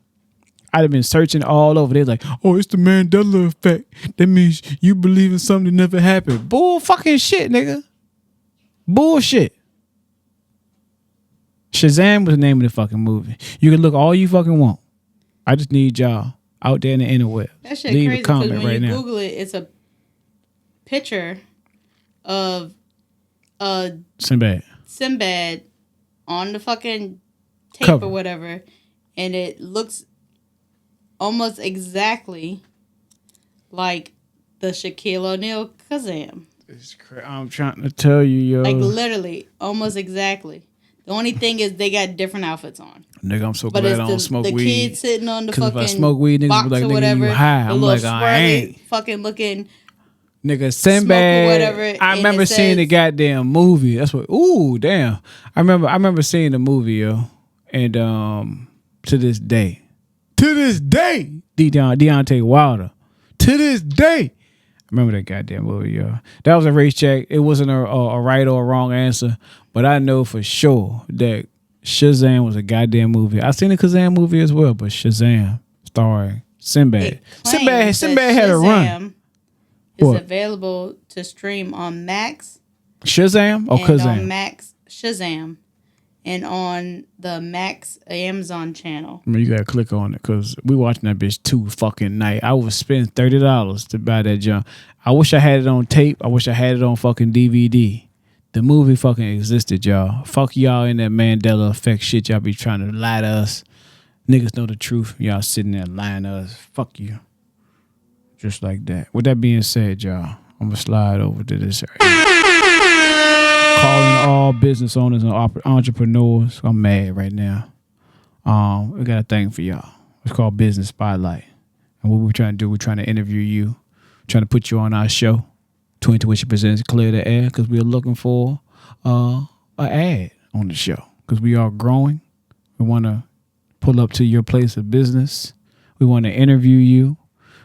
Speaker 5: I'd have been searching all over. They're like, oh, it's the Mandela effect. That means you believe in something that never happened. Bull fucking shit, nigga. Bullshit. Shazam was the name of the fucking movie. You can look all you fucking want. I just need y'all out there in the interweb.
Speaker 6: That shit
Speaker 5: Leave
Speaker 6: crazy,
Speaker 5: a comment
Speaker 6: when
Speaker 5: right
Speaker 6: you
Speaker 5: now.
Speaker 6: Google it, it's a picture of Sinbad on the fucking tape
Speaker 5: Cover.
Speaker 6: or whatever, and it looks almost exactly like the Shaquille O'Neal Kazam.
Speaker 5: I'm trying to tell you, yo.
Speaker 6: Like literally, almost exactly. The only thing is they got different outfits on.
Speaker 5: Nigga, I'm so
Speaker 6: But
Speaker 5: glad
Speaker 6: it's
Speaker 5: I don't smoke
Speaker 6: the
Speaker 5: weed.
Speaker 6: kid sitting on the fucking
Speaker 5: if I smoke weed, niggas
Speaker 6: box
Speaker 5: be like,
Speaker 6: or
Speaker 5: nigga,
Speaker 6: whatever.
Speaker 5: you high.
Speaker 6: the
Speaker 5: I'm
Speaker 6: little
Speaker 5: like, I
Speaker 6: swirly
Speaker 5: ain't.
Speaker 6: fucking looking.
Speaker 5: Nigga,
Speaker 6: Smoke or
Speaker 5: Sinbad.
Speaker 6: whatever,
Speaker 5: I
Speaker 6: and
Speaker 5: remember
Speaker 6: it
Speaker 5: seeing the
Speaker 6: says-
Speaker 5: goddamn movie. That's what. Ooh, damn. I remember seeing the movie, yo. And to this day, Deontay Wilder. To this day, I remember that goddamn movie, yo. That was a race check. It wasn't a right or a wrong answer, but I know for sure that Shazam was a goddamn movie. I seen the Kazam movie as well, but Shazam starring Sinbad. Sinbad had a run.
Speaker 6: Is
Speaker 5: What?
Speaker 6: available to stream on Max.
Speaker 5: Shazam or
Speaker 6: and
Speaker 5: Kazam?
Speaker 6: on Max Shazam, and on the Max Amazon channel.
Speaker 5: I mean, you gotta click on it because we watching that bitch 2 fucking night. I would spend $30 to buy that junk. I wish I had it on tape. I wish I had it on fucking DVD. The movie fucking existed, y'all. Fuck y'all in that Mandela effect shit. Y'all be trying to lie to us. Niggas know the truth. Y'all sitting there lying to us. Fuck you. Just like that. With that being said, y'all, I'm gonna slide over to this area. Calling all business owners and entrepreneurs. I'm mad right now. We got a thing for y'all. It's called Business Spotlight. And what we're trying to do, we're trying to interview you, trying to put you on our show. Twin2ition presents Clear the Air because we're looking for an ad on the show because we are growing. We want to pull up to your place of business. We want to interview you.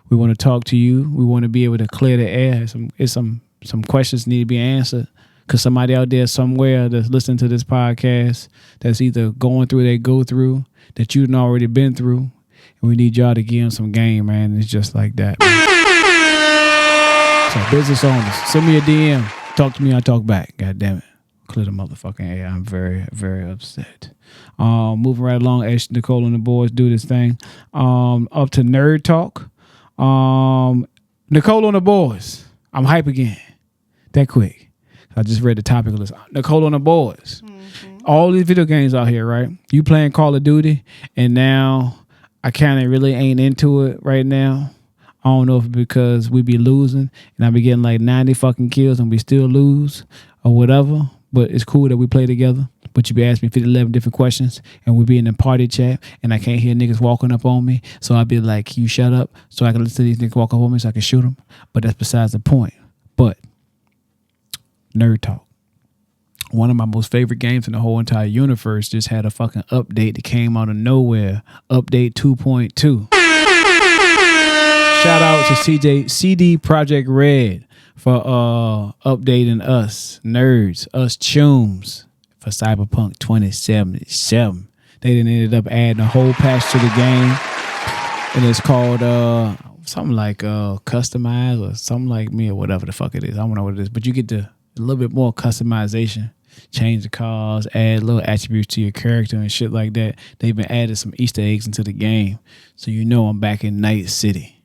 Speaker 5: We want to talk to you. We want to be able to clear the air. Some questions need to be answered because somebody out there somewhere that's listening to this podcast that's either going through they go through that you've already been through, and we need y'all to give them some game, man. It's just like that, man. So business owners, send me a DM. Talk to me, I talk back. God damn it. Clear the motherfucking air. I'm very, very upset. Moving right along, Nichole and the boys do this thing. Up to Nerd Talk. Nichole and the boys. I'm hype again. That quick. I just read the topic list. Nichole and the boys. All these video games out here, right? You playing Call of Duty, and now I kind of really ain't into it right now. I don't know if it's because we be losing, and I be getting like 90 fucking kills, and we still lose, or whatever. But it's cool that we play together. But you be asking me 11 different questions, and we be in a party chat, and I can't hear niggas walking up on me. So I be like, can you shut up so I can listen to these niggas walk up on me so I can shoot them? But that's besides the point. But Nerd Talk. One of my most favorite games in the whole entire universe just had a fucking update that came out of nowhere. Update 2.2. Shout out to CD Projekt Red for updating us nerds, us chooms for Cyberpunk 2077. They then ended up adding a whole patch to the game, and it's called something like Customize or something like me or whatever the fuck it is. I don't know what it is, but you get a little bit more customization. Change the cars, add little attributes to your character and shit like that. They've been added some Easter eggs into the game, so you know I'm back in Night City.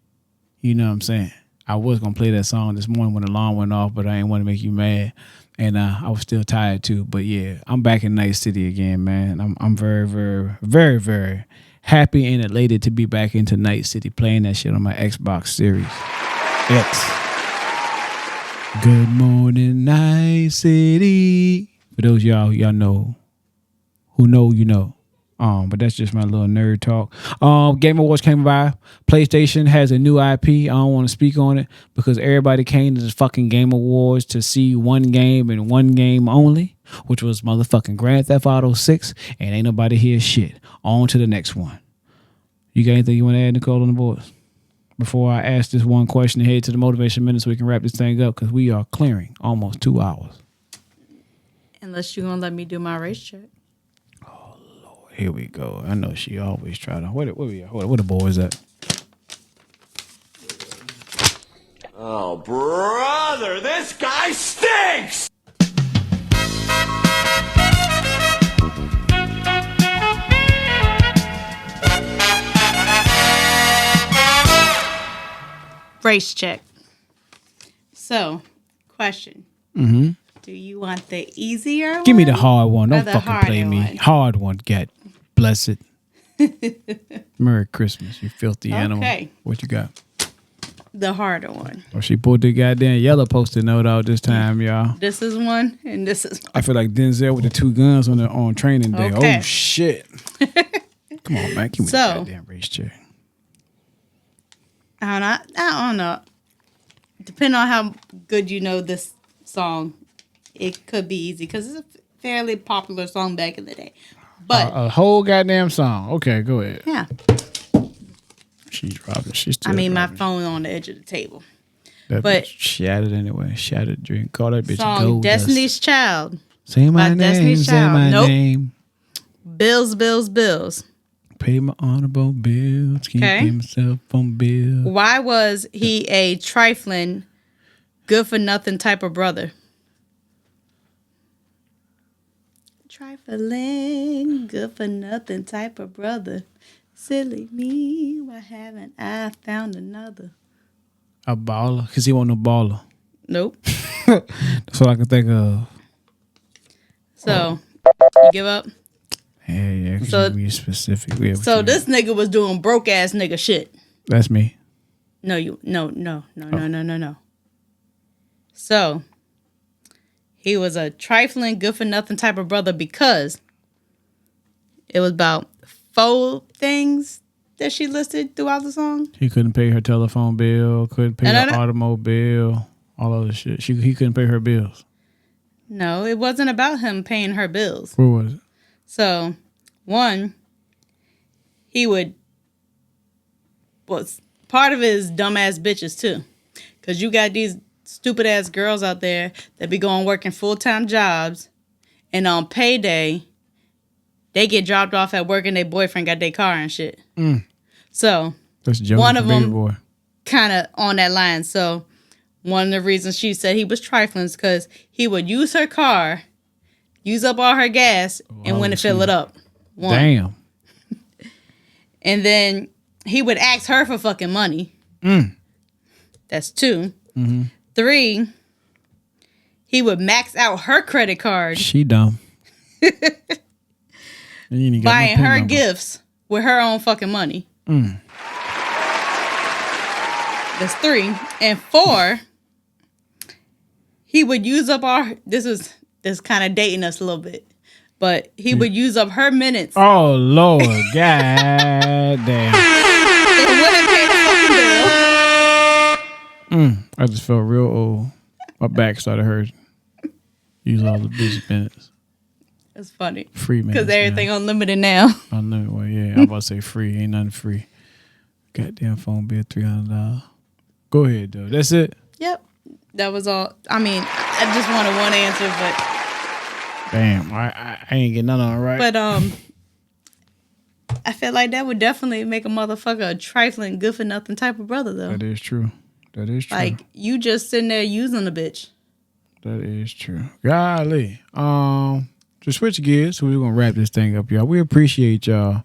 Speaker 5: You know what I'm saying? I was going to play that song this morning when the alarm went off, but I didn't want to make you mad. And I was still tired too. But yeah, I'm back in Night City again, man. I'm very, very, very, very happy and elated to be back into Night City playing that shit on my Xbox Series X. Good morning, Night City. For those y'all know, who know, you know. But that's just my little nerd talk. Game Awards came by. PlayStation has a new IP. I don't want to speak on it because everybody came to the fucking Game Awards to see one game and one game only, which was motherfucking Grand Theft Auto 6, and ain't nobody hear shit. On to the next one. You got anything you want to add, Nichole, on the boards? Before I ask this one question and head to the motivation minute so we can wrap this thing up because we are clearing almost 2 hours.
Speaker 6: Unless you're going to let me do my race check.
Speaker 5: Here we go. I know she always try to. Where the boys at?
Speaker 17: Oh, brother, this guy stinks!
Speaker 6: Race check. So, question.
Speaker 5: Mm-hmm.
Speaker 6: Do you want the easier one?
Speaker 5: Give me the hard one. Don't fucking play me.
Speaker 6: One?
Speaker 5: Hard one, God bless it. Merry Christmas, you filthy animal.
Speaker 6: Okay.
Speaker 5: What you got?
Speaker 6: The harder one.
Speaker 5: Well, she pulled the goddamn yellow post-it note out this time, y'all.
Speaker 6: This is one, and this is one.
Speaker 5: I feel like Denzel with the 2 guns on training day.
Speaker 6: Okay.
Speaker 5: Oh, shit. Come on, man. Give me the goddamn race check.
Speaker 6: I don't know. Depending on how good you know this song, it could be easy because it's a fairly popular song back in the day. But
Speaker 5: a whole goddamn song. Okay, go ahead.
Speaker 6: Yeah.
Speaker 5: She's dropping. She's still
Speaker 6: my
Speaker 5: dropping.
Speaker 6: phone on the edge of the table.
Speaker 5: That
Speaker 6: but
Speaker 5: bitch shattered anyway. Shattered drink. Call that bitch
Speaker 6: song
Speaker 5: Gold
Speaker 6: Destiny's
Speaker 5: Dust.
Speaker 6: Child.
Speaker 5: Say my name.
Speaker 6: Destiny's
Speaker 5: Say
Speaker 6: Child.
Speaker 5: my
Speaker 6: Nope.
Speaker 5: name.
Speaker 6: Bills, bills, bills.
Speaker 5: Pay my honorable bills. Keep himself on bill.
Speaker 6: Why was he a trifling, good for nothing type of brother? Trifling, good for nothing type of brother. Silly me, why haven't I found another?
Speaker 5: A baller? Because he wasn't no baller.
Speaker 6: Nope.
Speaker 5: That's what I can think of.
Speaker 6: So, you give up?
Speaker 5: Yeah,
Speaker 6: So-
Speaker 5: be specific. Yeah,
Speaker 6: So this nigga was doing broke ass nigga shit.
Speaker 5: that's me.
Speaker 6: No. So he was a trifling, good for nothing type of brother because it was about 4 things that she listed throughout the song.
Speaker 5: He couldn't pay her telephone bill, couldn't pay her automobile, all other shit. He couldn't pay her bills.
Speaker 6: No, it wasn't about him paying her bills.
Speaker 5: What was it?
Speaker 6: So, one, he was part of his dumbass bitches too. Because you got these stupid ass girls out there that be going working full-time jobs, and on payday, they get dropped off at work and their boyfriend got their car and shit. So,
Speaker 5: That's
Speaker 6: one of them
Speaker 5: boy.
Speaker 6: kind of on that line. So, one of the reasons she said he was trifling is because he would use her car, use up all her gas, and wouldn't fill it up. One.
Speaker 5: Damn.
Speaker 6: And then he would ask her for fucking money. That's 2.
Speaker 5: Mm-hmm.
Speaker 6: 3, he would max out her credit card.
Speaker 5: She dumb.
Speaker 6: Buying her gifts with her own fucking money. That's 3. And 4, he would use up this kind of dating us a little bit. But he would use up her minutes.
Speaker 5: Oh, Lord. God damn.
Speaker 6: It wouldn't pay the fucking bill.
Speaker 5: I just felt real old. My back started hurting. Use all the bitch minutes.
Speaker 6: It's funny.
Speaker 5: Free minutes.
Speaker 6: Because everything unlimited now.
Speaker 5: Unlimited. Well, yeah. I'm about to say free. Ain't nothing free. Goddamn phone bill, $300. Go ahead, though. That's it?
Speaker 6: Yep. That was all. I mean, I just wanted one answer, but...
Speaker 5: Damn, I ain't getting none on it right.
Speaker 6: But I feel like that would definitely make a motherfucker a trifling, good for nothing type of brother, though.
Speaker 5: That is true.
Speaker 6: Like, you just sitting there using a bitch.
Speaker 5: That is true. Golly. To switch gears, so we're gonna wrap this thing up, y'all. We appreciate y'all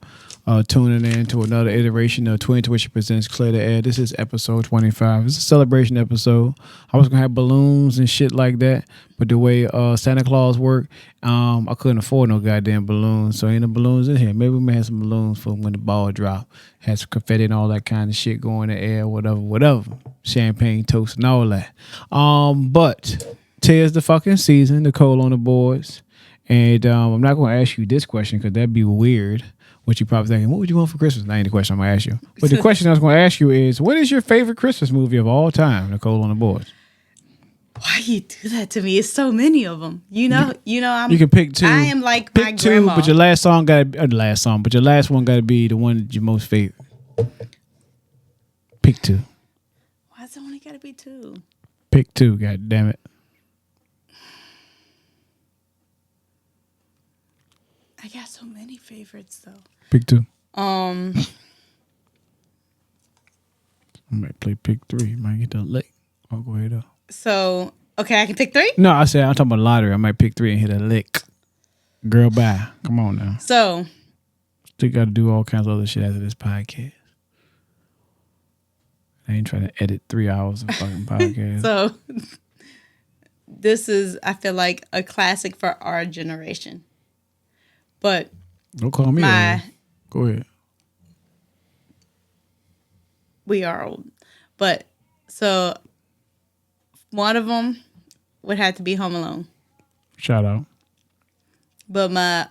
Speaker 5: tuning in to another iteration of Twin2ition presents Clear The Heir. This is episode 25. It's a celebration episode. I was gonna have balloons and shit like that, but the way Santa Claus worked, I couldn't afford no goddamn balloons, so ain't no balloons in here. Maybe we may have some balloons for when the ball drop. Had some confetti and all that kind of shit going in the air, whatever. Champagne toast and all that. But 'tis the fucking season. Nichole on the boards. And I'm not going to ask you this question because that'd be weird. What you probably thinking, what would you want for Christmas? That ain't the question I'm going to ask you. But the question I was going to ask you is, what is your favorite Christmas movie of all time, Nichole on the boards?
Speaker 6: Why you do that to me? It's so many of them. You know,
Speaker 5: you can pick two.
Speaker 6: I am like
Speaker 5: pick
Speaker 6: my
Speaker 5: two,
Speaker 6: grandma.
Speaker 5: but your last song got the last song, but your last one got to be the one that you most favorite. Pick two.
Speaker 6: Why's it only got to be two?
Speaker 5: Pick two. God damn it.
Speaker 6: I got so many favorites though.
Speaker 5: Pick two.
Speaker 6: I
Speaker 5: might play pick three. Might get the lick. I'll go ahead.
Speaker 6: So, okay, I can pick three?
Speaker 5: No, I said I'm talking about lottery. I might pick three and hit a lick. Girl, bye. Come on now.
Speaker 6: So.
Speaker 5: Still got to do all kinds of other shit after this podcast. I ain't trying to edit 3 hours of fucking podcast.
Speaker 6: So, this is, I feel like, a classic for our generation. But.
Speaker 5: Don't call me old. Go ahead.
Speaker 6: We are old. But, so. One of them would have to be Home Alone.
Speaker 5: Shout out.
Speaker 6: But one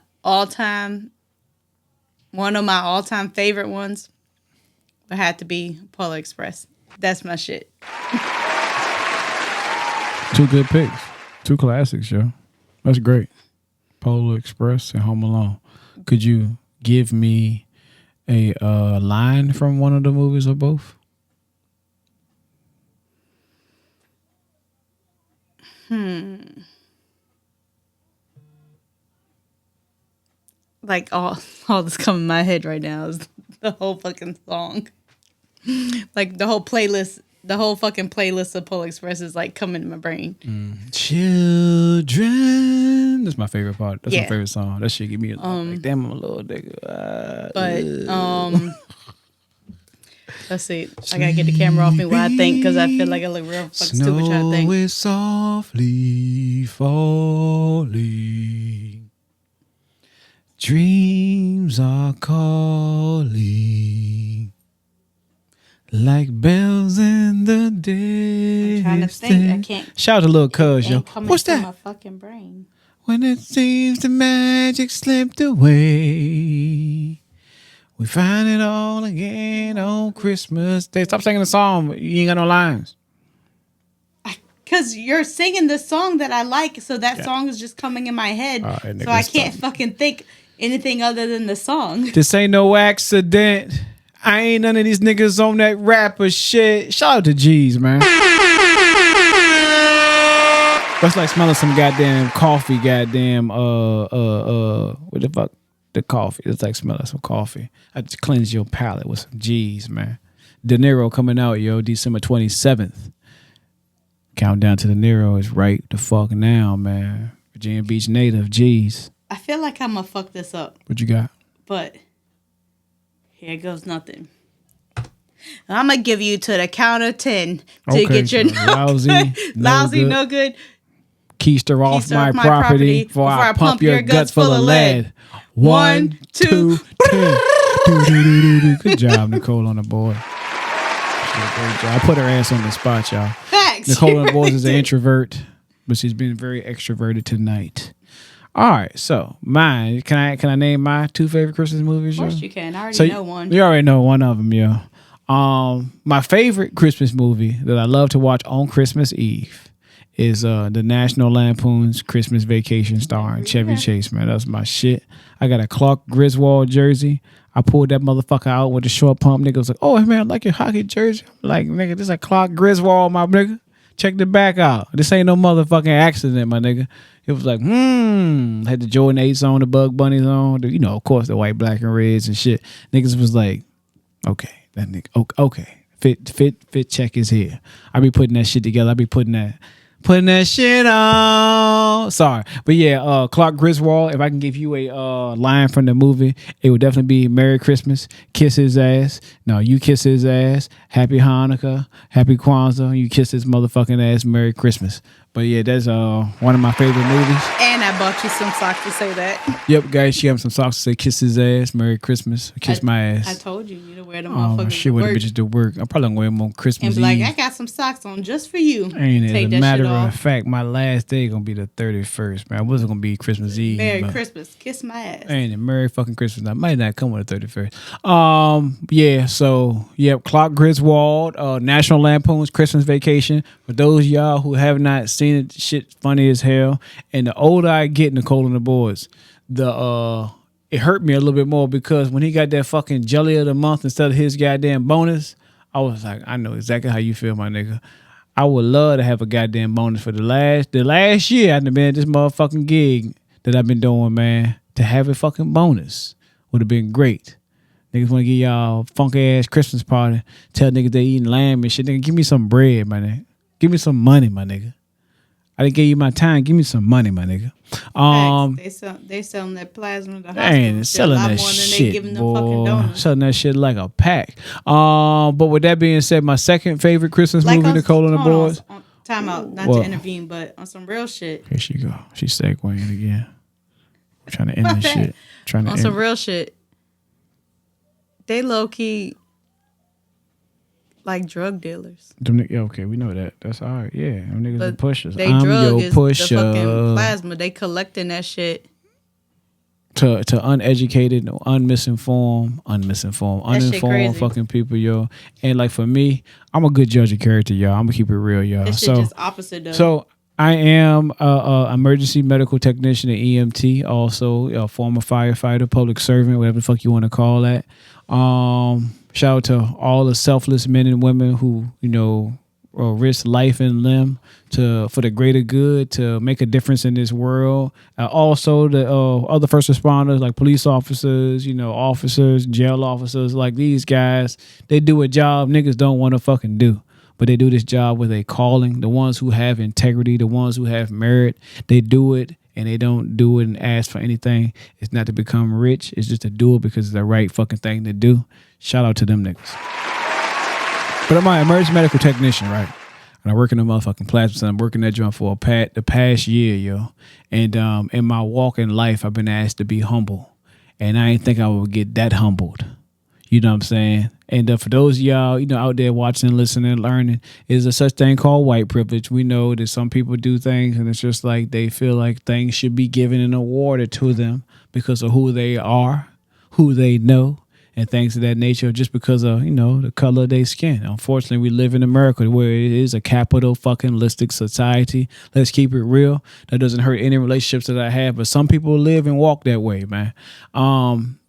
Speaker 6: of my all-time favorite ones would have to be Polar Express. That's my shit.
Speaker 5: Two good picks. Two classics, yo. That's great. Polar Express and Home Alone. Could you give me a line from one of the movies or both?
Speaker 6: Like all that's coming in my head right now is the whole fucking song. Like the whole playlist, the whole fucking playlist of Polar Express is like coming to my brain.
Speaker 5: Children. That's my favorite part. That's my favorite song. That shit give me like, damn, I'm a little nigga.
Speaker 6: Let's see. I gotta get the camera off me while I think, because I feel like I look real fucking stupid trying to think.
Speaker 5: Snow is softly falling. Dreams are calling. Like bells in the distance.
Speaker 6: I'm trying to think. I can't.
Speaker 5: Shout out to Lil Cuz, yo. What's that?
Speaker 6: My fucking brain.
Speaker 5: When it seems the magic slipped away. We find it all again on Christmas Day. Stop singing the song. You ain't got no lines.
Speaker 6: Because you're singing the song that I like, so that song is just coming in my head. Right, so I can't fucking think anything other than the song.
Speaker 5: This ain't no accident. I ain't none of these niggas on that rapper shit. Shout out to G's, man. That's like smelling some goddamn coffee, goddamn, what the fuck? The coffee. It's like smelling some coffee. I just cleanse your palate with some G's, man. De Niro coming out, yo, December 27th. Countdown to De Niro is right the fuck now, man. Virginia Beach native, G's.
Speaker 6: I feel like I'm gonna fuck this up.
Speaker 5: What you got?
Speaker 6: But here goes nothing. I'm gonna give you to the count of 10 to get your
Speaker 5: lousy,
Speaker 6: no good.
Speaker 5: Keister off my property before I pump your guts full of lead. 1, 2, 10. Good job, Nichole on the board. Great job. I put her ass on the spot, y'all.
Speaker 6: Facts.
Speaker 5: Nichole on the board is an introvert, but she's been very extroverted tonight. All right, so mine. Can I name my two favorite Christmas movies?
Speaker 6: Of course you can. I already know one.
Speaker 5: You already know one of them, yeah. My favorite Christmas movie that I love to watch on Christmas Eve is the National Lampoon's Christmas Vacation starring Chevy Chase, man. That's my shit. I got a Clark Griswold jersey. I pulled that motherfucker out with the short pump. Nigga was like, oh, man, I like your hockey jersey. I'm like, nigga, this is a Clark Griswold, my nigga. Check the back out. This ain't no motherfucking accident, my nigga. It was like, had the Jordan 8s on, the Bug Bunnies on, you know, of course, the white, black, and reds and shit. Niggas was like, okay, that nigga, okay. Fit check is here. I be putting that shit together. I be putting that shit on. Sorry. But yeah, Clark Griswold, if I can give you a line from the movie, it would definitely be Merry Christmas, kiss his ass. No, you kiss his ass. Happy Hanukkah, Happy Kwanzaa. You kiss his motherfucking ass, Merry Christmas. But yeah, that's one of my favorite movies.
Speaker 6: And I bought you some socks to say that.
Speaker 5: Yep, guys, she have some socks to say kiss his ass, Merry Christmas, kiss my ass.
Speaker 6: I told you to wear them motherfuckers
Speaker 5: shit, with the bitches to work. I'm probably gonna wear them on Christmas
Speaker 6: and be
Speaker 5: Eve.
Speaker 6: like, I got some socks on just for you.
Speaker 5: Ain't it?
Speaker 6: Take
Speaker 5: As
Speaker 6: that
Speaker 5: a matter
Speaker 6: shit
Speaker 5: of
Speaker 6: off.
Speaker 5: fact, my last day gonna be the 31st, man. I wasn't gonna be Christmas Eve.
Speaker 6: Merry Christmas, kiss my ass.
Speaker 5: Ain't it? Merry fucking Christmas. I might not come on the 31st. Yeah, so, yep, Clark Griswold, National Lampoon's Christmas Vacation. For those of y'all who have not seen it, shit funny as hell. And the older I get, Nichole on the boards, it hurt me a little bit more because when he got that fucking jelly of the month instead of his goddamn bonus, I was like, I know exactly how you feel, my nigga. I would love to have a goddamn bonus for the last year I've been at this motherfucking gig that I've been doing, man. To have a fucking bonus would have been great. Niggas want to give y'all a funky ass Christmas party. Tell niggas they eating lamb and shit. Nigga, give me some bread, my nigga. Give me some money, my nigga. I didn't give you my time. Give me some money, my nigga.
Speaker 6: They selling that plasma. The
Speaker 5: ain't selling that shit, boy. Selling that shit like a pack. But with that being said, my second favorite Christmas movie, Nichole on the boards.
Speaker 6: Time out, not to intervene, but on some real shit.
Speaker 5: Here she go. She's segueing again. I'm trying to end this shit.
Speaker 6: On some real shit. They low key like drug dealers.
Speaker 5: Okay, we know that. That's all right. Yeah, them niggas are pushers.
Speaker 6: They drug is the fucking plasma. They collecting that shit.
Speaker 5: To uneducated, uninformed fucking people, yo. And like for me, I'm a good judge of character, y'all. I'm gonna keep it real, y'all.
Speaker 6: That shit just opposite though.
Speaker 5: So I am a emergency medical technician at EMT, also a former firefighter, public servant, whatever the fuck you want to call that. Shout out to all the selfless men and women who, risk life and limb for the greater good, to make a difference in this world. Also the other first responders like police officers, officers, jail officers, like these guys, they do a job niggas don't want to fucking do. But they do this job with a calling. The ones who have integrity, the ones who have merit, they do it, and they don't do it and ask for anything. It's not to become rich. It's just to do it because it's the right fucking thing to do. Shout out to them niggas. But I'm an emergency medical technician, right? And I work in the motherfucking plasma center. I'm working that joint for the past year, yo. And in my walk in life, I've been asked to be humble. And I didn't think I would get that humbled. You know what I'm saying? And for those of y'all, out there watching, listening, learning, is a such thing called white privilege. We know that some people do things and it's just like they feel like things should be given and awarded to them because of who they are, who they know, and things of that nature, just because of, the color of their skin. Unfortunately, we live in America where it is a capital fucking listic society. Let's keep it real. That doesn't hurt any relationships that I have, but some people live and walk that way, man.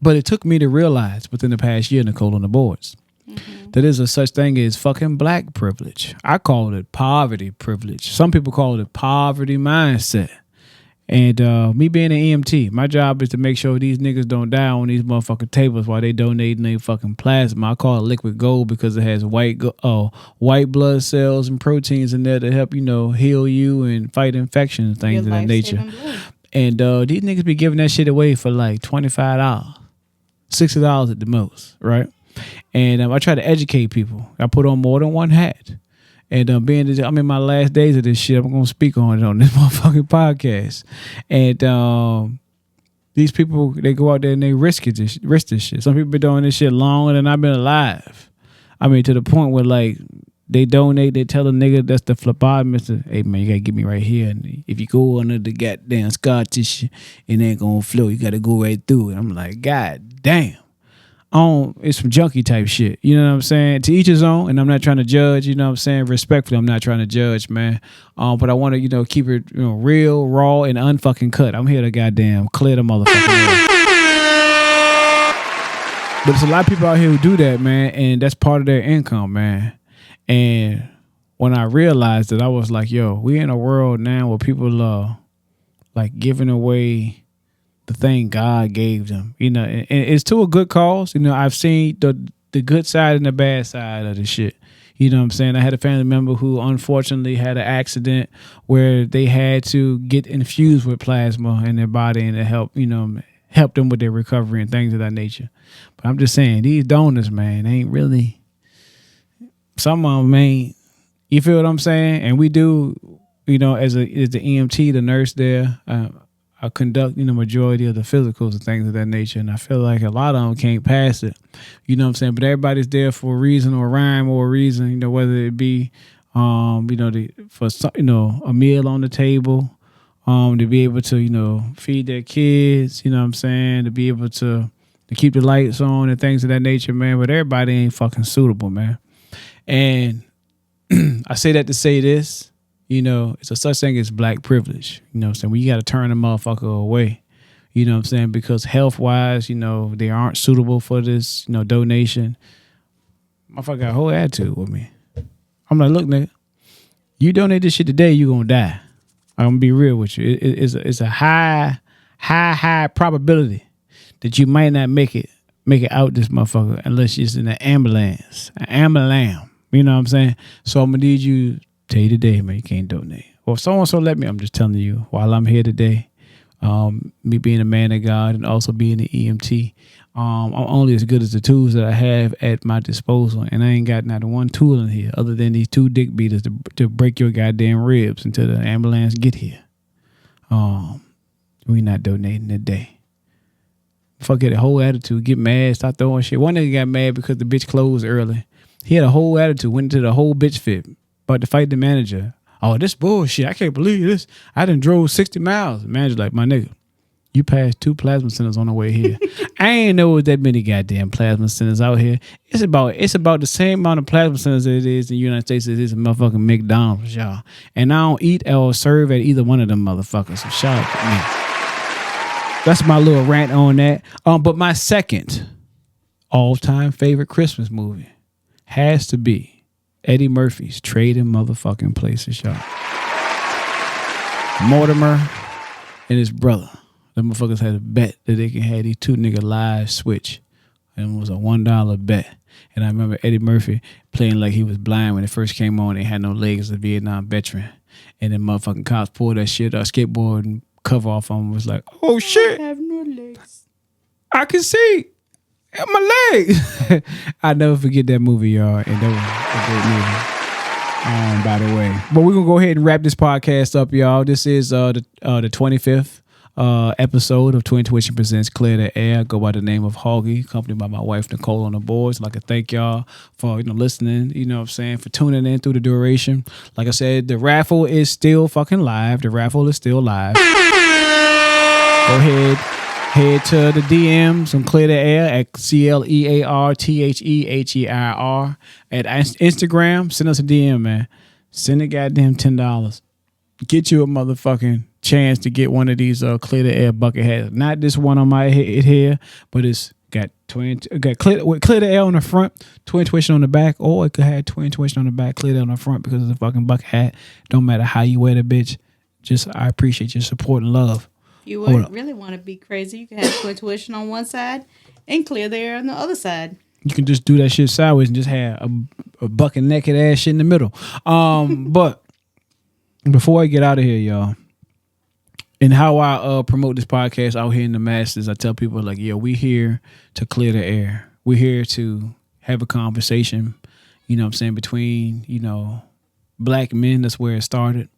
Speaker 5: But it took me to realize within the past year, Nichole on the boards, that there's a such thing as fucking black privilege. I call it poverty privilege. Some people call it poverty mindset. And me being an EMT, my job is to make sure these niggas don't die on these motherfucking tables while they donating their fucking plasma. I call it liquid gold because it has white blood cells and proteins in there to help, heal you and fight infections and things of that nature. And these niggas be giving that shit away for like $25, $60 at the most, right? And I try to educate people. I put on more than one hat. And I'm in my last days of this shit, I'm going to speak on it on this motherfucking podcast. And these people, they go out there and they risk this shit. Some people been doing this shit longer than I've been alive. I mean, to the point where, like, they donate, they tell a nigga that's the phlebotomist, hey, man, you got to get me right here. And if you go under the goddamn scar tissue, it ain't going to flow. You got to go right through it. I'm like, God damn. It's some junkie type shit. You know what I'm saying? To each his own, and I'm not trying to judge, you know what I'm saying? Respectfully, I'm not trying to judge, man. But I want to, keep it real, raw, and unfucking cut. I'm here to goddamn clear the motherfucking air. But there's a lot of people out here who do that, man, and that's part of their income, man. And when I realized that, I was like, yo, we in a world now where people are like giving away the thing God gave them, and it's to a good cause. I've seen the good side and the bad side of the shit. You know what I'm saying? I had a family member who unfortunately had an accident where they had to get infused with plasma in their body and to help them with their recovery and things of that nature. But I'm just saying, these donors, man, ain't really, some of them ain't, you feel what I'm saying? And we do, as the EMT, the nurse there, I conduct, majority of the physicals and things of that nature. And I feel like a lot of them can't pass it. You know what I'm saying? But everybody's there for a reason or a rhyme or a reason, whether it be, for some, a meal on the table, to be able to, feed their kids, you know what I'm saying? To be able to keep the lights on and things of that nature, man. But everybody ain't fucking suitable, man. And I say that to say this, it's a such thing as black privilege. You know what I'm saying? When you got to turn a motherfucker away, you know what I'm saying? Because health-wise, they aren't suitable for this, donation. Motherfucker got a whole attitude with me. I'm like, look, nigga, you donate this shit today, you gonna die. I'm gonna be real with you. It's a high probability that you might not make it out this motherfucker unless you're in an ambulance. You know what I'm saying? So I'm gonna need you tell you today, man, you can't donate. Well, if someone so let me, I'm just telling you, while I'm here today, me being a man of God and also being an EMT, I'm only as good as the tools that I have at my disposal, and I ain't got not one tool in here other than these 2 dick beaters to break your goddamn ribs until the ambulance get here. We not donating today. Fuck it, a whole attitude, get mad, start throwing shit. One nigga got mad because the bitch closed early. He had a whole attitude, went into the whole bitch fit, about to fight the manager. Oh, this bullshit, I can't believe this. I done drove 60 miles. The manager like, my nigga, you passed 2 plasma centers on the way here. I ain't know that many goddamn plasma centers out here. It's about the same amount of plasma centers that it is in the United States as it is in motherfucking McDonald's, y'all. And I don't eat or serve at either one of them motherfuckers. So shout out to me. That's my little rant on that. But my second all-time favorite Christmas movie has to be Eddie Murphy's Trading Motherfucking Places, y'all. Mortimer and his brother. The motherfuckers had a bet that they can have these 2 nigga lives switch. And it was a $1 bet. And I remember Eddie Murphy playing like he was blind when it first came on. They had no legs as a Vietnam veteran. And then motherfucking cops pulled that shit, skateboard and cover off on him. Was like, oh shit. I have no legs. I can see. My legs. I never forget that movie, y'all. And that was a great movie. By the way. But we're going to go ahead and wrap this podcast up, y'all. This is the 25th. Episode of Twin2ition presents Clear the Air. Go by the name of Hoggie, accompanied by my wife Nichole on the boards. I'd like to thank y'all for listening, for tuning in through the duration. Like I said, the raffle is still fucking live. The raffle is still live. Go ahead, head to the DMs on Clear the Air at ClearTheHeir at Instagram. Send us a DM, man. Send a goddamn $10. Get you a motherfucking chance to get one of these Clear the Air bucket hats. Not this one on my head here, but it's got Clear the Air on the front, Twin2ition on the back, or it could have Twin2ition on the back, Clear the Air on the front because it's a fucking bucket hat. Don't matter how you wear the bitch. I appreciate your support and love.
Speaker 6: You would really want to be crazy, you can have Twin2ition on one side and Clear the Air on the other side.
Speaker 5: You can just do that shit sideways and just have a bucket naked ass shit in the middle. But before I get out of here, y'all, and how I promote this podcast out here in the masses, I tell people like, yeah, we here to clear the air. We're here to have a conversation, between, black men. That's where it started.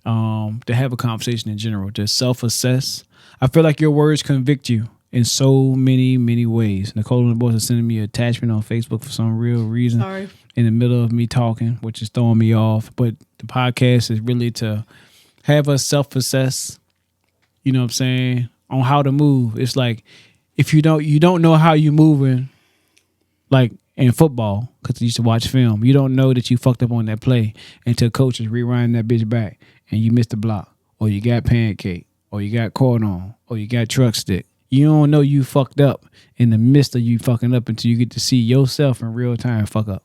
Speaker 5: To have a conversation in general, to self-assess. I feel like your words convict you in so many, many ways. Nichole and the boys are sending me an attachment on Facebook for some real reason.
Speaker 6: Sorry.
Speaker 5: In the middle of me talking, which is throwing me off. But the podcast is really to have us self-assess, on how to move. It's like if you don't know how you moving, like in football, because you used to watch film, you don't know that you fucked up on that play until coaches rewind that bitch back and you missed the block, or you got pancake, or you got caught on, or you got truck stick. You don't know you fucked up in the midst of you fucking up until you get to see yourself in real time fuck up.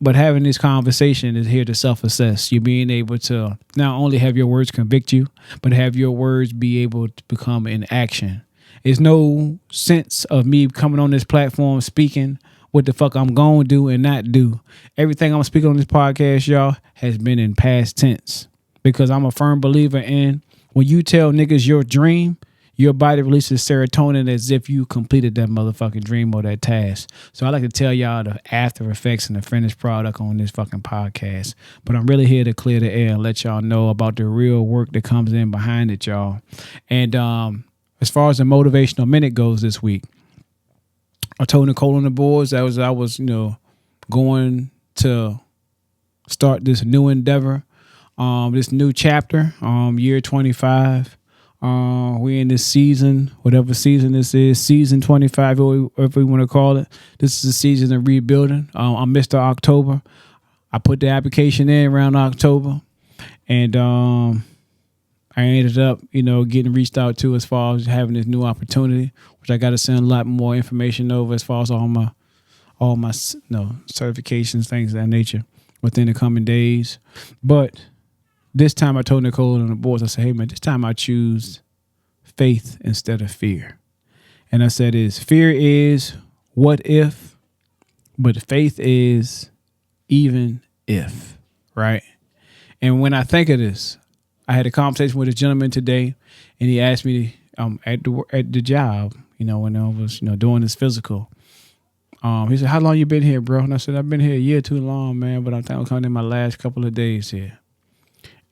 Speaker 5: But having this conversation is here to self-assess. You being able to not only have your words convict you, but have your words be able to become an action. There's no sense of me coming on this platform speaking what the fuck I'm going to do and not do. Everything I'm speaking on this podcast, y'all, has been in past tense. Because I'm a firm believer in when you tell niggas your dream, your body releases serotonin as if you completed that motherfucking dream or that task. So I like to tell y'all the after effects and the finished product on this fucking podcast. But I'm really here to clear the air and let y'all know about the real work that comes in behind it, y'all. And as far as the motivational minute goes this week, I told Nichole on the boards I was going to start this new endeavor, this new chapter, year 25. We in this season, whatever season this is, season 25, if we want to call it. This is a season of rebuilding. I'm Mr. October. I put the application in around October, and I ended up, getting reached out to as far as having this new opportunity, which I got to send a lot more information over as far as all my certifications, things of that nature within the coming days. But this time I told Nichole on the boards, I said, hey, man, this time I choose faith instead of fear. And I said, fear is what if, but faith is even if, right? And when I think of this, I had a conversation with a gentleman today, and he asked me at the job, when I was, doing this physical. He said, how long you been here, bro? And I said, I've been here a year too long, man, but I think I'm coming in my last couple of days here.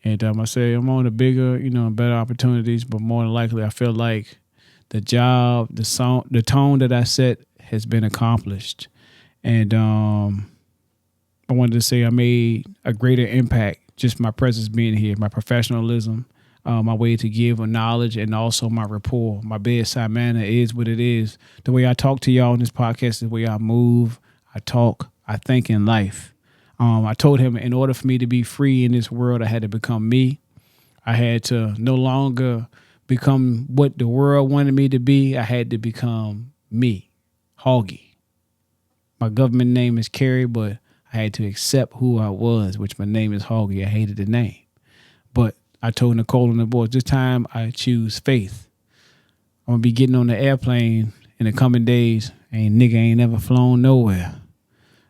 Speaker 5: And I say I'm on the bigger, better opportunities, but more than likely, I feel like the job, the tone that I set has been accomplished. And I wanted to say I made a greater impact, just my presence being here, my professionalism, my way to give a knowledge, and also my rapport. My bedside manner is what it is. The way I talk to y'all in this podcast is the way I move, I talk, I think in life. I told him in order for me to be free in this world, I had to become me. I had to no longer become what the world wanted me to be. I had to become me, Hoggie. My government name is Carrie, but I had to accept who I was, which my name is Hoggie. I hated the name. But I told Nichole and the boys, this time I choose faith. I'm going to be getting on the airplane in the coming days. Nigga ain't never flown nowhere.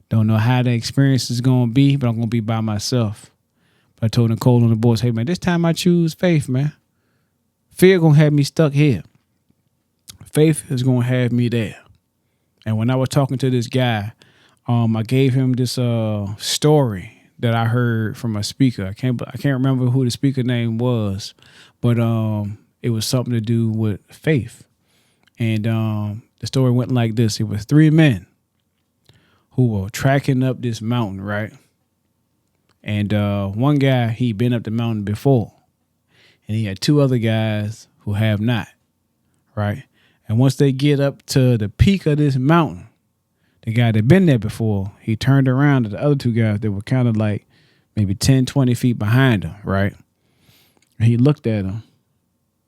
Speaker 5: Don't know how the experience is going to be, but I'm going to be by myself. But I told Nichole and the boys, hey, man, this time I choose faith, man. Fear going to have me stuck here. Faith is going to have me there. And when I was talking to this guy, I gave him this story that I heard from a speaker. I can't remember who the speaker name was, but it was something to do with faith. And the story went like this. It was 3 men who were tracking up this mountain, right? And one guy, he'd been up the mountain before. And he had 2 other guys who have not, right? And once they get up to the peak of this mountain, the guy that been there before, he turned around to the other 2 guys that were kind of like maybe 10, 20 feet behind him, right? And he looked at him,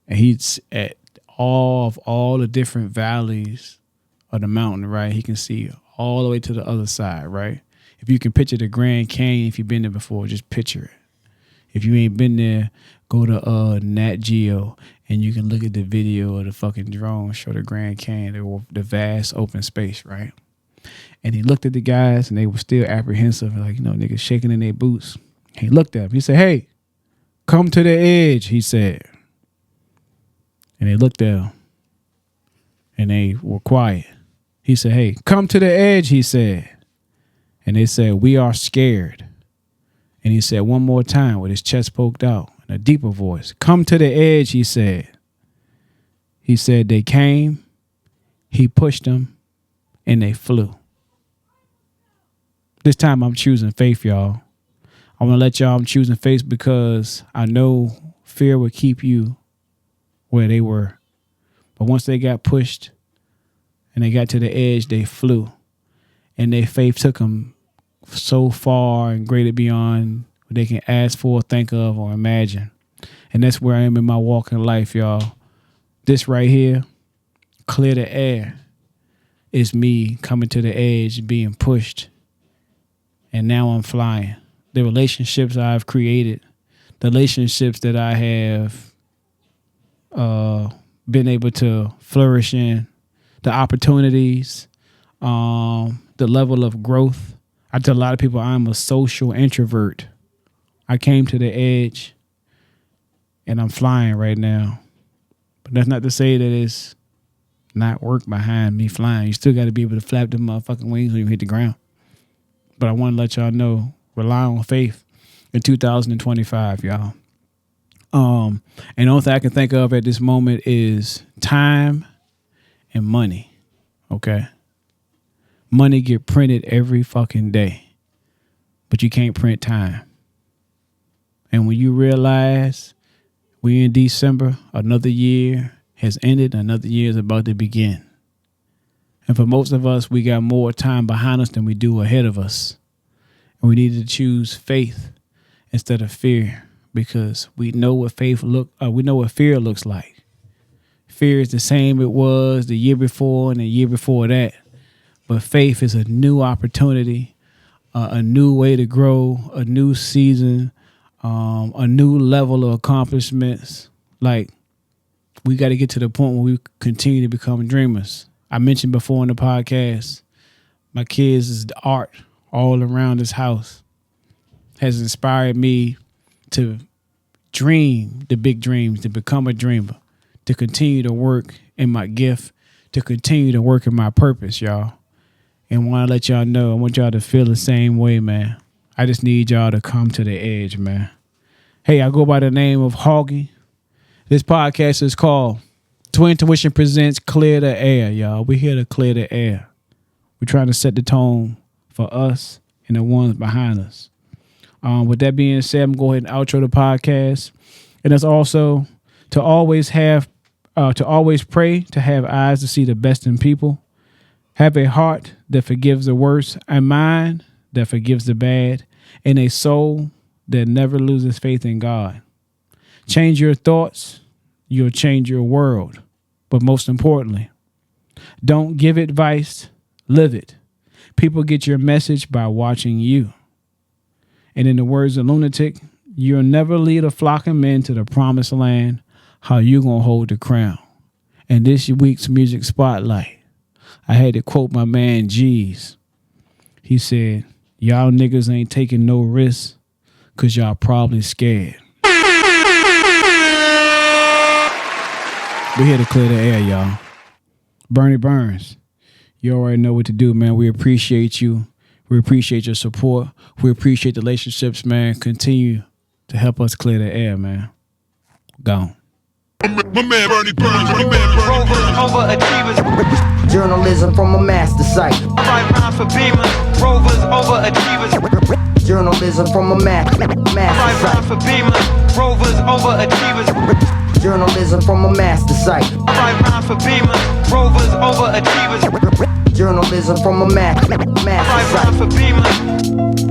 Speaker 5: and he's at all the different valleys of the mountain, right? He can see all the way to the other side, right? If you can picture the Grand Canyon, if you've been there before, just picture it. If you ain't been there, go to Nat Geo, and you can look at the video of the fucking drone, show the Grand Canyon, the vast open space, right? And he looked at the guys, and they were still apprehensive, like, niggas shaking in their boots. He looked at them. He said, hey, come to the edge, he said. And they looked at him, and they were quiet. He said, hey, come to the edge, he said. And they said, we are scared. And he said one more time with his chest poked out in a deeper voice, come to the edge, he said. He said they came, he pushed them, and they flew. This time I'm choosing faith, y'all. I want to let y'all, I'm choosing faith because I know fear would keep you where they were. But once they got pushed and they got to the edge, they flew. And their faith took them so far and greater beyond what they can ask for, think of, or imagine. And that's where I am in my walk in life, y'all. This right here, Clear the Air, is me coming to the edge, being pushed. And now I'm flying. The relationships I've created, the relationships that I have been able to flourish in, the opportunities, the level of growth. I tell a lot of people I'm a social introvert. I came to the edge and I'm flying right now. But that's not to say that it's not work behind me flying. You still got to be able to flap them motherfucking wings when you hit the ground. But I want to let y'all know, rely on faith in 2025, y'all. And the only thing I can think of at this moment is time and money. Okay? Money get printed every fucking day, but you can't print time. And when you realize we in December, another year has ended, another year is about to begin. And for most of us, we got more time behind us than we do ahead of us. And we need to choose faith instead of fear, because we know what fear looks like. Fear is the same it was the year before and the year before that. But faith is a new opportunity, a new way to grow, a new season, a new level of accomplishments. Like, we got to get to the point where we continue to become dreamers. I mentioned before in the podcast, my kids' is the art all around this house has inspired me to dream the big dreams, to become a dreamer, to continue to work in my gift, to continue to work in my purpose, y'all. And want to let y'all know, I want y'all to feel the same way, man. I just need y'all to come to the edge, man. Hey, I go by the name of Hoggie. This podcast is called Twin2ition presents Clear the Air, y'all. We're here to clear the air. We're trying to set the tone for us and the ones behind us. With that being said, I'm going to go ahead and outro the podcast. And that's also to always pray, to have eyes to see the best in people, have a heart that forgives the worst, a mind that forgives the bad, and a soul that never loses faith in God. Change your thoughts, you'll change your world. But most importantly, don't give advice, live it. People get your message by watching you. And in the words of Lunatic, you'll never lead a flock of men to the promised land. How you gonna hold the crown? And this week's music spotlight, I had to quote my man G's. He said, y'all niggas ain't taking no risks because y'all probably scared. We're here to clear the air, y'all. Bernie Burns, you already know what to do, man. We appreciate you. We appreciate your support. We appreciate the relationships, man. Continue to help us clear the air, man. Gone.
Speaker 1: My man Bernie Burns, overachievers.
Speaker 2: Journalism from a master site.
Speaker 3: Right rhyme for Beamer, Rovers, overachievers.
Speaker 2: Journalism from a master
Speaker 3: Right rhyme
Speaker 2: site.
Speaker 3: for Beamer, Rovers, overachievers.
Speaker 2: Journalism from a master site.
Speaker 3: Right rhyme for Beamer, Rovers, overachievers.
Speaker 2: Journalism from a master
Speaker 3: Right
Speaker 2: site.
Speaker 3: rhyme for Beamer.